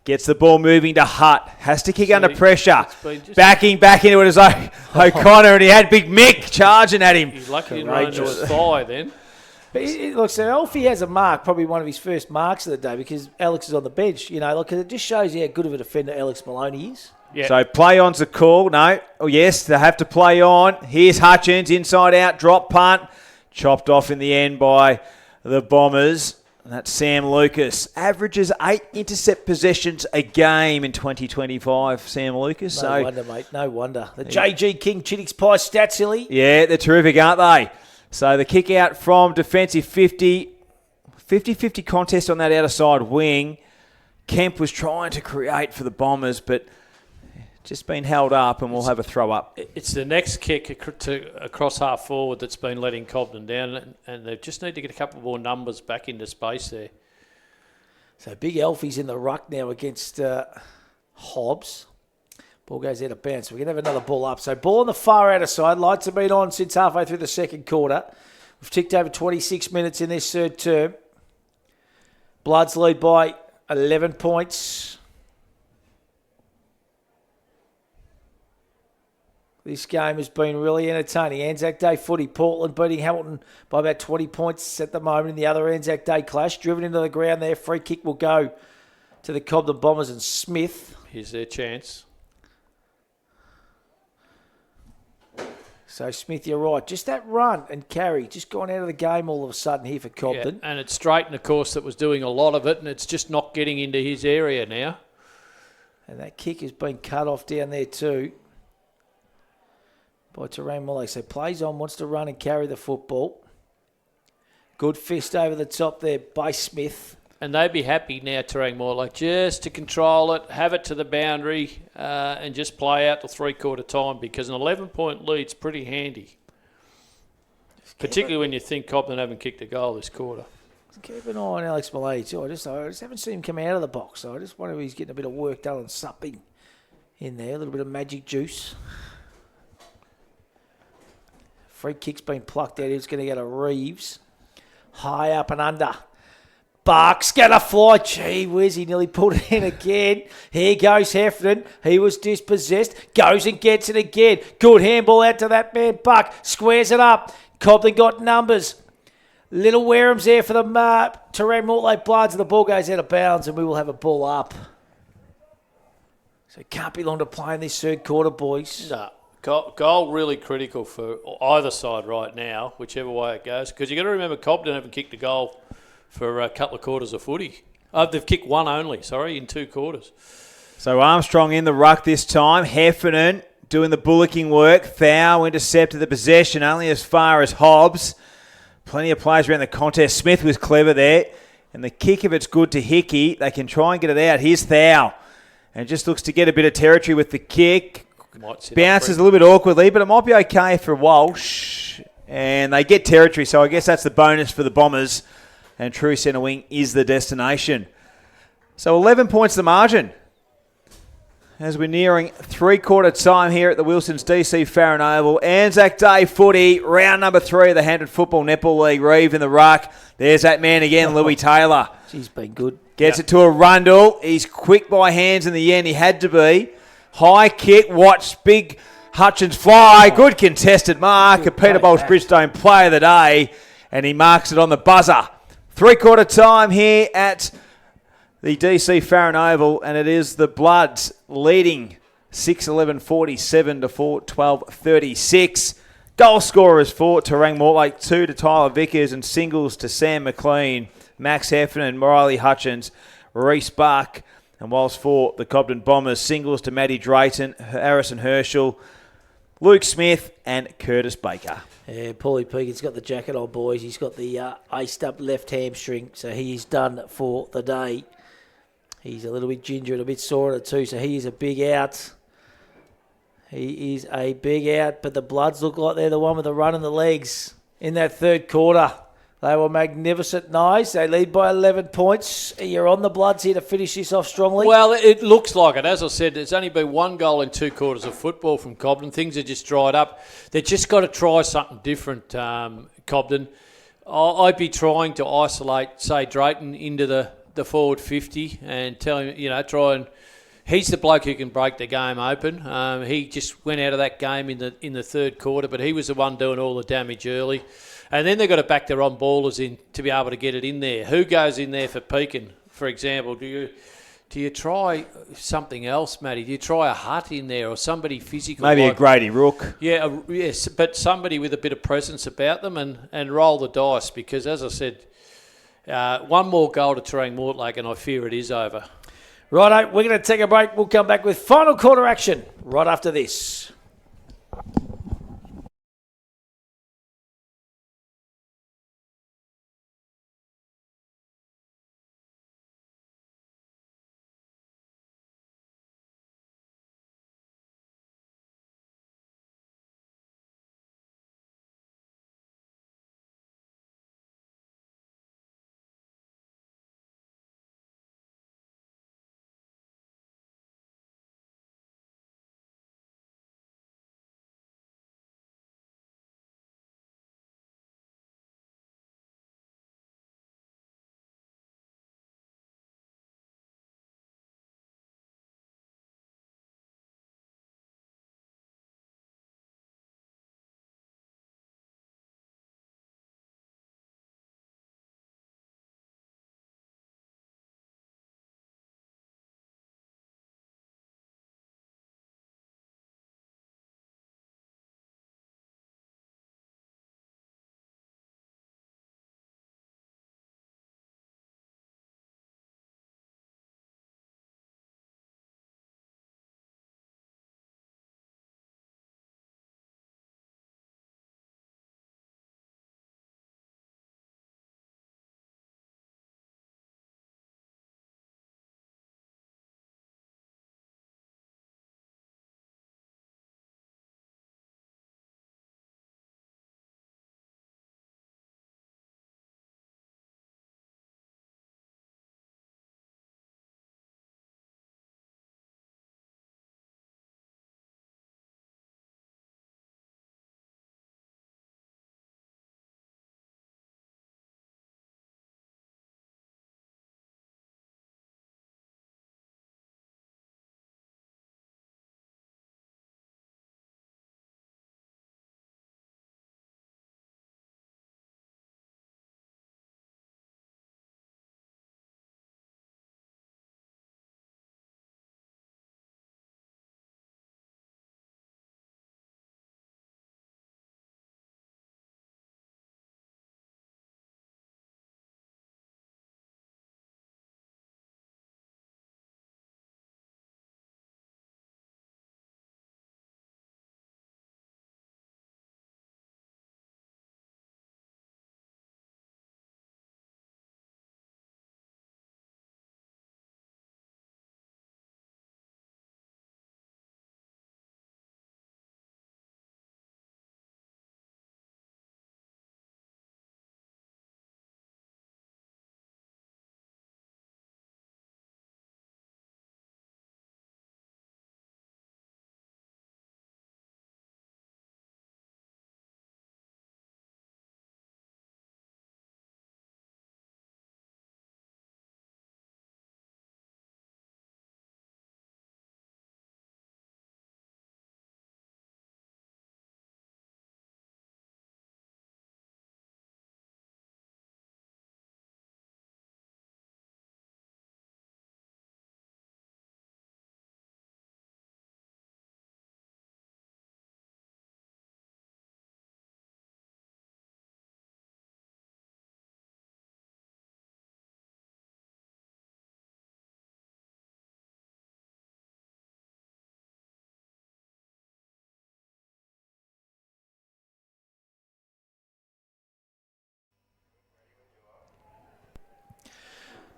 Gets the ball moving to Hutt. Has to kick under pressure. Backing back into it as O'Connor, and he had Big Mick charging at him. He's lucky he didn't run into his thigh then. But look, so Alfie has a mark, probably one of his first marks of the day, because Alex is on the bench. You know, it just shows you how good of a defender Alex Maloney is. Yep. So play on's a call. No. Oh, yes, they have to play on. Here's Hutchins, inside out, drop punt. Chopped off in the end by the Bombers. And that's Sam Lucas. Averages 8 intercept possessions a game in 2025, Sam Lucas. No wonder, mate. No wonder. The JG King Chittix Pie stats, silly. Yeah, they're terrific, aren't they? So the kick out from defensive 50-50 contest on that outer side wing. Kemp was trying to create for the Bombers, but just been held up, and we'll have a throw up. It's the next kick across half forward that's been letting Cobden down, and they just need to get a couple more numbers back into space there. So Big Elfie's in the ruck now against Hobbs. Ball goes out of bounds. So we're going to have another ball up. So ball on the far outer side. Lights have been on since halfway through the second quarter. We've ticked over 26 minutes in this third term. Bloods lead by 11 points. This game has been really entertaining. Anzac Day footy. Portland beating Hamilton by about 20 points at the moment in the other Anzac Day clash. Driven into the ground there. Free kick will go to the Cobden Bombers and Smith. Here's their chance. So, Smith, you're right. Just that run and carry, just gone out of the game all of a sudden here for Cobden. Yeah, and it's Drayton, of course, that was doing a lot of it, and it's just not getting into his area now. And that kick has been cut off down there too by Terang Mortlake. So plays on, wants to run and carry the football. Good fist over the top there by Smith. And they'd be happy now, Terang Mortlake, just to control it, have it to the boundary, and just play out the three-quarter time, because an 11-point lead's pretty handy. Particularly when you think Cobden haven't kicked a goal this quarter. Keep an eye on Alex Maloney too. I just haven't seen him come out of the box. So I just wonder if he's getting a bit of work done on something in there. A little bit of magic juice. Free kick's been plucked out. He's going to go to Reeves. High up and under. Buck's going to fly. Gee whiz, he nearly pulled it in again. Here goes Heffernan. He was dispossessed. Goes and gets it again. Good handball out to that man, Buck. Squares it up. Cobden got numbers. Little Wareham's there for the Terang Mortlake Bloods, and the ball goes out of bounds, and we will have a ball up. So it can't be long to play in this third quarter, boys. No. Goal really critical for either side right now, whichever way it goes. Because you've got to remember, Cobden haven't kicked a goal for a couple of quarters of footy. They've kicked one only, in 2 quarters. So Armstrong in the ruck this time. Heffernan doing the bullocking work. Thou intercepted the possession only as far as Hobbs. Plenty of players around the contest. Smith was clever there. And the kick, if it's good to Hickey, they can try and get it out. Here's Thou. And just looks to get a bit of territory with the kick. Bounces a little bit awkwardly, but it might be okay for Walsh. And they get territory, so I guess that's the bonus for the Bombers. And true centre wing is the destination. So 11 points the margin. As we're nearing three-quarter time here at the Wilson's DC Farron Oval. Anzac Day footy, round number 3 of the 100 Football Netball League. Reeve in the ruck. There's that man again, Louis Taylor. He's been good. Gets it to a Rundle. He's quick by hands in the end. He had to be. High kick. Watch. Big Hutchins fly. Good contested mark. Good, A Peter great Bowles match. Bridgestone player of the day. And he marks it on the buzzer. 3/4 time here at the DC Farron Oval. And it is the Bloods leading 6-11-47 to 4-12-36. Goal scorers for Terang Mortlake, 2 to Tyler Vickers and singles to Sam McLean, Max Heffernan, Riley Hutchins, Reece Buck. And whilst for the Cobden Bombers, singles to Matty Drayton, Harrison Herschel, Luke Smith and Curtis Baker. Yeah, Paulie Peakin's got the jacket on, boys. He's got the aced up left hamstring, so he is done for the day. He's a little bit ginger and a bit sore at it too, so he is a big out. He is a big out, but the Bloods look like they're the one with the run in the legs in that third quarter. They were magnificent. Nice. They lead by 11 points. You're on the Bloods here to finish this off strongly. Well, it looks like it. As I said, there's only been 1 goal in 2 quarters of football from Cobden. Things are just dried up. They've just got to try something different, Cobden. I'd be trying to isolate, say, Drayton into the forward 50 and tell him, try and... He's the bloke who can break the game open. He just went out of that game in the third quarter, but he was the one doing all the damage early. And then they've got to back their on ballers in to be able to get it in there. Who goes in there for Peakin, for example? Do you try something else, Matty? Do you try a Hutt in there or somebody physical? Maybe a Grady Rook. Yeah, yes, but somebody with a bit of presence about them and roll the dice because, as I said, 1 more goal to Terang Mortlake and I fear it is over. Righto, we're going to take a break. We'll come back with final quarter action right after this.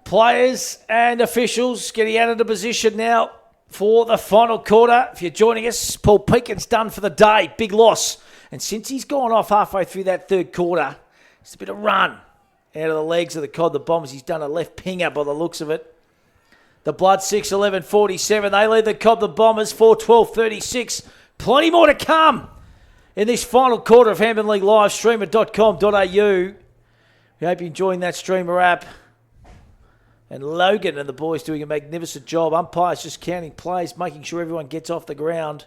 Players and officials getting out of the position now for the final quarter. If you're joining us, Paul Peakin's done for the day. Big loss. And since he's gone off halfway through that third quarter, it's a bit of run out of the legs of the Cobden Bombers. He's done a left pinger by the looks of it. The Blood 6-11-47. They lead the Cobden Bombers 4-12-36. Plenty more to come in this final quarter of Handman League Live. Streamer.com.au. We hope you're enjoying that Streamer app. And Logan and the boys doing a magnificent job. Umpires just counting plays, making sure everyone gets off the ground.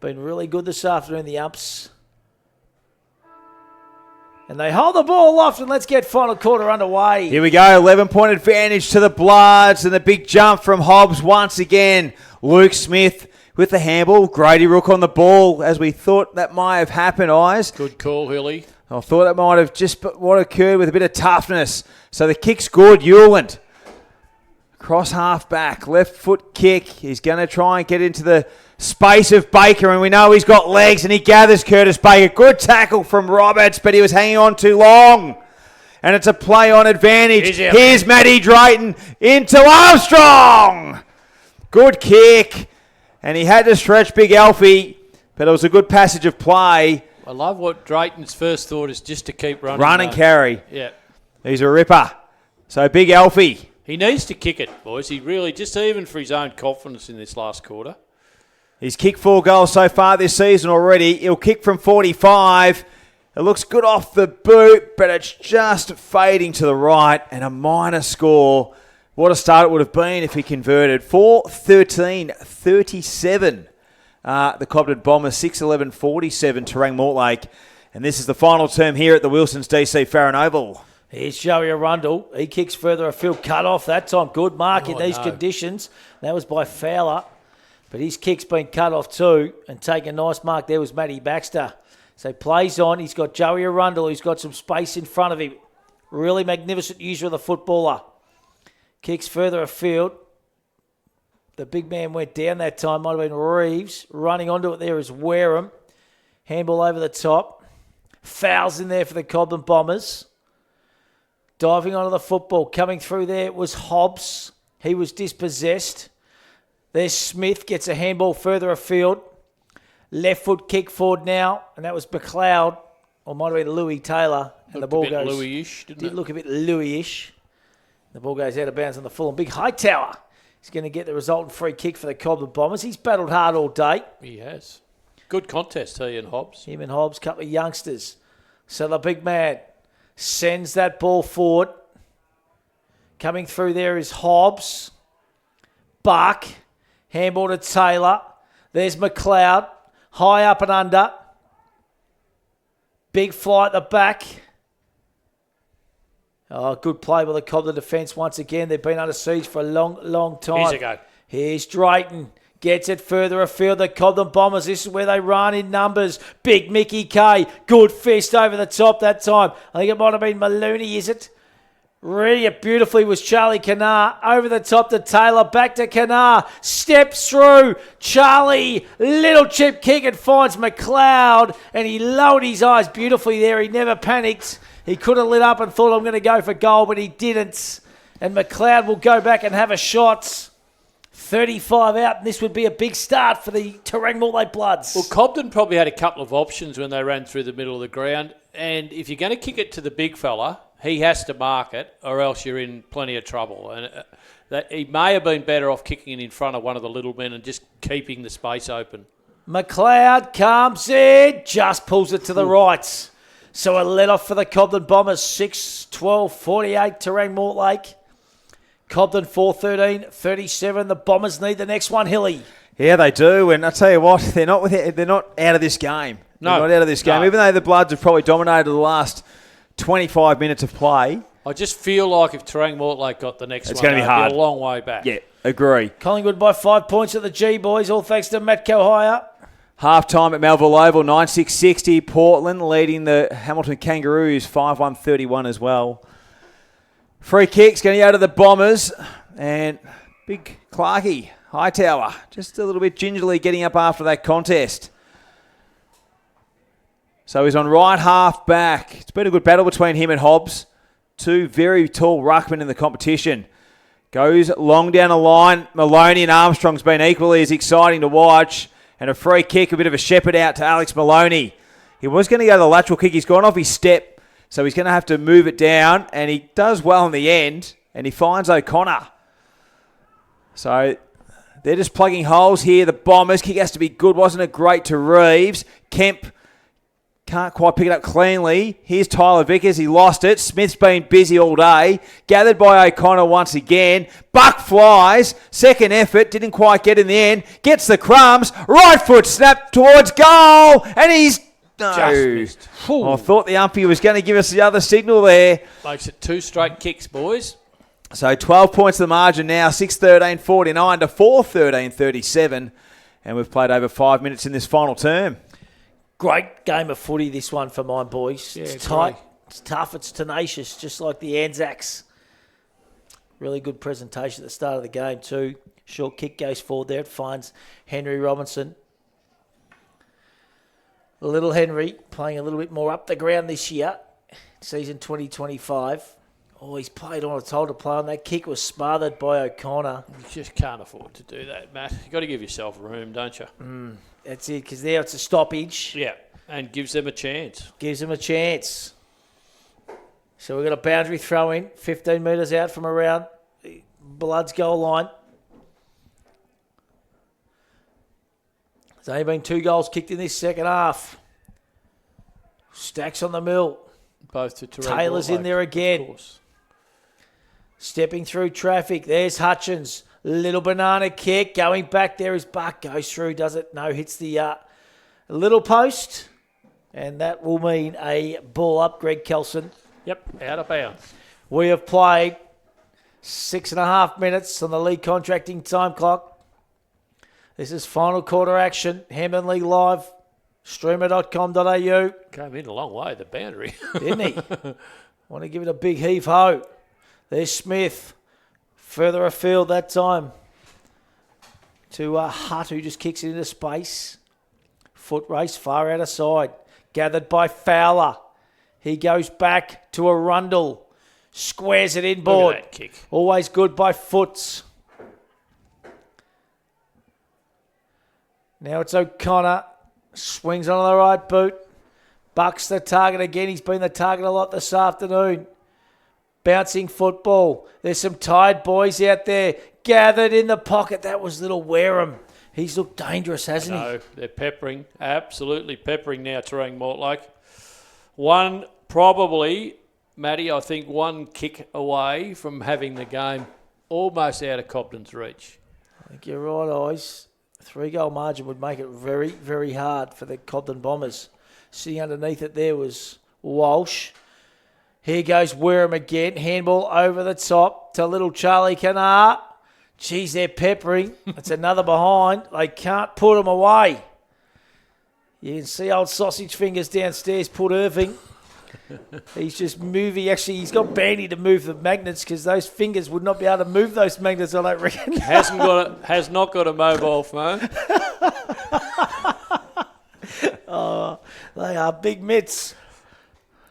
Been really good this afternoon, the umps. And they hold the ball aloft, and let's get final quarter underway. Here we go, 11-point advantage to the Bloods, and the big jump from Hobbs once again. Luke Smith with the handball. Grady Rook on the ball, as we thought that might have happened, Eyes. Good call, Hilly. I thought that might have just what occurred with a bit of toughness. So the kick's good, Hewland. Cross half back, left foot kick. He's going to try and get into the space of Baker, and we know he's got legs, and he gathers Curtis Baker. Good tackle from Roberts, but he was hanging on too long. And it's a play on advantage. Here's Matty Drayton into Armstrong. Good kick. And he had to stretch Big Alfie, but it was a good passage of play. I love what Drayton's first thought is just to keep running. Run and carry. Yeah. He's a ripper. So Big Alfie. He needs to kick it, boys. He really, just even for his own confidence in this last quarter. He's kicked 4 goals so far this season already. He'll kick from 45. It looks good off the boot, but it's just fading to the right, and a minor score. What a start it would have been if he converted. 4-13-37. The Cobden Bombers, 6-11-47, Terang Mortlake. And this is the final term here at the Wilsons DC Farron Oval. Here's Joey Arundel. He kicks further afield. Cut off that time. Good mark in these conditions. That was by Fowler. But his kick's been cut off too. And taking a nice mark there was Matty Baxter. So he plays on. He's got Joey Arundel, who's got some space in front of him. Really magnificent user of the footballer. Kicks further afield. The big man went down that time. Might have been Reeves. Running onto it there is Wareham. Handball over the top. Fouls in there for the Cobden Bombers. Diving onto the football. Coming through there was Hobbs. He was dispossessed. There's Smith. Gets a handball further afield. Left foot kick forward now. And that was McLeod. Or might have been Louis Taylor. And the ball goes... Louis-ish, didn't it? Did look a bit Louis-ish. The ball goes out of bounds on the full. And Big Hightower is going to get the resultant free kick for the Cobden Bombers. He's battled hard all day. He has. Good contest, he and Hobbs. Him and Hobbs, couple of youngsters. So the big man sends that ball forward. Coming through there is Hobbs. Buck. Handball to Taylor. There's McLeod. High up and under. Big fly at the back. Oh, good play by the Cobden defence once again. They've been under siege for a long, long time. Here's a go. Here's Drayton. Gets it further afield. The Cobden Bombers, this is where they run in numbers. Big Mickey K. Good fist over the top that time. I think it might have been Maloney, is it? Reading it beautifully was Charlie Canar. Over the top to Taylor. Back to Canar. Steps through. Charlie. Little chip kick and finds McLeod. And he lowered his eyes beautifully there. He never panicked. He could have lit up and thought, I'm going to go for goal, but he didn't. And McLeod will go back and have a shot. 35 out, and this would be a big start for the Terang Mortlake Bloods. Well, Cobden probably had a couple of options when they ran through the middle of the ground, and if you're going to kick it to the big fella, he has to mark it, or else you're in plenty of trouble. And that he may have been better off kicking it in front of one of the little men and just keeping the space open. McLeod comes in, just pulls it to the right. So a let off for the Cobden Bombers, 6-12-48, Terang Mortlake. Cobden 4-13-37. The Bombers need the next one, Hilly. Yeah, they do. And I tell you what, they're not out of this game. No, they're not out of this game. No. Even though the Bloods have probably dominated the last 25 minutes of play. I just feel like if Terang Mortlake got the next it's one, going to be hard. Be a long way back. Yeah, agree. Collingwood by 5 points at the G, boys. All thanks to Matt Cohire. Half-time at Melville Oval, 9-6-60. Portland leading the Hamilton Kangaroos, 5-1-31 as well. Free kicks going to go to the Bombers. And big Clarkey, Hightower, just a little bit gingerly getting up after that contest. So he's on right half back. It's been a good battle between him and Hobbs. Two very tall ruckmen in the competition. Goes long down the line. Maloney and Armstrong's been equally as exciting to watch. And a free kick, a bit of a shepherd out to Alex Maloney. He was going to go to the lateral kick. He's gone off his step, so he's going to have to move it down. And he does well in the end, and he finds O'Connor. So they're just plugging holes here. The Bombers. Kick has to be good. Wasn't it great to Reeves? Kemp can't quite pick it up cleanly. Here's Tyler Vickers. He lost it. Smith's been busy all day. Gathered by O'Connor once again. Buck flies. Second effort. Didn't quite get in the end. Gets the crumbs. Right foot snap towards goal. And he's... No. Just missed. I thought the umpire was going to give us the other signal there. Makes it 2 straight kicks, boys. So 12 points the margin now. 6-13-49 to 4-13-37. And we've played over 5 minutes in this final term. Great game of footy, this one for mine, boys. Yeah, it's tight, great. it's tough, it's tenacious, just like the Anzacs. Really good presentation at the start of the game too. Short kick goes forward there. It finds Henry Robinson. Little Henry playing a little bit more up the ground this year. Season 2025. Oh, he's played on a told to play on. That kick was smothered by O'Connor. You just can't afford to do that, Matt. You've got to give yourself room, don't you? That's it, because there it's a stoppage. Yeah, and gives them a chance. Gives them a chance. So we've got a boundary throw in, 15 metres out from around Blood's goal line. There's only been 2 goals kicked in this second half. Stacks on the mill. Both to Terang. Taylor's in there again. Of course. Stepping through traffic. There's Hutchins. Little banana kick. Going back there is Buck. Goes through. Does it? No. Hits the little post. And that will mean a ball up, Greg Kelson. Yep, out of bounds. We have played 6.5 minutes on the league contracting time clock. This is final quarter action. Hammond League Live. Streamer.com.au. Came in a long way, the boundary. Didn't he? Want to give it a big heave-ho. There's Smith. Further afield that time. To Hutt, who just kicks it into space. Foot race far out of side. Gathered by Fowler. He goes back to Arundel. Squares it inboard. Look at that kick. Always good by Foots. Now it's O'Connor. Swings on the right boot. Bucks the target again. He's been the target a lot this afternoon. Bouncing football. There's some tired boys out there. Gathered in the pocket. That was little Wareham. He's looked dangerous, hasn't he? No, they're peppering. Absolutely peppering now, Terang Mortlake. One, probably, Matty, I think one kick away from having the game almost out of Cobden's reach. I think you're right, Eyes. 3-goal margin would make it very, very hard for the Cobden Bombers. Sitting underneath it there was Walsh. Here goes Wareham again. Handball over the top to little Charlie Canard. Geez, they're peppering. It's another behind. They can't put them away. You can see old sausage fingers downstairs put Irving. He's just moving. Actually, he's got Bandy to move the magnets because those fingers would not be able to move those magnets, I don't reckon. Has not got a mobile phone. Oh, they are big mitts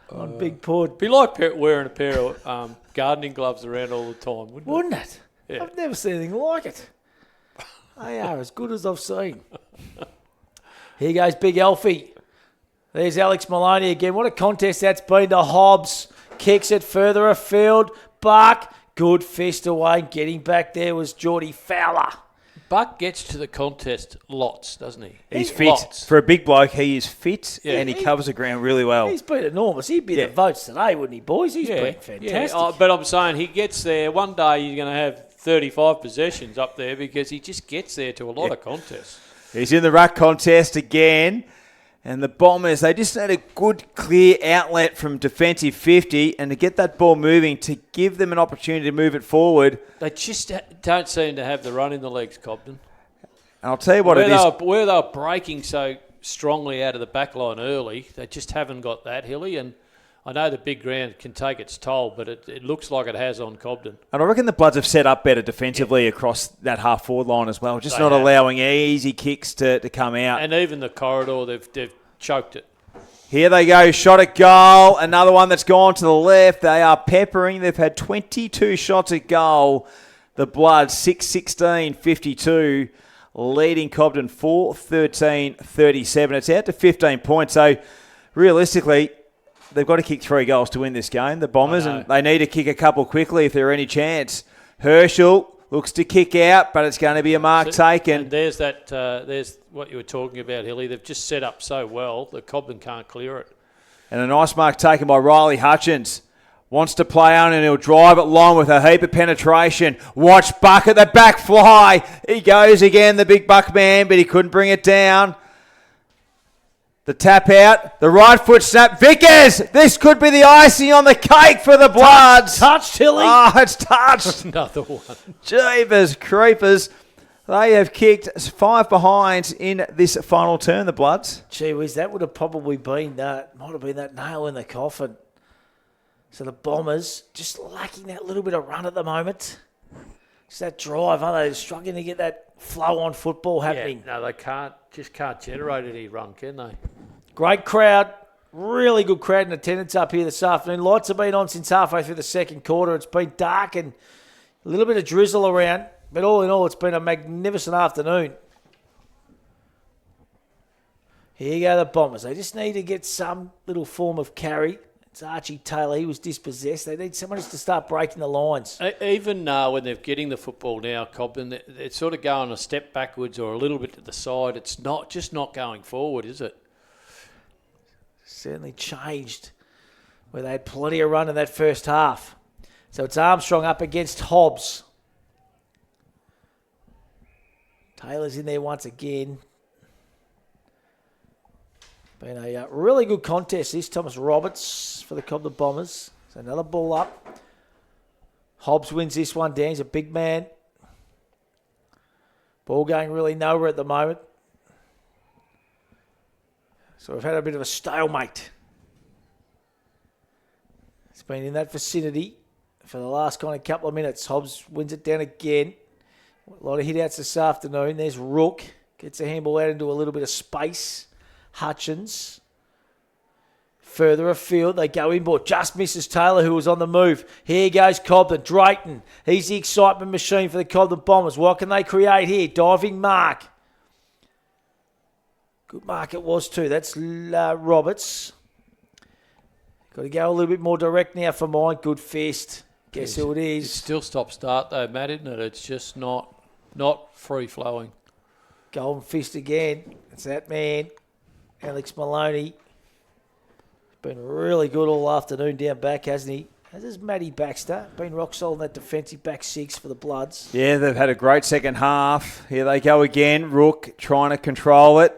on big port. Be like wearing a pair of gardening gloves around all the time, wouldn't it? Wouldn't it? Yeah. I've never seen anything like it. They are as good as I've seen. Here goes Big Elfie. There's Alex Maloney again. What a contest that's been to Hobbs. Kicks it further afield. Buck. Good fist away. Getting back there was Geordie Fowler. Buck gets to the contest lots, doesn't he? He's fit. Lots. For a big bloke, he is fit and he He- covers the ground really well. He's been enormous. He'd be the votes today, wouldn't he, boys? He's been fantastic. Yeah. Oh, but I'm saying he gets there. One day you're going to have 35 possessions up there because he just gets there to a lot of contests. He's in the ruck contest again. And the Bombers, they just need a good, clear outlet from defensive 50 and to get that ball moving to give them an opportunity to move it forward. They just don't seem to have the run in the legs, Cobden. And I'll tell you what it is. Where they were breaking so strongly out of the back line early, they just haven't got that, Hilly. And I know the big ground can take its toll, but it looks like it has on Cobden. And I reckon the Bloods have set up better defensively across that half-forward line as well, just They not have. allowing easy kicks to come out. And even the corridor, they've choked it. Here they go, shot at goal. Another one that's gone to the left. They are peppering. They've had 22 shots at goal, the Bloods 6-16-52, leading Cobden 4-13-37. It's out to 15 points. So realistically, they've got to kick 3 goals to win this game, the Bombers, and they need to kick a couple quickly if there are any chance. Herschel looks to kick out, but it's going to be a mark taken. And there's what you were talking about, Hilly. They've just set up so well that Cobden can't clear it. And a nice mark taken by Riley Hutchins. Wants to play on and he'll drive it long with a heap of penetration. Watch Buck at the back fly. He goes again, the big Buck man, but he couldn't bring it down. The tap out, the right foot snap. Vickers! This could be the icing on the cake for the Bloods. Touched, Hilly. Oh, it's touched. Another one. Jeepers creepers. They have kicked 5 behinds in this final turn, the Bloods. Gee whiz, that would have probably been that. Might have been that nail in the coffin. So the Bombers just lacking that little bit of run at the moment. It's that drive, aren't they? They're struggling to get that flow on football happening. Yeah, no, they can't generate any run, can they? Great crowd. Really good crowd in attendance up here this afternoon. Lights have been on since halfway through the second quarter. It's been dark and a little bit of drizzle around. But all in all, it's been a magnificent afternoon. Here you go, the Bombers. They just need to get some little form of carry. It's Archie Taylor. He was dispossessed. They need someone just to start breaking the lines. Even when they're getting the football now, Cobden, they're sort of going a step backwards or a little bit to the side. It's not going forward, is it? Certainly changed where they had plenty of run in that first half. So it's Armstrong up against Hobbs. Taylor's in there once again. Been a really good contest this. Thomas Roberts for the Cobden Bombers. So another ball up. Hobbs wins this one down. He's a big man. Ball going really nowhere at the moment. So we've had a bit of a stalemate. It's been in that vicinity for the last kind of couple of minutes. Hobbs wins it down again. A lot of hit-outs this afternoon. There's Rook. Gets a handball out into a little bit of space. Hutchins. Further afield, they go inboard. Just misses Taylor, who was on the move. Here goes Cobden. Drayton. He's the excitement machine for the Cobden Bombers. What can they create here? Diving mark. Good mark it was too. That's Roberts. Got to go a little bit more direct now for mine. Good fist. Guess who it is? It's still stop-start though, Matt, isn't it? It's just not free-flowing. Golden fist again. It's that man. Alex Maloney. Been really good all afternoon down back, hasn't he? As is Matty Baxter. Been rock solid in that defensive back 6 for the Bloods. Yeah, they've had a great second half. Here they go again. Rook trying to control it.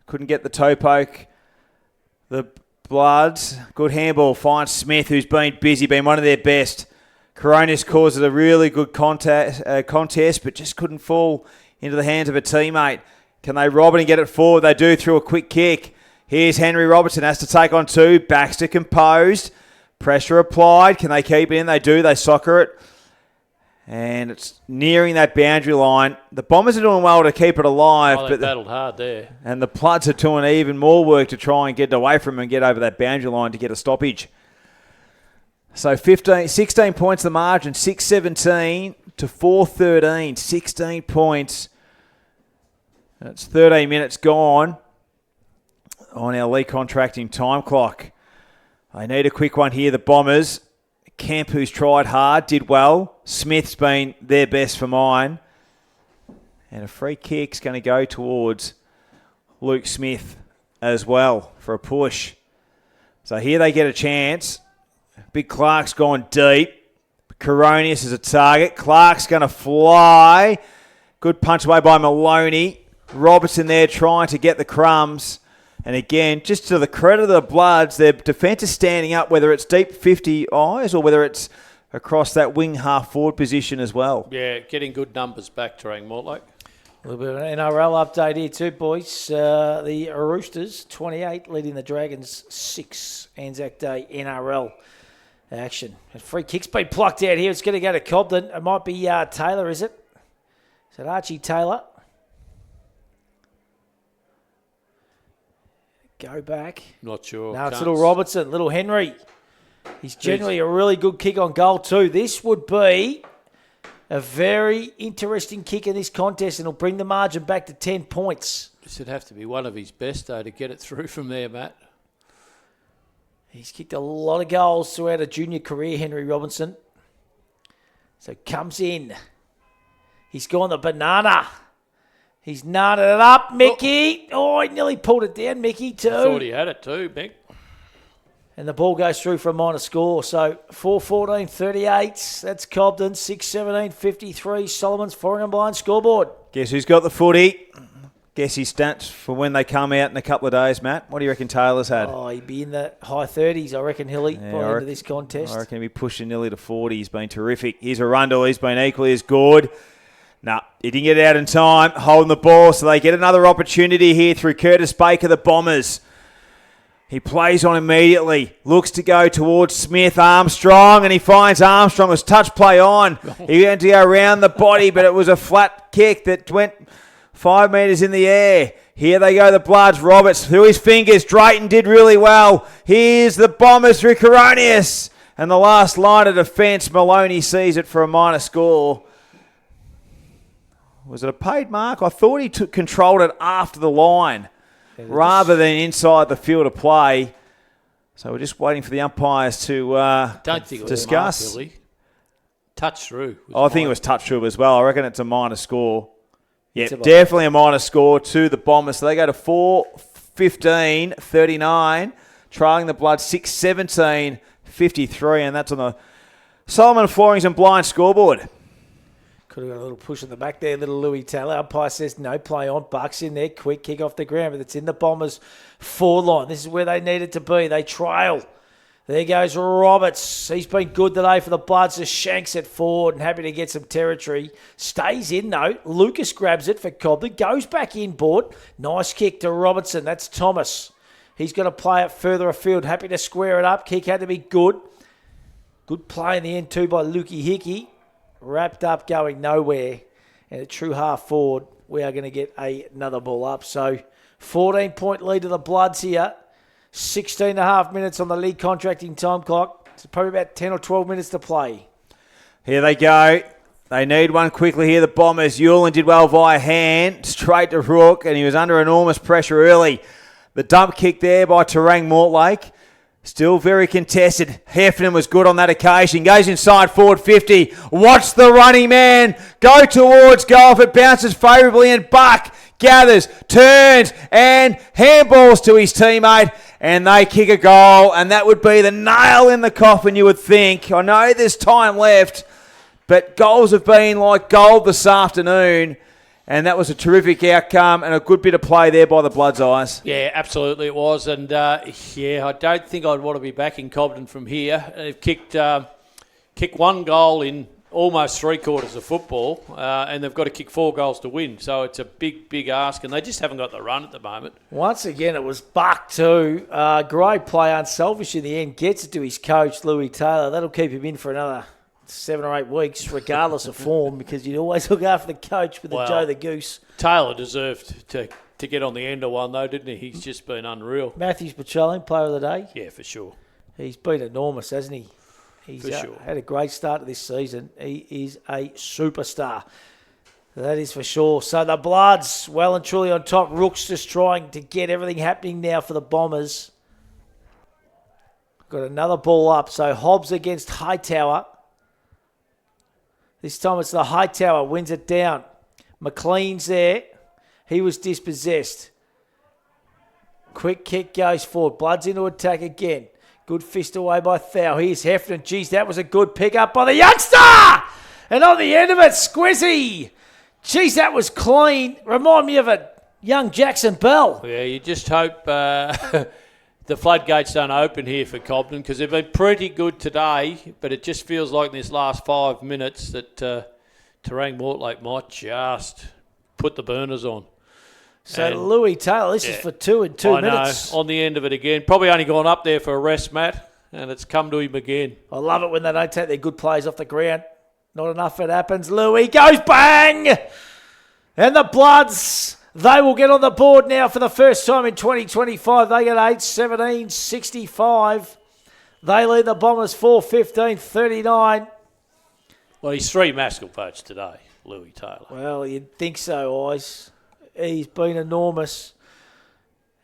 Couldn't get the toe poke. The Bloods. Good handball. Finds Smith, who's been busy, been one of their best. Coronis causes a really good contest, but just couldn't fall into the hands of a teammate. Can they rob it and get it forward? They do through a quick kick. Here's Henry Robertson, has to take on 2. Baxter composed. Pressure applied. Can they keep it in? They do. They soccer it. And it's nearing that boundary line. The Bombers are doing well to keep it alive. They battled hard there. And the Bloods are doing even more work to try and get it away from them and get over that boundary line to get a stoppage. So 16 points the margin. 6-17 to 4-13. 16 points. That's 13 minutes gone on our league contracting time clock. They need a quick one here, the Bombers. Kemp, who's tried hard, did well. Smith's been their best for mine. And a free kick's going to go towards Luke Smith as well for a push. So here they get a chance. Big Clark's gone deep. Coronius is a target. Clark's going to fly. Good punch away by Maloney. Robertson there trying to get the crumbs. And again, just to the credit of the Bloods, their defence is standing up, whether it's deep 50 eyes or whether it's across that wing half-forward position as well. Yeah, getting good numbers back, Terang, Mortlake. A little bit of an NRL update here too, boys. The Roosters, 28, leading the Dragons 6. Anzac Day NRL action. A free kick's been plucked out here. It's going to go to Cobden. It might be Taylor, is it? Is it Archie Taylor? Go back. Not sure. No, it's little Robertson, little Henry. He's generally a really good kick on goal too. This would be A very interesting kick in this contest, and it'll bring the margin back to 10 points. This would have to be one of his best, though, to get it through from there, Matt. He's kicked a lot of goals throughout a junior career, Henry Robinson. So comes in. He's gone the banana. He's knotted it up, Mickey. Oh, he nearly pulled it down, Mickey, too. I thought he had it too, Mick. And the ball goes through for a minor score. So 4-14-38. That's Cobden. 6-17-53. Solomon's Foreign Blind scoreboard. Guess who's got the footy? Guess his stats for when they come out in a couple of days, Matt. What do you reckon Taylor's had? Oh, he'd be in the high 30s, I reckon, Hilly, by the end of this contest. I reckon he'll be pushing nearly to 40. He's been terrific. Here's Arundel. He's been equally as good. No, he didn't get it out in time, holding the ball, so they get another opportunity here through Curtis Baker, the Bombers. He plays on immediately, looks to go towards Smith, Armstrong, and he finds Armstrong. As touch play on. He went to go around the body, but it was a flat kick that went 5 metres in the air. Here they go, the Bloods. Roberts through his fingers. Drayton did really well. Here's the Bombers through Coronius. And the last line of defence, Maloney sees it for a minor score. Was it a paid mark? I thought he controlled it after the line rather than inside the field of play. So we're just waiting for the umpires to Don't think it discuss. Was Mark, touch through. I think it was touch through as well. I reckon it's a minor score. Yeah, definitely a minor score to the Bombers. So they go to 4-15-39, trailing the Blood 6-17-53, and that's on the Solomon Floorings and Blind scoreboard. Could have got a little push in the back there, little Louis Taylor. Umpire says no, play on. Bucks in there, quick kick off the ground, but it's in the Bombers' forward line. This is where they needed to be. They trail. There goes Roberts. He's been good today for the Bloods. Just shanks it forward and happy to get some territory. Stays in though. Lucas grabs it for Cobden. Goes back inboard. Nice kick to Robertson. That's Thomas. He's going to play it further afield. Happy to square it up. Kick had to be good. Good play in the end too by Lukey Hickey. Wrapped up, going nowhere. And at true half forward, we are going to get another ball up. So 14-point lead to the Bloods here. 16 and a half minutes on the league contracting time clock. It's probably about 10 or 12 minutes to play. Here they go. They need one quickly here, the Bombers. Hewlin did well via hand, straight to Rook, and he was under enormous pressure early. The dump kick there by Terang Mortlake. Still very contested. Heffernan was good on that occasion. Goes inside forward 50. Watch the running man go towards goal. If it bounces favourably, and Buck gathers, turns, and handballs to his teammate. And they kick a goal. And that would be the nail in the coffin, you would think. I know there's time left, but goals have been like gold this afternoon. And that was a terrific outcome and a good bit of play there by the Bloods' eyes. Yeah, absolutely it was. And, I don't think I'd want to be back in Cobden from here. They've kicked one goal in almost 3/4 of football, and they've got to kick 4 goals to win. So it's a big, big ask, and they just haven't got the run at the moment. Once again, it was Buck too. Great play, unselfish in the end. Gets it to his coach, Louis Taylor. That'll keep him in for another 7 or 8 weeks, regardless of form, because you'd always look after the coach with the Joe the Goose. Taylor deserved to get on the end of one, though, didn't he? He's just been unreal. Matthews Petroleum, player of the day. Yeah, for sure. He's been enormous, hasn't he? He's had a great start to this season. He is a superstar. That is for sure. So the Bloods, well and truly on top. Rook's just trying to get everything happening now for the Bombers. Got another ball up. So Hobbs against Hightower. This time it's the Hightower, wins it down. McLean's there. He was dispossessed. Quick kick goes forward. Bloods into attack again. Good fist away by Thau. Here's Heffernan. Geez, that was a good pick up by the youngster! And on the end of it, Squizzy. Geez, that was clean. Remind me of a young Jackson Bell. Yeah, you just hope the floodgates don't open here for Cobden, because they've been pretty good today, but it just feels like in this last 5 minutes that Terang Mortlake might just put the burners on. So Louis Taylor, this is for 2 in 2 minutes. I know, on the end of it again. Probably only gone up there for a rest, Matt, and it's come to him again. I love it when they don't take their good plays off the ground. Not enough it happens. Louis goes bang! And the Bloods, they will get on the board now for the first time in 2025. They get 8-17-65. They lead the Bombers 4-15-39. Well, he's 3 Maskell votes today, Louis Taylor. Well, you'd think so, Eyes. He's been enormous.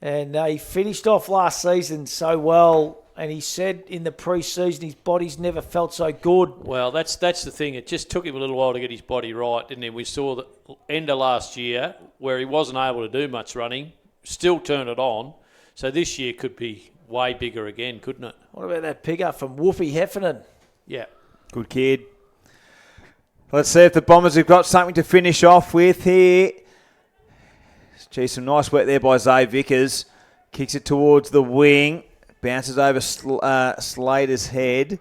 And he finished off last season so well. And he said in the pre-season his body's never felt so good. Well, that's the thing. It just took him a little while to get his body right, didn't it? We saw the end of last year where he wasn't able to do much running, still turn it on. So this year could be way bigger again, couldn't it? What about that pickup from Woofy Heffernan? Yeah. Good kid. Let's see if the Bombers have got something to finish off with here. Gee, some nice work there by Zay Vickers. Kicks it towards the wing. Bounces over Slater's head.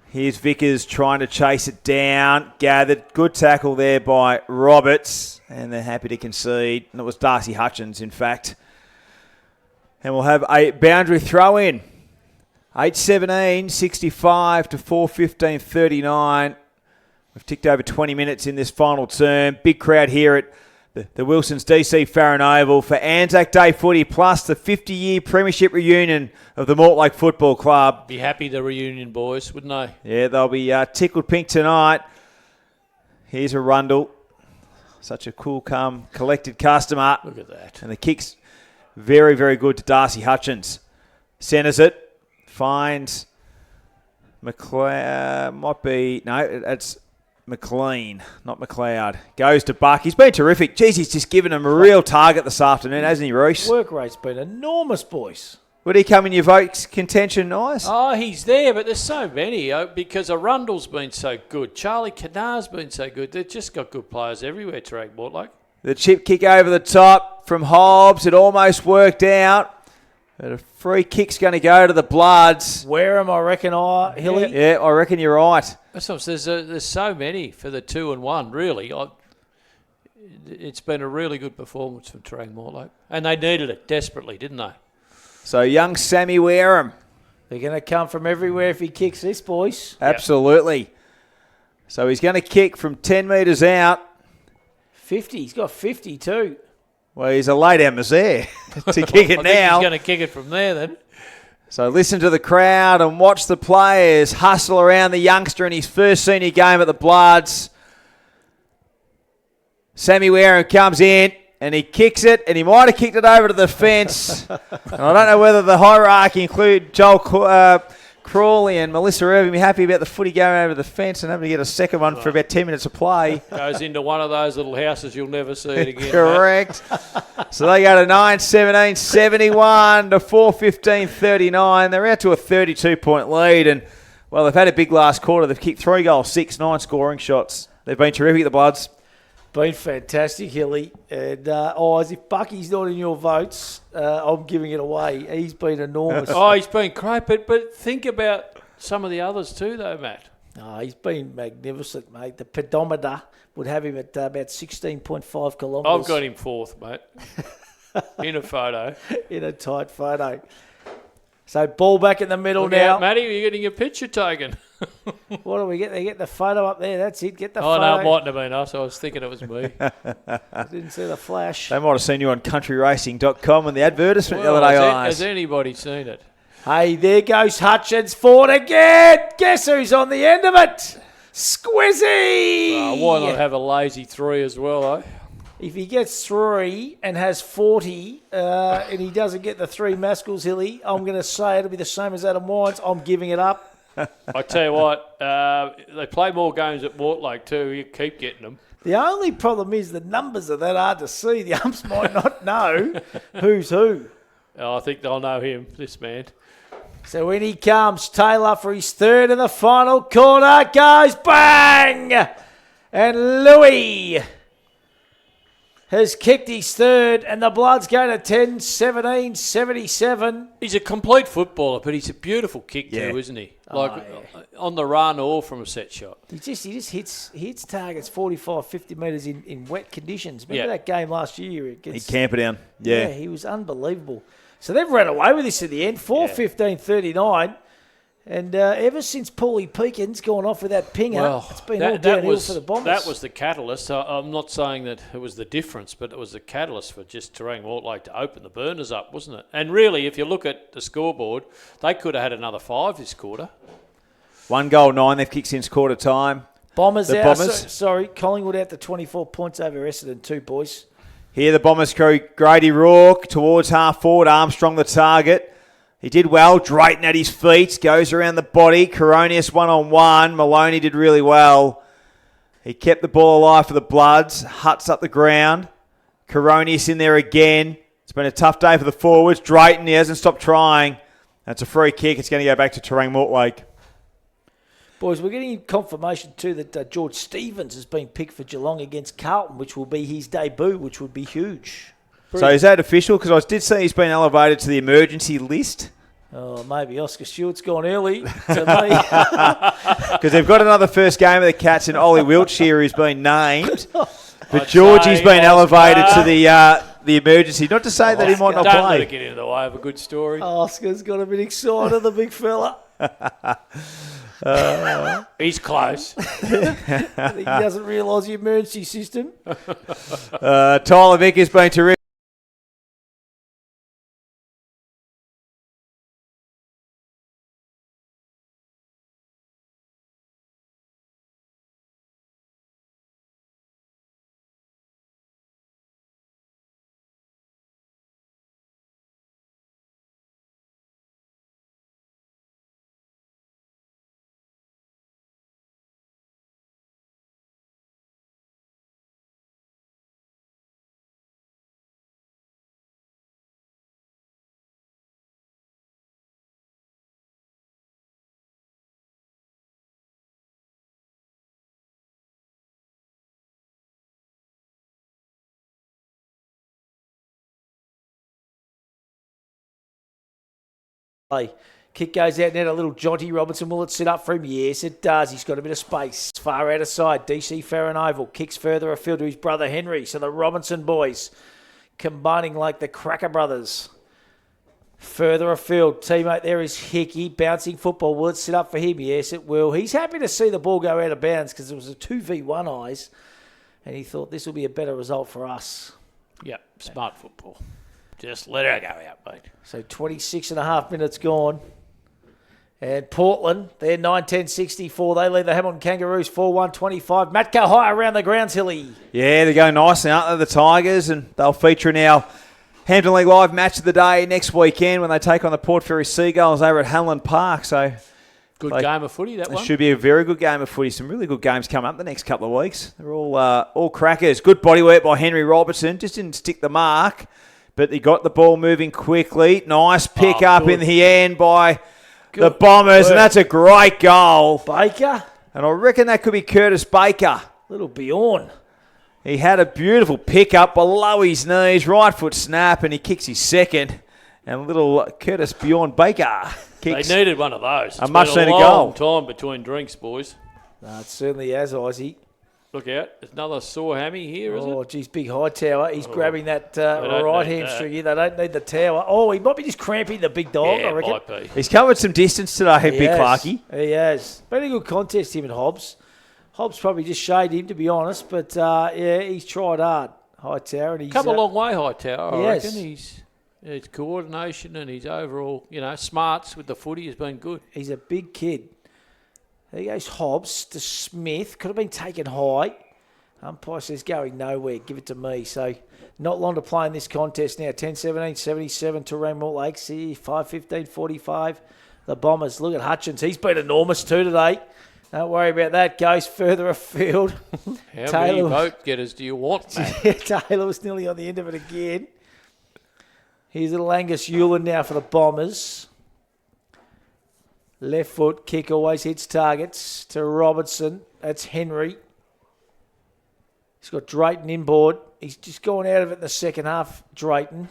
Here's Vickers trying to chase it down. Gathered. Good tackle there by Roberts. And they're happy to concede. And it was Darcy Hutchins, in fact. And we'll have a boundary throw in. 8:17, 65 to 4:15, 39. We've ticked over 20 minutes in this final term. Big crowd here at the Wilson's DC Farron Oval for Anzac Day footy plus the 50-year premiership reunion of the Mortlake Football Club. Be happy the reunion, boys, wouldn't they? Yeah, they'll be tickled pink tonight. Here's a Rundle. Such a cool, calm, collected customer. Look at that. And the kick's very, very good to Darcy Hutchins. Centres it. Finds McLeod. Might be... No, it's McLean, not McLeod. Goes to Buck. He's been terrific. Jeez, he's just given him a real target this afternoon, hasn't he, Reece? Work rate's been enormous, boys. Would he come in your votes contention, Nice? Oh, he's there, but there's so many because Arundel's been so good. Charlie Canar's been so good. They've just got good players everywhere, Terang Mortlake. The chip kick over the top from Hobbs. It almost worked out. But a free kick's going to go to the Bloods. Wareham, I reckon, Hilly. Yeah, I reckon you're right. There's so many for the 2 and 1, really. It's been a really good performance from Terang Mortlake. And they needed it desperately, didn't they? So young Sammy Wareham. They're going to come from everywhere if he kicks this, boys. Absolutely. Yep. So he's going to kick from 10 metres out. 50. He's got 50 too. Well, he's a late Amazier to kick it I now. think he's going to kick it from there then. So listen to the crowd and watch the players hustle around the youngster in his first senior game at the Bloods. Sammy Wareham comes in and he kicks it, and he might have kicked it over to the fence. And I don't know whether the hierarchy include Joel Crawley and Melissa Irving be happy about the footy going over the fence and having to get a second one for about 10 minutes of play. Goes into one of those little houses you'll never see it again. Correct. So they go to 9-17, 71 to 4-15, 39. They're out to a 32-point lead. And, well, they've had a big last quarter. They've kicked 3 goals, 6, 9 scoring shots. They've been terrific, the Bloods. Been fantastic, Hilly. And, as if Bucky's not in your votes, I'm giving it away. He's been enormous. He's been great. But think about some of the others too, though, Matt. He's been magnificent, mate. The pedometer would have him at about 16.5 kilometres. I've got him 4th, mate. In a photo. In a tight photo. So ball back in the middle Look now. out, Matty, you're getting your picture taken. What do we get? They get the photo up there. That's it. Get the Oh, photo. no, it mightn't have been us. I was thinking it was me. I didn't see the flash. They might have seen you on countryracing.com and the advertisement the other day. Has anybody seen it? Hey, there goes Hutchins forward again. Guess who's on the end of it? Squizzy! Why not have a lazy 3 as well, eh? If he gets 3 and has 40 and he doesn't get the 3 Maskells, Hilly, I'm going to say it'll be the same as Adam Wines. I'm giving it up. I tell you what, they play more games at Mortlake too. You keep getting them. The only problem is the numbers are that hard to see. The umps might not know who's who. I think they'll know him, this man. So when he comes, Taylor for his 3rd in the final corner goes bang! And Louis has kicked his 3rd, and the Bloods go to 10, 17, 77. He's a complete footballer, but he's a beautiful kick too, isn't he? On the run or from a set shot. He just hits targets 45, 50 metres in wet conditions. Remember that game last year? He'd camp it down. Yeah, he was unbelievable. So they've ran away with this at the end, 4-15, 39. And ever since Paulie Peakin's gone off with that pinger, it's been all downhill for the Bombers. That was the catalyst. I'm not saying that it was the difference, but it was the catalyst for just Terang Mortlake to open the burners up, wasn't it? And really, if you look at the scoreboard, they could have had another 5 this quarter. 1 goal, 9 they've kicked since quarter time. Bombers The out. Bombers. Sorry, Collingwood out to 24 points over Essendon 2, boys. Here the Bombers crew, Grady Rourke towards half forward, Armstrong the target. He did well, Drayton at his feet, goes around the body, Coronius 1-on-1, Maloney did really well. He kept the ball alive for the Bloods, Huts up the ground, Coronius in there again. It's been a tough day for the forwards, Drayton, he hasn't stopped trying. That's a free kick, it's going to go back to Terang Mortlake. Boys, we're getting confirmation too that George Stevens has been picked for Geelong against Carlton, which will be his debut, which would be huge. So is that official? Because I did see he's been elevated to the emergency list. Oh, maybe Oscar Stewart's gone early to me. Because they've got another first game of the Cats, and Ollie Wiltshire has been named. But Georgie's been elevated to the emergency. Not to say that he might not Don't let play. it get in the way of a good story. Oscar's got a bit excited, the big fella. He's close. He doesn't realise the emergency system. Tyler Vick has been terrific. Kick goes out net, a little jaunty. Robertson, will it sit up for him? Yes, it does. He's got a bit of space. Far out of side. DC Farren-Oval kicks further afield to his brother Henry. So the Robinson boys combining like the Cracker brothers. Further afield. Teammate there is Hickey. Bouncing football. Will it sit up for him? Yes, it will. He's happy to see the ball go out of bounds because it was a 2v1 eyes. And he thought this will be a better result for us. Yep, smart football. Just let her go out, mate. So 26 and a half minutes gone. And Portland, they're 9-10-64. They lead the Hamilton Kangaroos 4-1-25. Matco high around the grounds, Hilly. Yeah, they're going nicely, aren't they, the Tigers? And they'll feature in our Hampton League Live match of the day next weekend when they take on the Port Fairy Seagulls over at Hanlon Park. So Good game of footy, that it one. should be a very good game of footy. Some really good games coming up the next couple of weeks. They're all crackers. Good body work by Henry Robertson. Just didn't stick the mark. But he got the ball moving quickly. Nice pick up in the end by the Bombers, and that's a great goal. Baker. And I reckon that could be Curtis Baker. Little Bjorn. He had a beautiful pick up below his knees, right foot snap, and he kicks his second. And little Curtis Bjorn Baker kicks. They needed one of those. It's much been needed a goal. long time between drinks, boys. No, it certainly has, Ozzy. Look out. There's another sore hammy here, is Oh, it? geez, big high tower. He's grabbing that don't right need hamstring here. They don't need the tower. Oh, he might be just cramping the big dog, Yeah, I reckon. might be. He's covered some distance today, He Big has. Clarkie. He has. Been a good contest, him and Hobbs. Hobbs probably just shaded him, to be honest. But, yeah, he's tried hard. High tower. And he's Come a long way, Hightower, I Yes. reckon. His coordination and his overall, smarts with the footy has been good. He's a big kid. There goes Hobbs to Smith. Could have been taken high. Umpire says going nowhere. Give it to me. So not long to play in this contest now. 10-17-77 to Terang Mortlake. See 5-15-45. The Bombers. Look at Hutchins. He's been enormous too today. Don't worry about that. Goes further afield. How many vote getters do you want, Matt? Taylor was nearly on the end of it again. Here's little Angus Ewland now for the Bombers. Left foot kick always hits targets to Robertson. That's Henry. He's got Drayton inboard. He's just gone out of it in the second half, Drayton.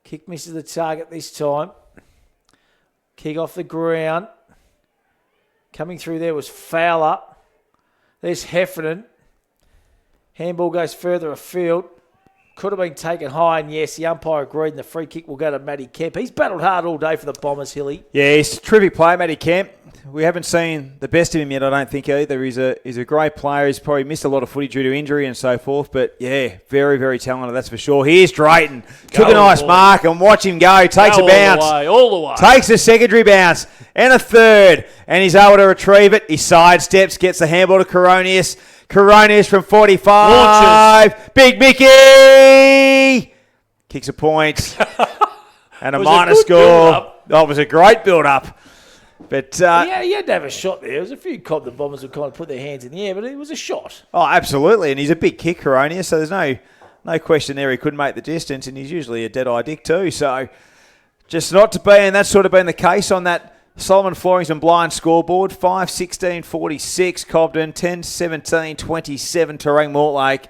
Kick misses the target this time. Kick off the ground. Coming through there was Fowler. There's Heffernan. Handball goes further afield. Could have been taken high, and yes, the umpire agreed, and the free kick will go to Matty Kemp. He's battled hard all day for the Bombers, Hilly. Yeah, he's a terrific player, Matty Kemp. we haven't seen the best of him yet, I don't think, either. He's a great player. He's probably missed a lot of footy due to injury and so forth. But, yeah, very, very talented, that's for sure. Here's Drayton. Took a nice mark and watch him go. Takes a bounce. All the way. Takes a secondary bounce and a third. And he's able to retrieve it. He sidesteps, gets the handball to Coronius. Coronius from 45. Launches. Big Mickey! Kicks a point. And a minor score. Oh, it was a great build-up. But he had to have a shot there. There was a few Cobden Bombers who kind of put their hands in the air, but it was a shot. Oh, absolutely. And he's a big kick, Coronius, so there's no question there he couldn't make the distance, and he's usually a dead-eye dick too. So just not to be, and that's sort of been the case on that Solomon Floorings and Blind scoreboard. 5-16-46 Cobden, 10-17-27 Terang Mortlake.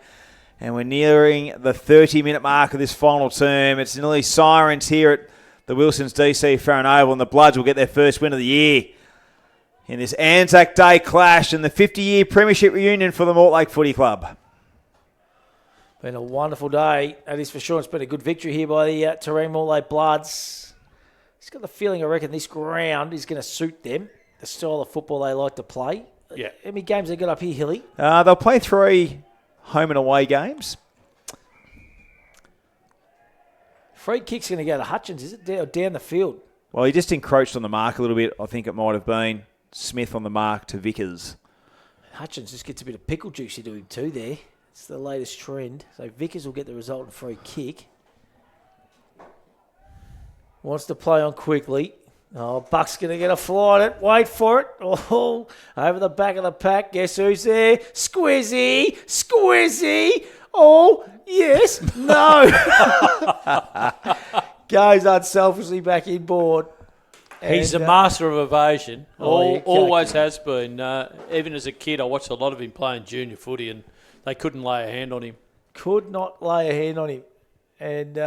And we're nearing the 30-minute mark of this final term. It's nearly sirens here at the Wilsons DC Farron Oval, and the Bloods will get their first win of the year in this Anzac Day clash and the 50-year premiership reunion for the Mortlake Footy Club. Been a wonderful day, that is for sure. It's been a good victory here by the Terang Mortlake Bloods. He's got the feeling, I reckon, this ground is going to suit them, the style of football they like to play. Yeah. How many games they got up here, Hilly? They'll play 3 home and away games. Free kick's going to go to Hutchins, is it? Down the field. Well, he just encroached on the mark a little bit. I think it might have been Smith on the mark to Vickers. Hutchins just gets a bit of pickle juice into him too there. It's the latest trend. So Vickers will get the resultant free kick. Wants to play on quickly. Oh, Buck's going to get a fly at it. Wait for it. Oh, over the back of the pack. Guess who's there? Squizzy. Squizzy. Oh, yes. No. Goes unselfishly back inboard. He's a master of evasion. Yeah, Always has been. Even as a kid, I watched a lot of him playing junior footy, and they couldn't lay a hand on him. Could not lay a hand on him. And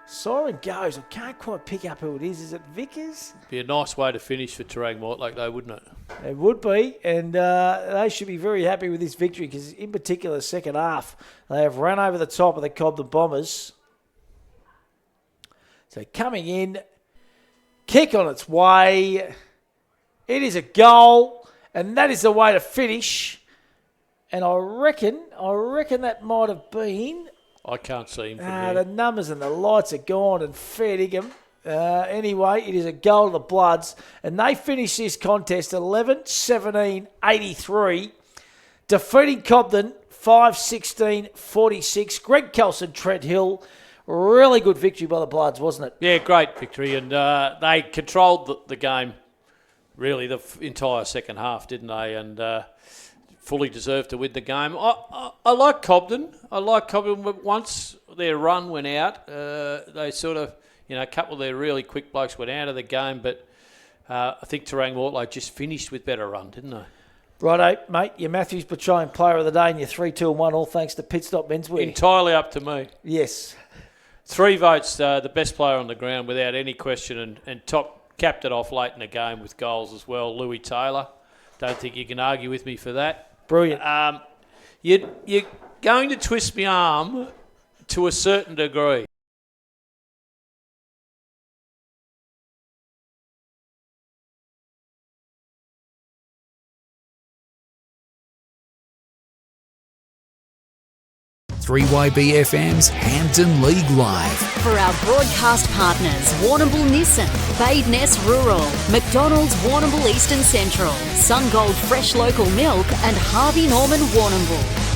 siren goes. I can't quite pick up who it is. Is it Vickers? Be a nice way to finish for Terang Mortlake, though, wouldn't it? It would be, and they should be very happy with this victory because, in particular, the second half, they have run over the top of the Cobden Bombers. So coming in, kick on its way. It is a goal, and that is the way to finish. And I reckon that might have been. I can't see him from here. The numbers and the lights are gone and fair dinkum. Anyway, it is a goal to the Bloods, and they finish this contest 11-17-83, defeating Cobden 5-16-46. Greg Kelson, Trent Hill, really good victory by the Bloods, wasn't it? Yeah, great victory, and they controlled the game, really, the entire second half, didn't they? And fully deserved to win the game. I like Cobden. But once their run went out, they sort of, a couple of their really quick blokes went out of the game, but I think Terang Mortlake just finished with better run, didn't they? Righto, mate. Your Matthews Petroleum Player of the Day and your 3-2-1, all thanks to Pit Stop Menswear. Entirely up to me. Yes. 3 votes, the best player on the ground without any question, and top capped it off late in the game with goals as well, Louis Taylor. Don't think you can argue with me for that. Brilliant. You're going to twist my arm to a certain degree. Three YBFM's Hampton League Live. For our broadcast partners, Warrnambool Nissan, Badeness Rural, McDonald's Warrnambool Eastern Central, Sungold Fresh Local Milk and Harvey Norman Warrnambool.